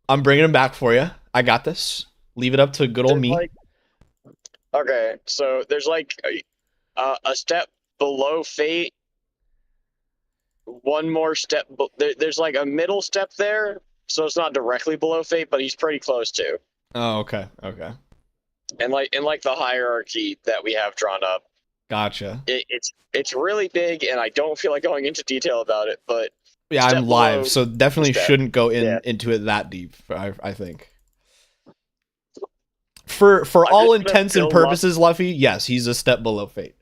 I'm bringing him back for you. I got this. Leave it up to good old There's me. like, okay, so there's like a step below fate. One more step. There's like a middle step there, so it's not directly below fate, but he's pretty close to. Oh, okay. Okay. And like in like the hierarchy that we have drawn up, Gotcha. it's really big, and I don't feel like going into detail about it, but Yeah, step I'm below live, so definitely step. shouldn't go Yeah. into it that deep. I think. For I'm all just gonna intents and fill up- purposes, Luffy, yes, he's a step below fate.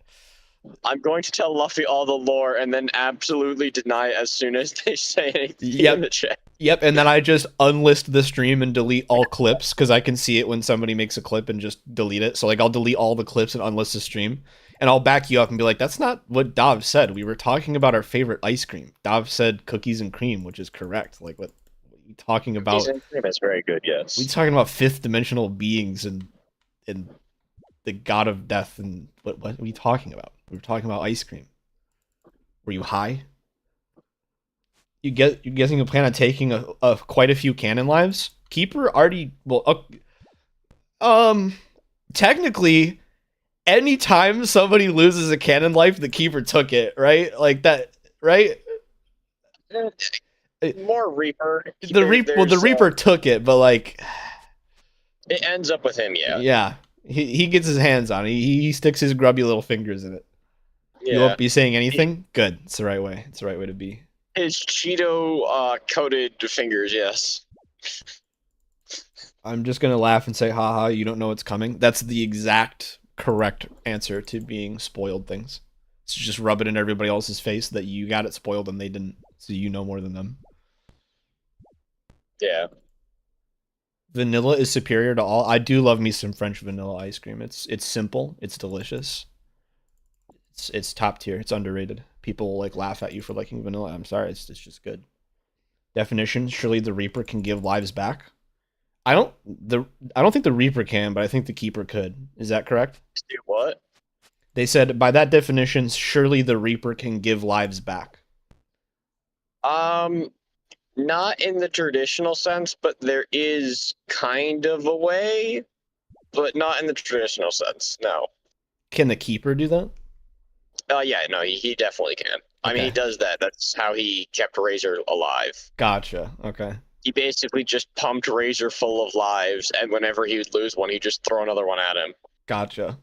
I'm going to tell Luffy all the lore and then absolutely deny it as soon as they say anything Yep. in the chat. Yep, and then I just unlist the stream and delete all clips because I can see it when somebody makes a clip and just delete it. So like I'll delete all the clips and unlist the stream, and I'll back you up and be like, "That's not what Dov said. We were talking about our favorite ice cream. Dov said cookies and cream, which is correct. Like what are you talking about? That's very good, yes. We talking about fifth dimensional beings and the god of death and what are we talking about? We were talking about ice cream. Were you high? You guessing you plan on taking a quite a few canon lives? Keeper already technically anytime somebody loses a canon life, the keeper took it, right? Like that, right? More Reaper. The Reaper took it, but like it ends up with him, yeah. Yeah. He gets his hands on it. He sticks his grubby little fingers in it. Yeah. You won't be saying anything? Good. It's the right way. It's the right way to be. His Cheeto coated fingers, yes. I'm just gonna laugh and say, haha, you don't know what's coming. That's the exact correct answer to being spoiled things. It's just rub it in everybody else's face that you got it spoiled and they didn't, so you know more than them. Yeah. Vanilla is superior to all. I do love me some French vanilla ice cream. It's simple, it's delicious. It's top tier. It's underrated. People like laugh at you for liking vanilla. I'm sorry, it's just good. Definition: surely the Reaper can give lives back. I don't think the Reaper can, but I think the Keeper could. Is that correct? Do what? They said by that definition, surely the Reaper can give lives back. Not in the traditional sense, but there is kind of a way, but not in the traditional sense. No. Can the Keeper do that? Yeah, no, he definitely can. I mean, he does that. That's how he kept Razor alive. Gotcha. Okay. He basically just pumped Razor full of lives, and whenever he would lose one, he'd just throw another one at him. Gotcha.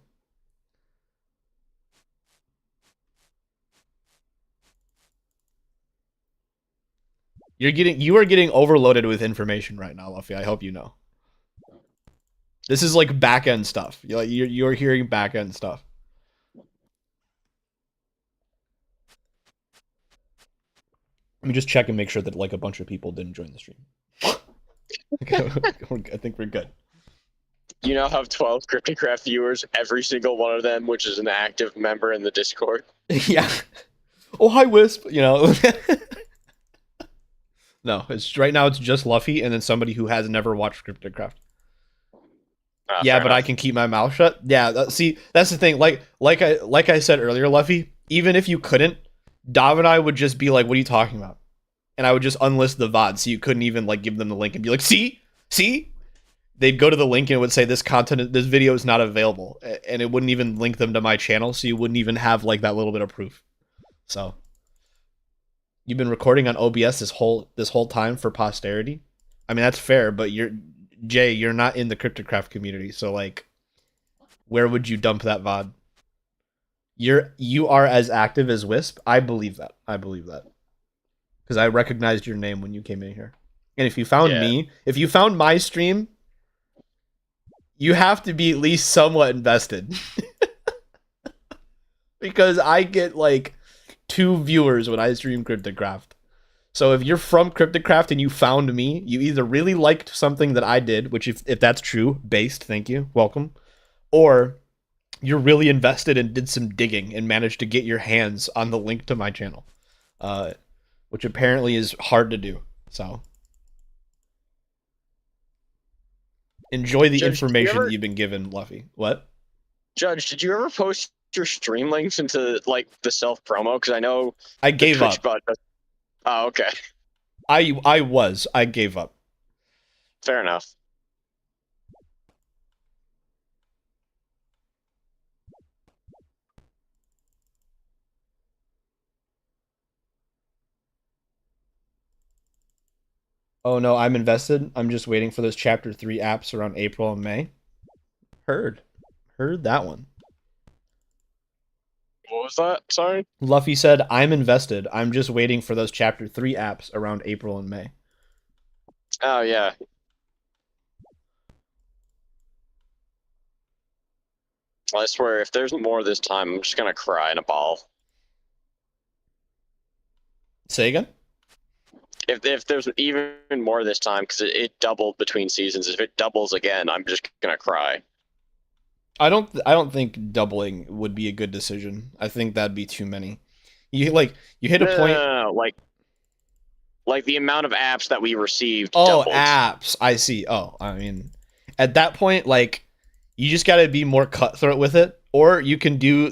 You are getting overloaded with information right now, Luffy. I hope you know. This is like back end stuff. You're hearing back end stuff. Let me just check and make sure that like a bunch of people didn't join the stream. I think we're good. You now have 12 Cryptocraft viewers, every single one of them, which is an active member in the Discord. Yeah. Oh, hi, Wisp. You know. No, it's right now. It's just Luffy and then somebody who has never watched Cryptocraft. Yeah, but enough. I can keep my mouth shut. Yeah, see, that's the thing. Like I said earlier, Luffy. Even if you couldn't, Dav and I would just be like, "What are you talking about?" And I would just unlist the VOD, so you couldn't even like give them the link and be like, "See." They'd go to the link and it would say this video is not available, and it wouldn't even link them to my channel, so you wouldn't even have like that little bit of proof. So you've been recording on OBS this whole time for posterity. I mean, that's fair, but you're not in the Cryptocraft community, so like, where would you dump that VOD? You are as active as Wisp. I believe that. Because I recognized your name when you came in here. And if you found me, if you found my stream, you have to be at least somewhat invested. Because I get like 2 viewers when I stream Cryptocraft. So if you're from Cryptocraft and you found me, you either really liked something that I did, which if that's true, based, thank you, welcome, or you're really invested and did some digging and managed to get your hands on the link to my channel, which apparently is hard to do. So enjoy the Judge, information that you've been given, Luffy. What? Judge, did you ever post your stream links into like the self promo? Because I know I gave up. Oh, okay. I gave up. Fair enough. Oh no, I'm invested. I'm just waiting for those chapter 3 apps around April and May. Heard that one. What was that? Sorry? Luffy said, I'm invested. I'm just waiting for those chapter 3 apps around April and May. Oh, yeah. I swear, if there's more this time, I'm just gonna cry in a ball. Say again? If there's even more this time, because it doubled between seasons, if it doubles again, I'm just gonna cry. I don't think doubling would be a good decision. I think that'd be too many. You hit a point. No, like the amount of apps that we received. Oh, doubled. Apps. I see. Oh, I mean, at that point, like, you just got to be more cutthroat with it, or you can do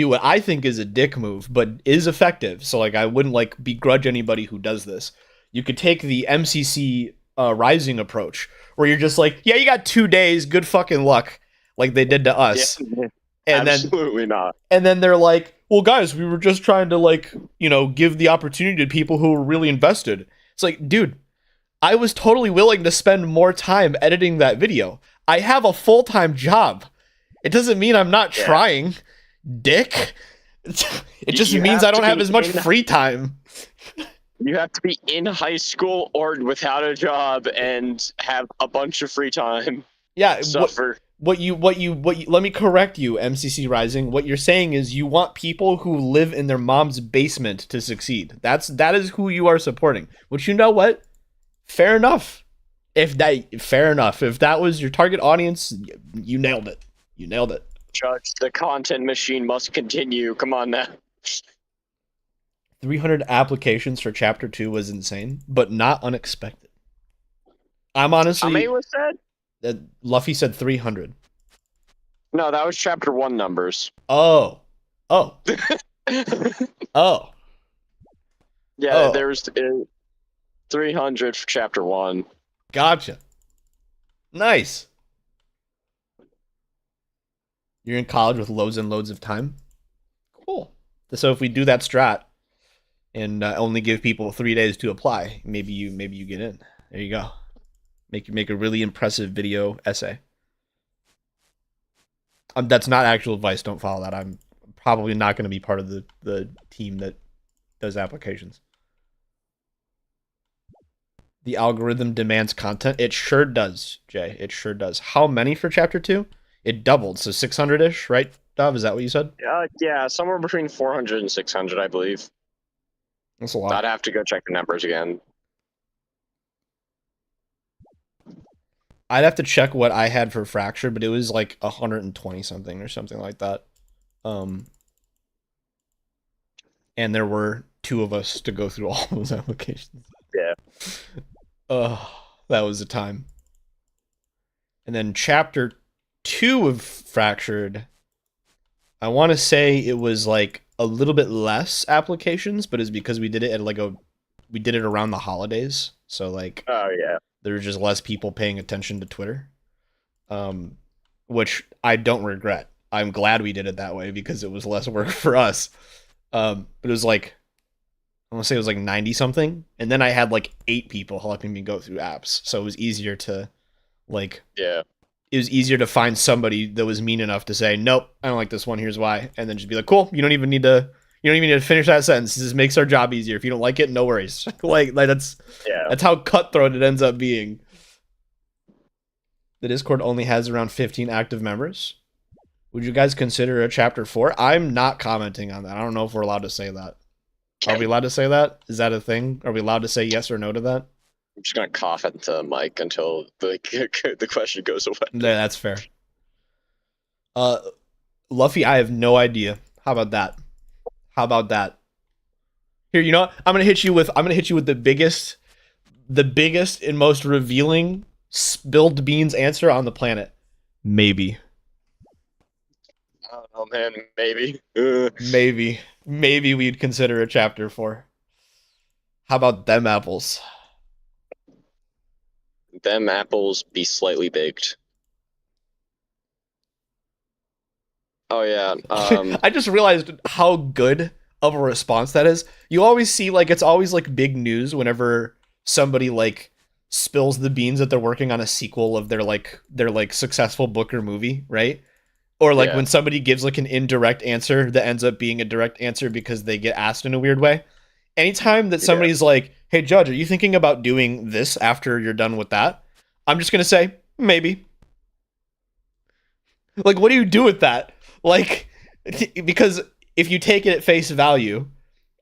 what I think is a dick move, but is effective. So like, I wouldn't like begrudge anybody who does this. You could take the MCC Rising approach, where you're just like, yeah, you got 2 days, good fucking luck, like they did to us. Yeah, and absolutely not. And then they're like, well, guys, we were just trying to like, give the opportunity to people who were really invested. It's like, dude, I was totally willing to spend more time editing that video. I have a full-time job. It doesn't mean I'm not trying, dick. It just means I don't have as much free time. You have to be in high school or without a job and have a bunch of free time. Yeah, suffer. What you let me correct you, MCC Rising. What you're saying is you want people who live in their mom's basement to succeed. That is who you are supporting. Which, you know what? Fair enough. If that was your target audience, you nailed it. You nailed it. Judge, the content machine must continue. Come on now. 300 applications for chapter 2 was insane, but not unexpected. I'm honestly. How many was said? Luffy said 300. No, that was chapter 1 numbers. Oh. Oh. Yeah, there was 300 for chapter 1. Gotcha. Nice. You're in college with loads and loads of time. Cool. So if we do that strat and only give people 3 days to apply, maybe you get in. There you go. Make a really impressive video essay. That's not actual advice. Don't follow that. I'm probably not going to be part of the team that does applications. The algorithm demands content. It sure does, Jay. It sure does. How many for chapter 2? It doubled, so 600-ish, right, Dov? Is that what you said? Yeah, somewhere between 400 and 600, I believe. That's a lot. I'd have to go check the numbers again. I'd have to check what I had for Fractured, but it was like 120 something or something like that. And there were 2 of us to go through all those applications. Yeah. That was a time. And then chapter 2 of Fractured, I want to say it was like a little bit less applications, but it's because we did it at we did it around the holidays. So like, oh yeah, there were just less people paying attention to Twitter, which I don't regret. I'm glad we did it that way because it was less work for us. But it was like, I want to say it was like 90 something. And then I had like 8 people helping me go through apps. So it was easier to like, yeah. It was easier to find somebody that was mean enough to say, nope, I don't like this one. Here's why. And then just be like, cool. You don't even need to finish that sentence. This makes our job easier. If you don't like it, no worries. like that's how cutthroat it ends up being. The Discord only has around 15 active members. Would you guys consider a chapter 4? I'm not commenting on that. I don't know if we're allowed to say that. Are we allowed to say that? Is that a thing? Are we allowed to say yes or no to that? I'm just gonna cough into the mic until the question goes away. Yeah, that's fair. Luffy, I have no idea. How about that? Here, you know what? I'm gonna hit you with the biggest and most revealing spilled beans answer on the planet. Maybe. I don't know, man. Maybe. Maybe we'd consider a chapter 4. How about them apples? Them apples be slightly baked. Oh yeah. I just realized how good of a response that is. You always see like it's always like big news whenever somebody like spills the beans that they're working on a sequel of their successful book or movie, right? Or like when somebody gives like an indirect answer that ends up being a direct answer because they get asked in a weird way. Anytime that somebody's like, "Hey Judge, are you thinking about doing this after you're done with that?" I'm just gonna say maybe. Like, what do you do with that? Like, because if you take it at face value,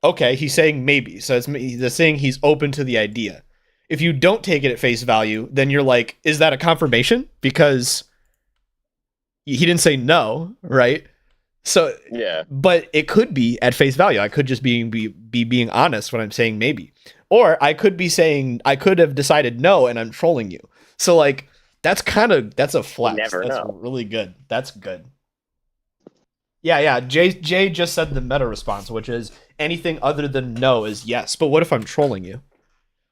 okay, he's saying maybe, so it's saying he's open to the idea. If you don't take it at face value, then you're like, is that a confirmation? Because he didn't say no, right? So yeah, but it could be at face value. I could just be being honest when I'm saying maybe, or I could be saying I could have decided no, and I'm trolling you. So like that's a flex. Never That's know. really good. That's good. Yeah. Jay just said the meta response, which is anything other than no is yes. But what if I'm trolling you?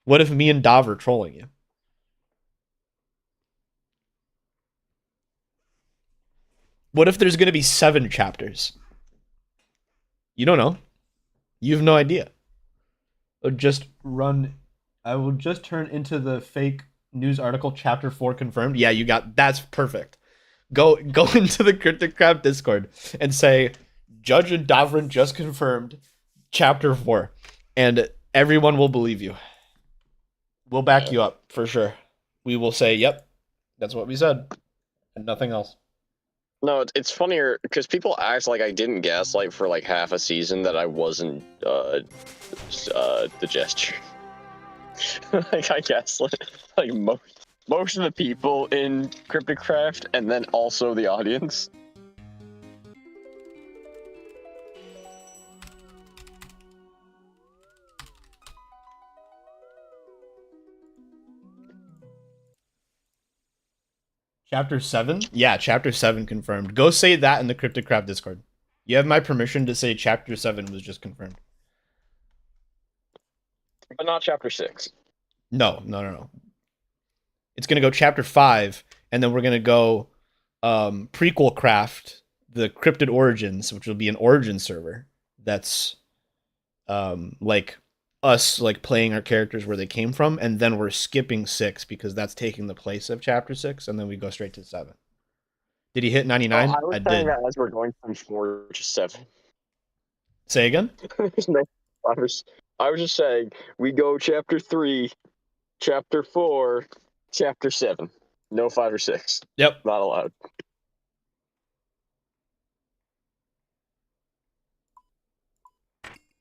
What if me and Dav are trolling you? What if there's going to be 7 chapters? You don't know. You have no idea. I will just turn into the fake news article chapter 4 confirmed. Yeah, that's perfect. Go into the Cryptic Crab Discord and say Judge and Davrin just confirmed chapter 4, and everyone will believe you. We'll back you up for sure. We will say, "Yep, that's what we said," and nothing else. No, it's funnier because people act like I didn't gaslight for like half a season that I wasn't the gesture. Like I gaslit like most of the people in Cryptic Craft and then also the audience. Chapter 7? Yeah, chapter 7 confirmed. Go say that in the Cryptic Crab Discord. You have my permission to say chapter 7 was just confirmed. But not chapter 6. No. It's going to go chapter 5, and then we're going to go prequel craft, the Cryptid Origins, which will be an origin server that's like us like playing our characters where they came from, and then we're skipping 6 because that's taking the place of chapter 6, and then we go straight to 7. Did he hit 99? I was saying that as we're going from 4 to 7. Say again? I was just saying we go chapter 3 Chapter 4, Chapter 7. No 5 or 6. Yep. Not allowed.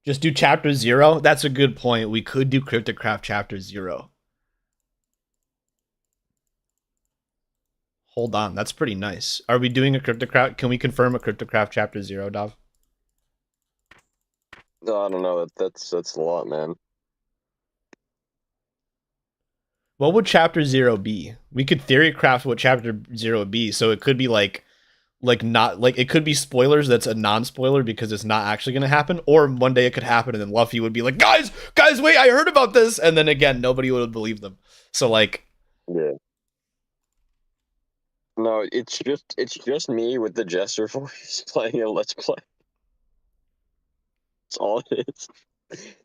Just do chapter 0. That's a good point. We could do Cryptocraft chapter 0. Hold on, that's pretty nice. Are we doing a Cryptocraft? Can we confirm a Cryptocraft chapter 0, Dov? No, I don't know. That's a lot, man. What would chapter 0 be? We could theory craft what chapter 0 would be, so it could be like not like it could be spoilers that's a non-spoiler because it's not actually going to happen, or one day it could happen and then Luffy would be like, guys wait, I heard about this, and then again nobody would believe them. So like, yeah, no, it's just me with the jester voice playing a let's play. That's all it is.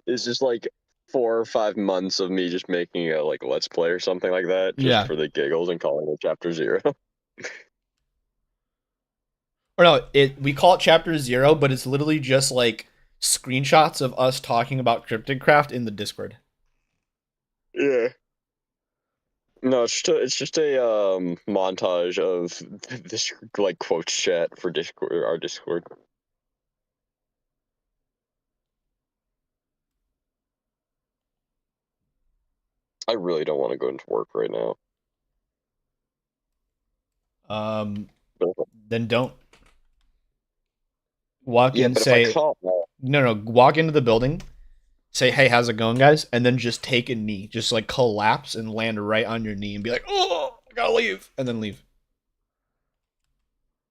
It's just like 4 or 5 months of me just making a like let's play or something like that, just for the giggles, and calling it chapter 0. Or no, we call it chapter 0, but it's literally just like screenshots of us talking about Cryptocraft in the Discord. Yeah. No, it's just a montage of this like quotes chat for Discord, our Discord. I really don't want to go into work right now. Then don't walk Yeah, in. but Say if I call, no. Walk into the building. Say, hey, how's it going, guys? And then just take a knee, just like collapse and land right on your knee and be like, oh, I gotta leave, and then leave.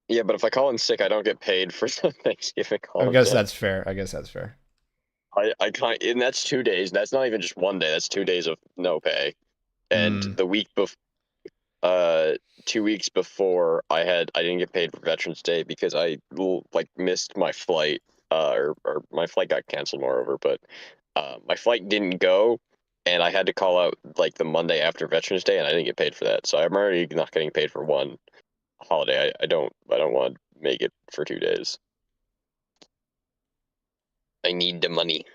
yeah, but if I call in sick, I don't get paid for the Thanksgiving I holiday. guess that's fair. I can't, and that's 2 days. That's not even just one day. That's 2 days of no pay, and the week before, 2 weeks before, I didn't get paid for Veterans Day because I like missed my flight, or my flight got canceled, moreover, but my flight didn't go, and I had to call out like the Monday after Veterans Day, and I didn't get paid for that. So I'm already not getting paid for one holiday. I don't want to make it for 2 days. I need the money.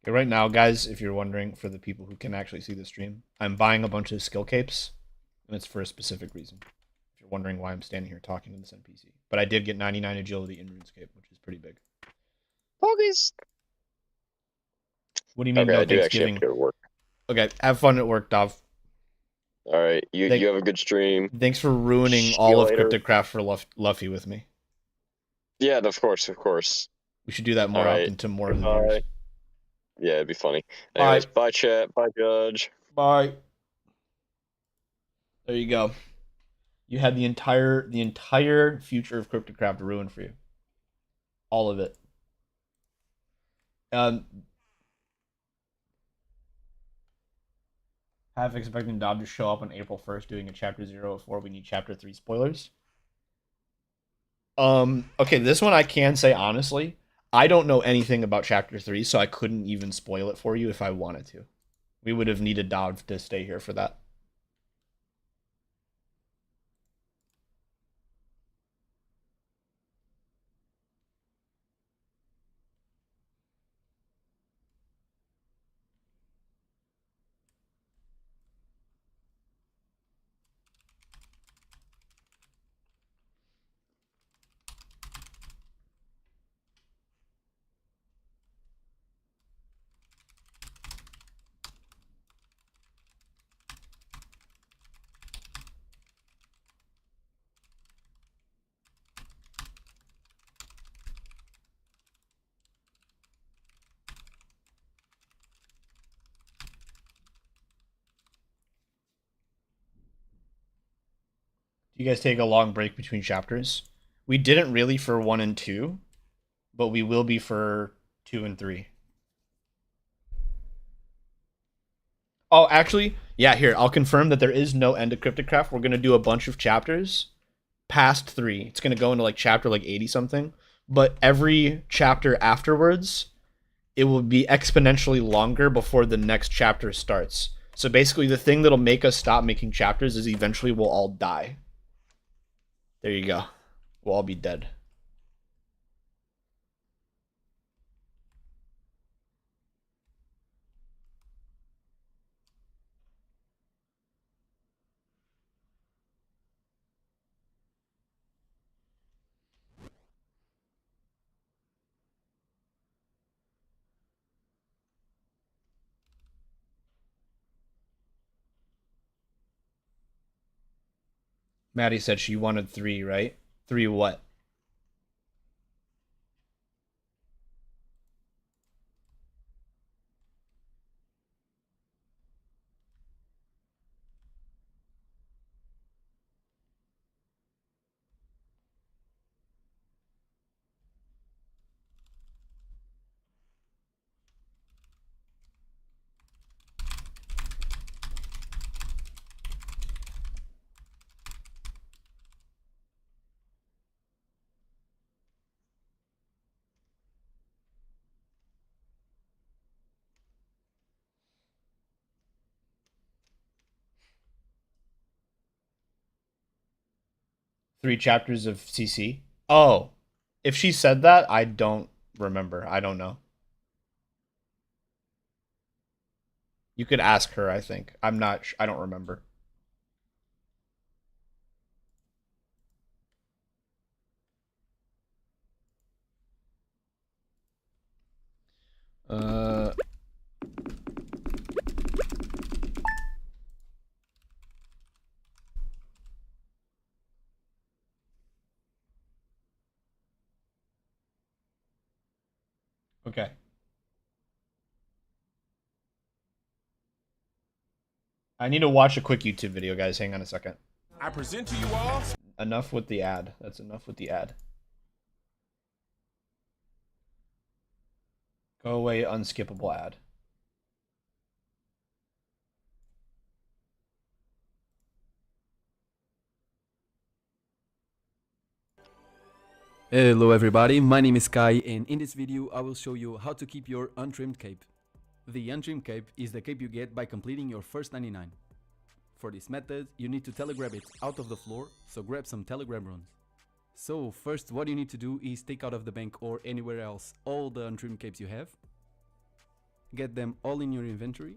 Okay, right now, guys, if you're wondering, for the people who can actually see the stream, I'm buying a bunch of skill capes, and it's for a specific reason. If you're wondering why I'm standing here talking to this NPC, but I did get 99 agility in Runescape, which is pretty big. Pogies. What do you mean? Okay, No I do actually Thanksgiving. have to go to work. Okay, have fun at work, Dov. All right, you have a good stream. Thanks for ruining See all you of later. Cryptocraft for Luffy with me. Yeah, of course. We should do that more often to more of the viewers. Yeah, it'd be funny. Anyways, bye chat, bye Judge. Bye. There you go. You had the entire future of Cryptocraft ruined for you. All of it. Half expecting Dob to show up on April 1st doing a chapter 0 before we need chapter 3 spoilers. Okay, this one I can say honestly. I don't know anything about chapter 3, so I couldn't even spoil it for you if I wanted to. We would have needed Dob to stay here for that. Do you guys take a long break between chapters? We didn't really for 1 and 2, but we will be for 2 and 3. Oh, actually, yeah, here, I'll confirm that there is no end to Cryptocraft. We're going to do a bunch of chapters past 3. It's going to go into like chapter like 80 something, but every chapter afterwards, it will be exponentially longer before the next chapter starts. So basically, the thing that'll make us stop making chapters is eventually we'll all die. There you go. We'll all be dead. Maddie said she wanted 3, right? 3 what? Three chapters of CC? Oh, if she said that, I don't remember. I don't know. You could ask her, I think. I'm not I don't remember. Uh Okay. I need to watch a quick YouTube video, guys. Hang on a second. I present to you all. Enough with the ad. That's enough with the ad. Go away, unskippable ad. Hello everybody, my name is Kai, and in this video I will show you how to keep your untrimmed cape. The untrimmed cape is the cape you get by completing your first 99. For this method, you need to telegrab it out of the floor, so grab some telegrab runes. So first what you need to do is take out of the bank or anywhere else all the untrimmed capes you have. Get them all in your inventory.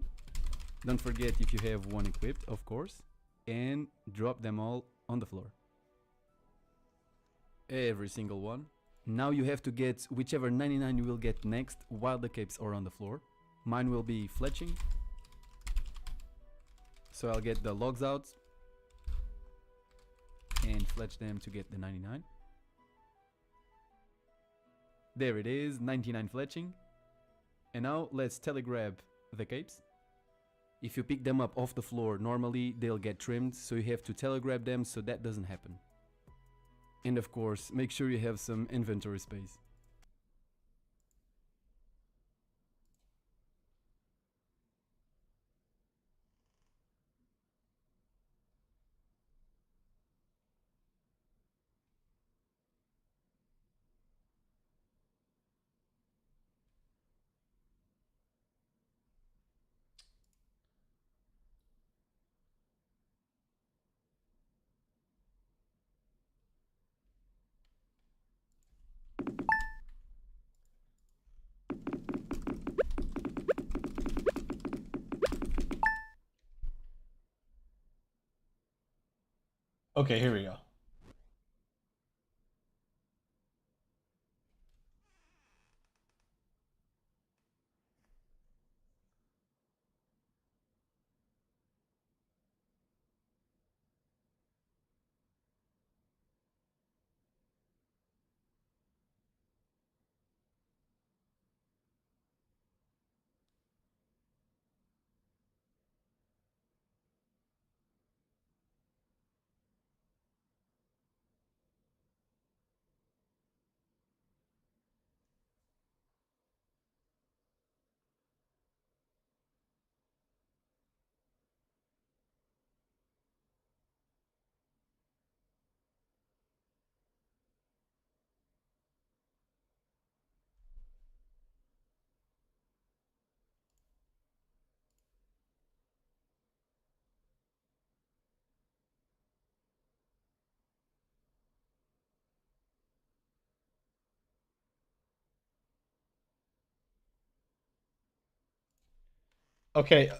Don't forget if you have one equipped, of course, and drop them all on the floor. Every single one. Now you have to get whichever 99 you will get next while the capes are on the floor. Mine will be fletching. So I'll get the logs out and fletch them to get the 99. There it is, 99 fletching. And now let's telegrab the capes. If you pick them up off the floor, normally they'll get trimmed, so you have to telegrab them so that doesn't happen. And of course, make sure you have some inventory space. Okay, here we go. Okay.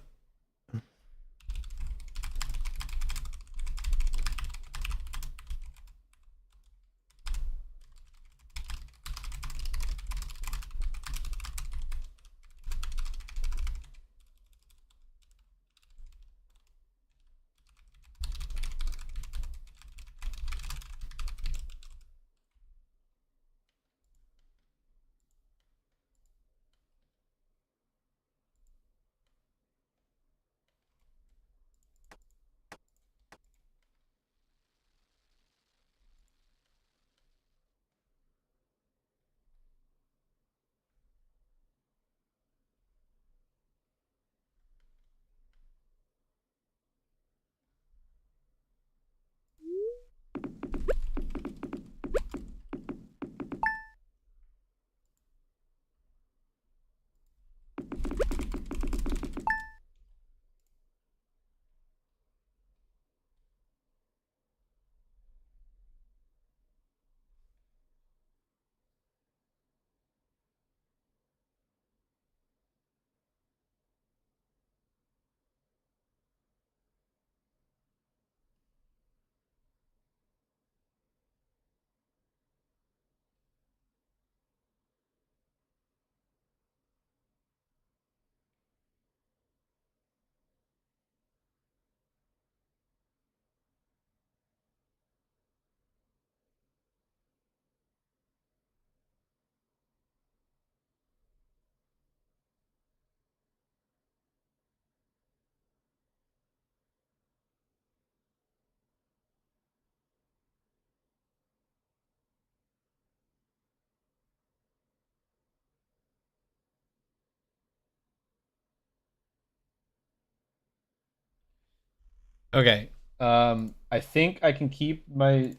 Okay. I think I can keep my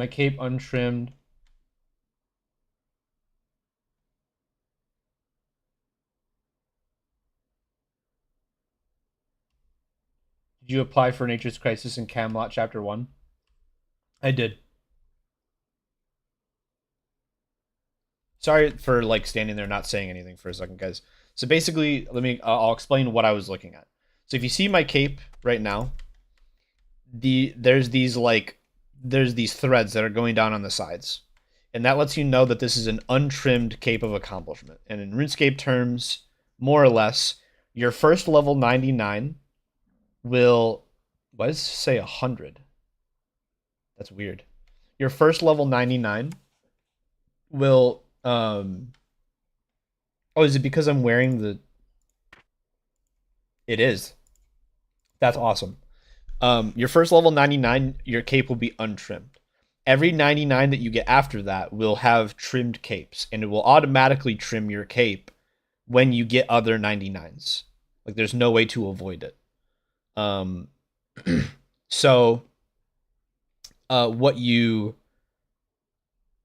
cape untrimmed. Did you apply for Nature's Crisis in Camelot Chapter 1? I did. Sorry for like standing there not saying anything for a second, guys. So basically, I'll explain what I was looking at. So if you see my cape right now, there's these threads that are going down on the sides. And that lets you know that this is an untrimmed cape of accomplishment. And in RuneScape terms, more or less, your first level 99 will, why does it say 100? That's weird. Your first level 99 will oh, is it because I'm wearing the, it is. That's awesome. Your first level 99, your cape will be untrimmed. Every 99 that you get after that will have trimmed capes, and it will automatically trim your cape when you get other 99s. Like there's no way to avoid it. Um, so what you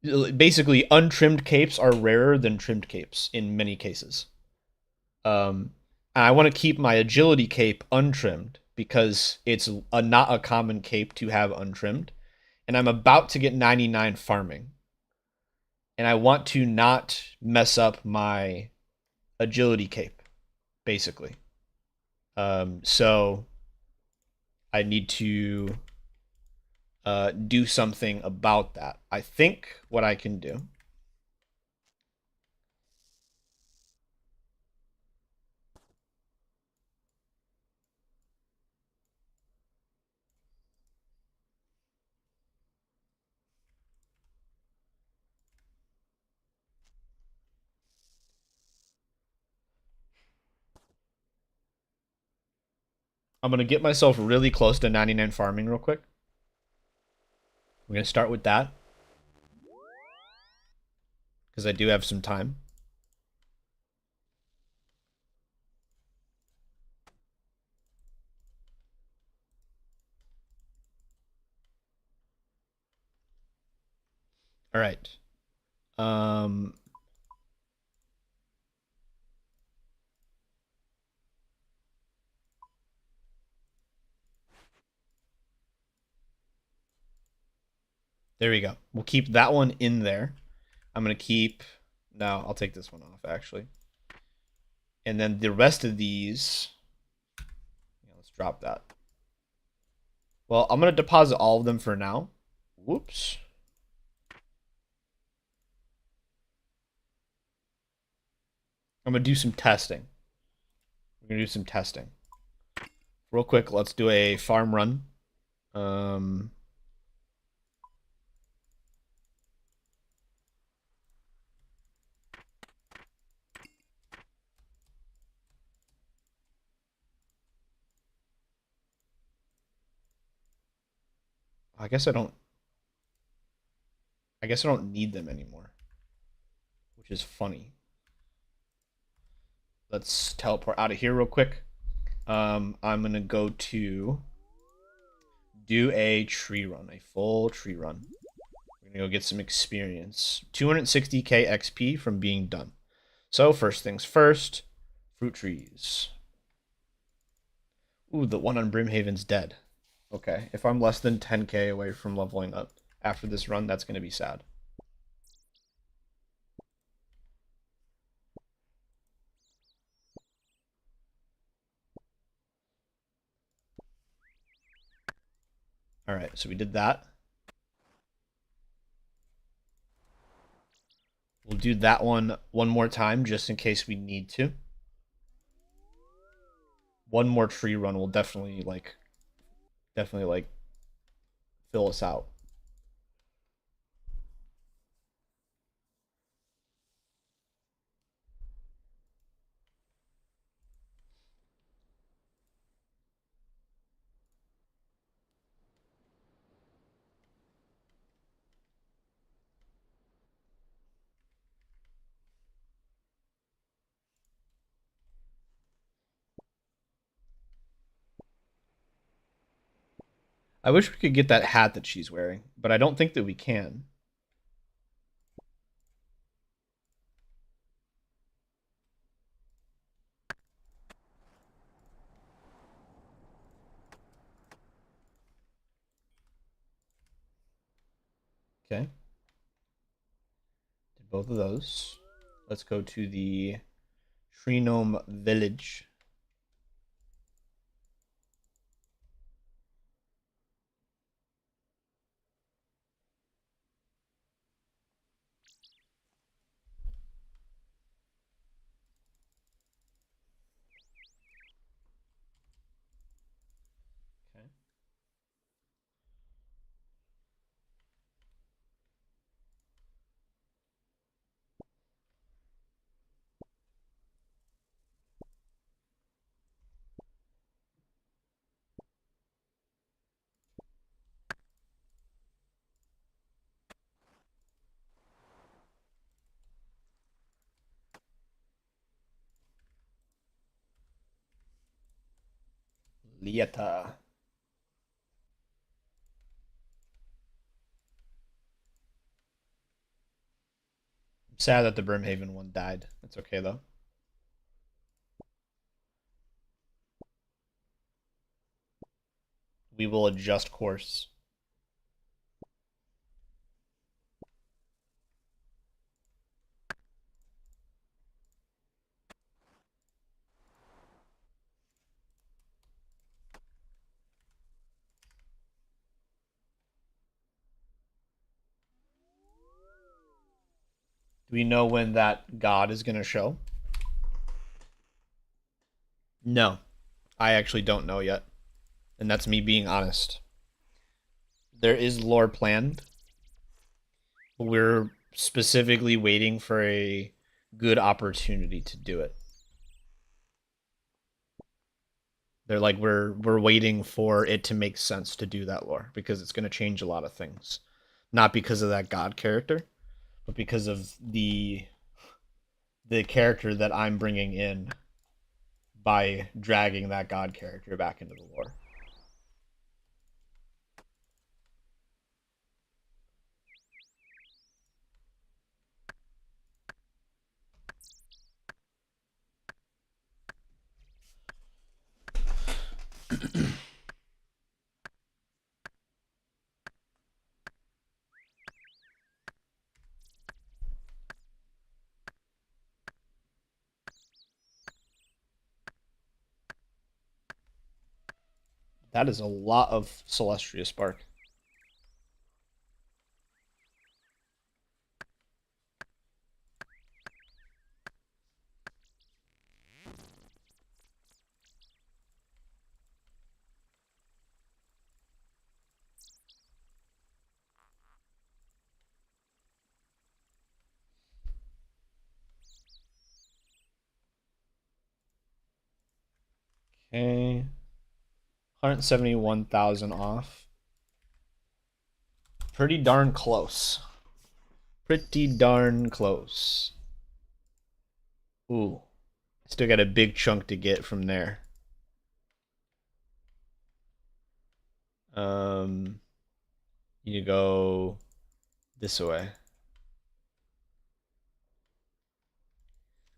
basically, untrimmed capes are rarer than trimmed capes in many cases. And I want to keep my agility cape untrimmed because it's not a common cape to have untrimmed. And I'm about to get 99 farming. And I want to not mess up my agility cape, basically. So I need to do something about that. I think what I can do. I'm going to get myself really close to 99 farming real quick. We're going to start with that. Because I do have some time. All right. Um, there we go. We'll keep that one in there. I'm going to keep... No, I'll take this one off, actually. And then the rest of these... Yeah, let's drop that. Well, I'm going to deposit all of them for now. Whoops. I'm going to do some testing. We're going to do some testing. Real quick, let's do a farm run. I guess I don't need them anymore, which is funny. Let's teleport out of here real quick. I'm going to go to do a tree run, a full tree run. We're going to go get some experience. 260k XP from being done. So first things first, fruit trees. Ooh, the one on Brimhaven's dead. Okay, if I'm less than 10k away from leveling up after this run, that's going to be sad. All right, so we did that. We'll do that one more time just in case we need to. One more tree run will definitely like fill us out. I wish we could get that hat that she's wearing, but I don't think that we can. Okay. Did both of those. Let's go to the Tree Gnome Village. Okay. Lieta. I'm sad that the Brimhaven one died. It's okay though. We will adjust course. Do we know when that god is going to show? No. I actually don't know yet. And that's me being honest. There is lore planned. We're specifically waiting for a good opportunity to do it. They're like we're waiting for it to make sense to do that lore because it's going to change a lot of things. Not because of that god character, but because of the character that I'm bringing in by dragging that god character back into the lore. That is a lot of Celestial Spark. Okay. 171,000 off. Pretty darn close. Pretty darn close. Ooh. Still got a big chunk to get from there. You go this way.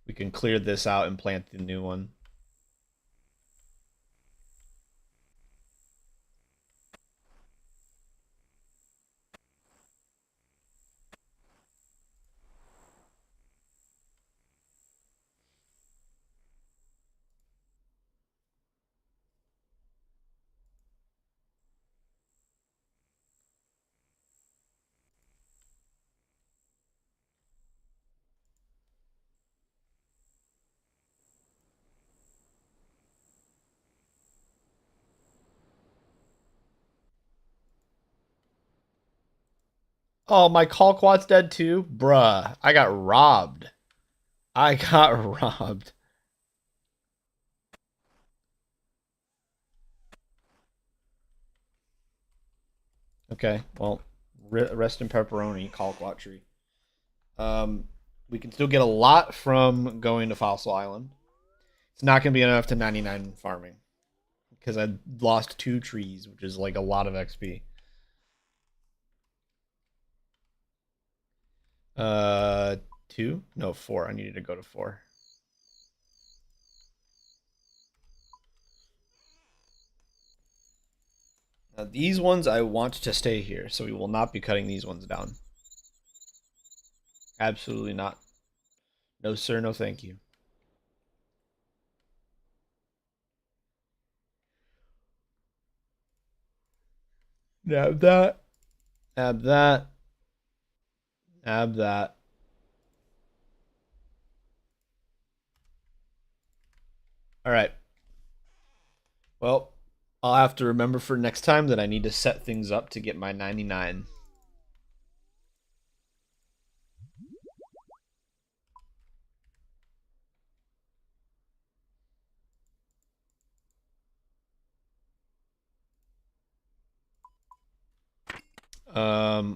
We can clear this out and plant the new one. Oh, my call quad's dead too? Bruh, I got robbed. I got robbed. Okay, well, rest in pepperoni, call quad tree. We can still get a lot from going to Fossil Island. It's not going to be enough to 99 farming. because I lost 2 trees, which is like a lot of XP. 2? No, 4. I needed to go to 4. Now these ones I want to stay here, so we will not be cutting these ones down. Absolutely not. No sir, no thank you. Nab that. Nab that. Nab that. All right. Well, I'll have to remember for next time that I need to set things up to get my 99.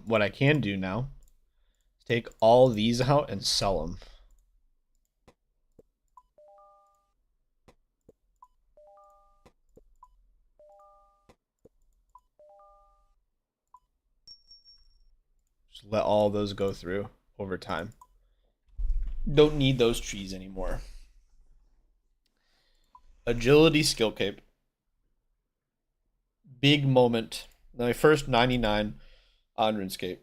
What I can do now is take all these out and sell them. Just let all those go through over time. Don't need those trees anymore. Agility skill cape. Big moment. My first 99 on Runescape.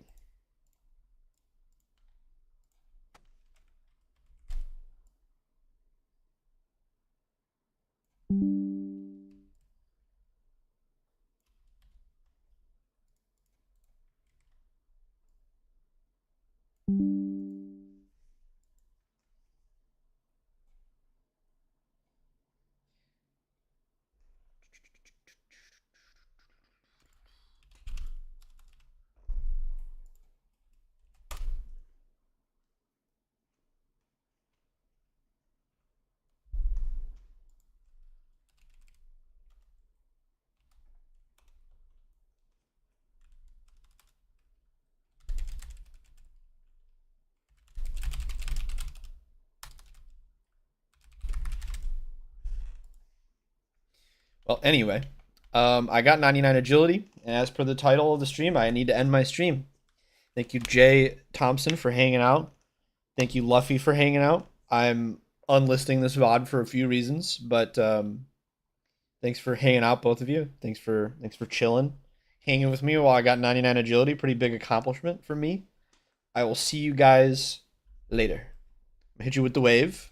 Well, anyway, I got 99 agility, and as per the title of the stream, I need to end my stream. Thank you, Jay Thompson, for hanging out. Thank you, Luffy, for hanging out. I'm unlisting this VOD for a few reasons, but thanks for hanging out, both of you. Thanks for chilling, hanging with me while I got 99 agility. Pretty big accomplishment for me. I will see you guys later. I'm gonna hit you with the wave.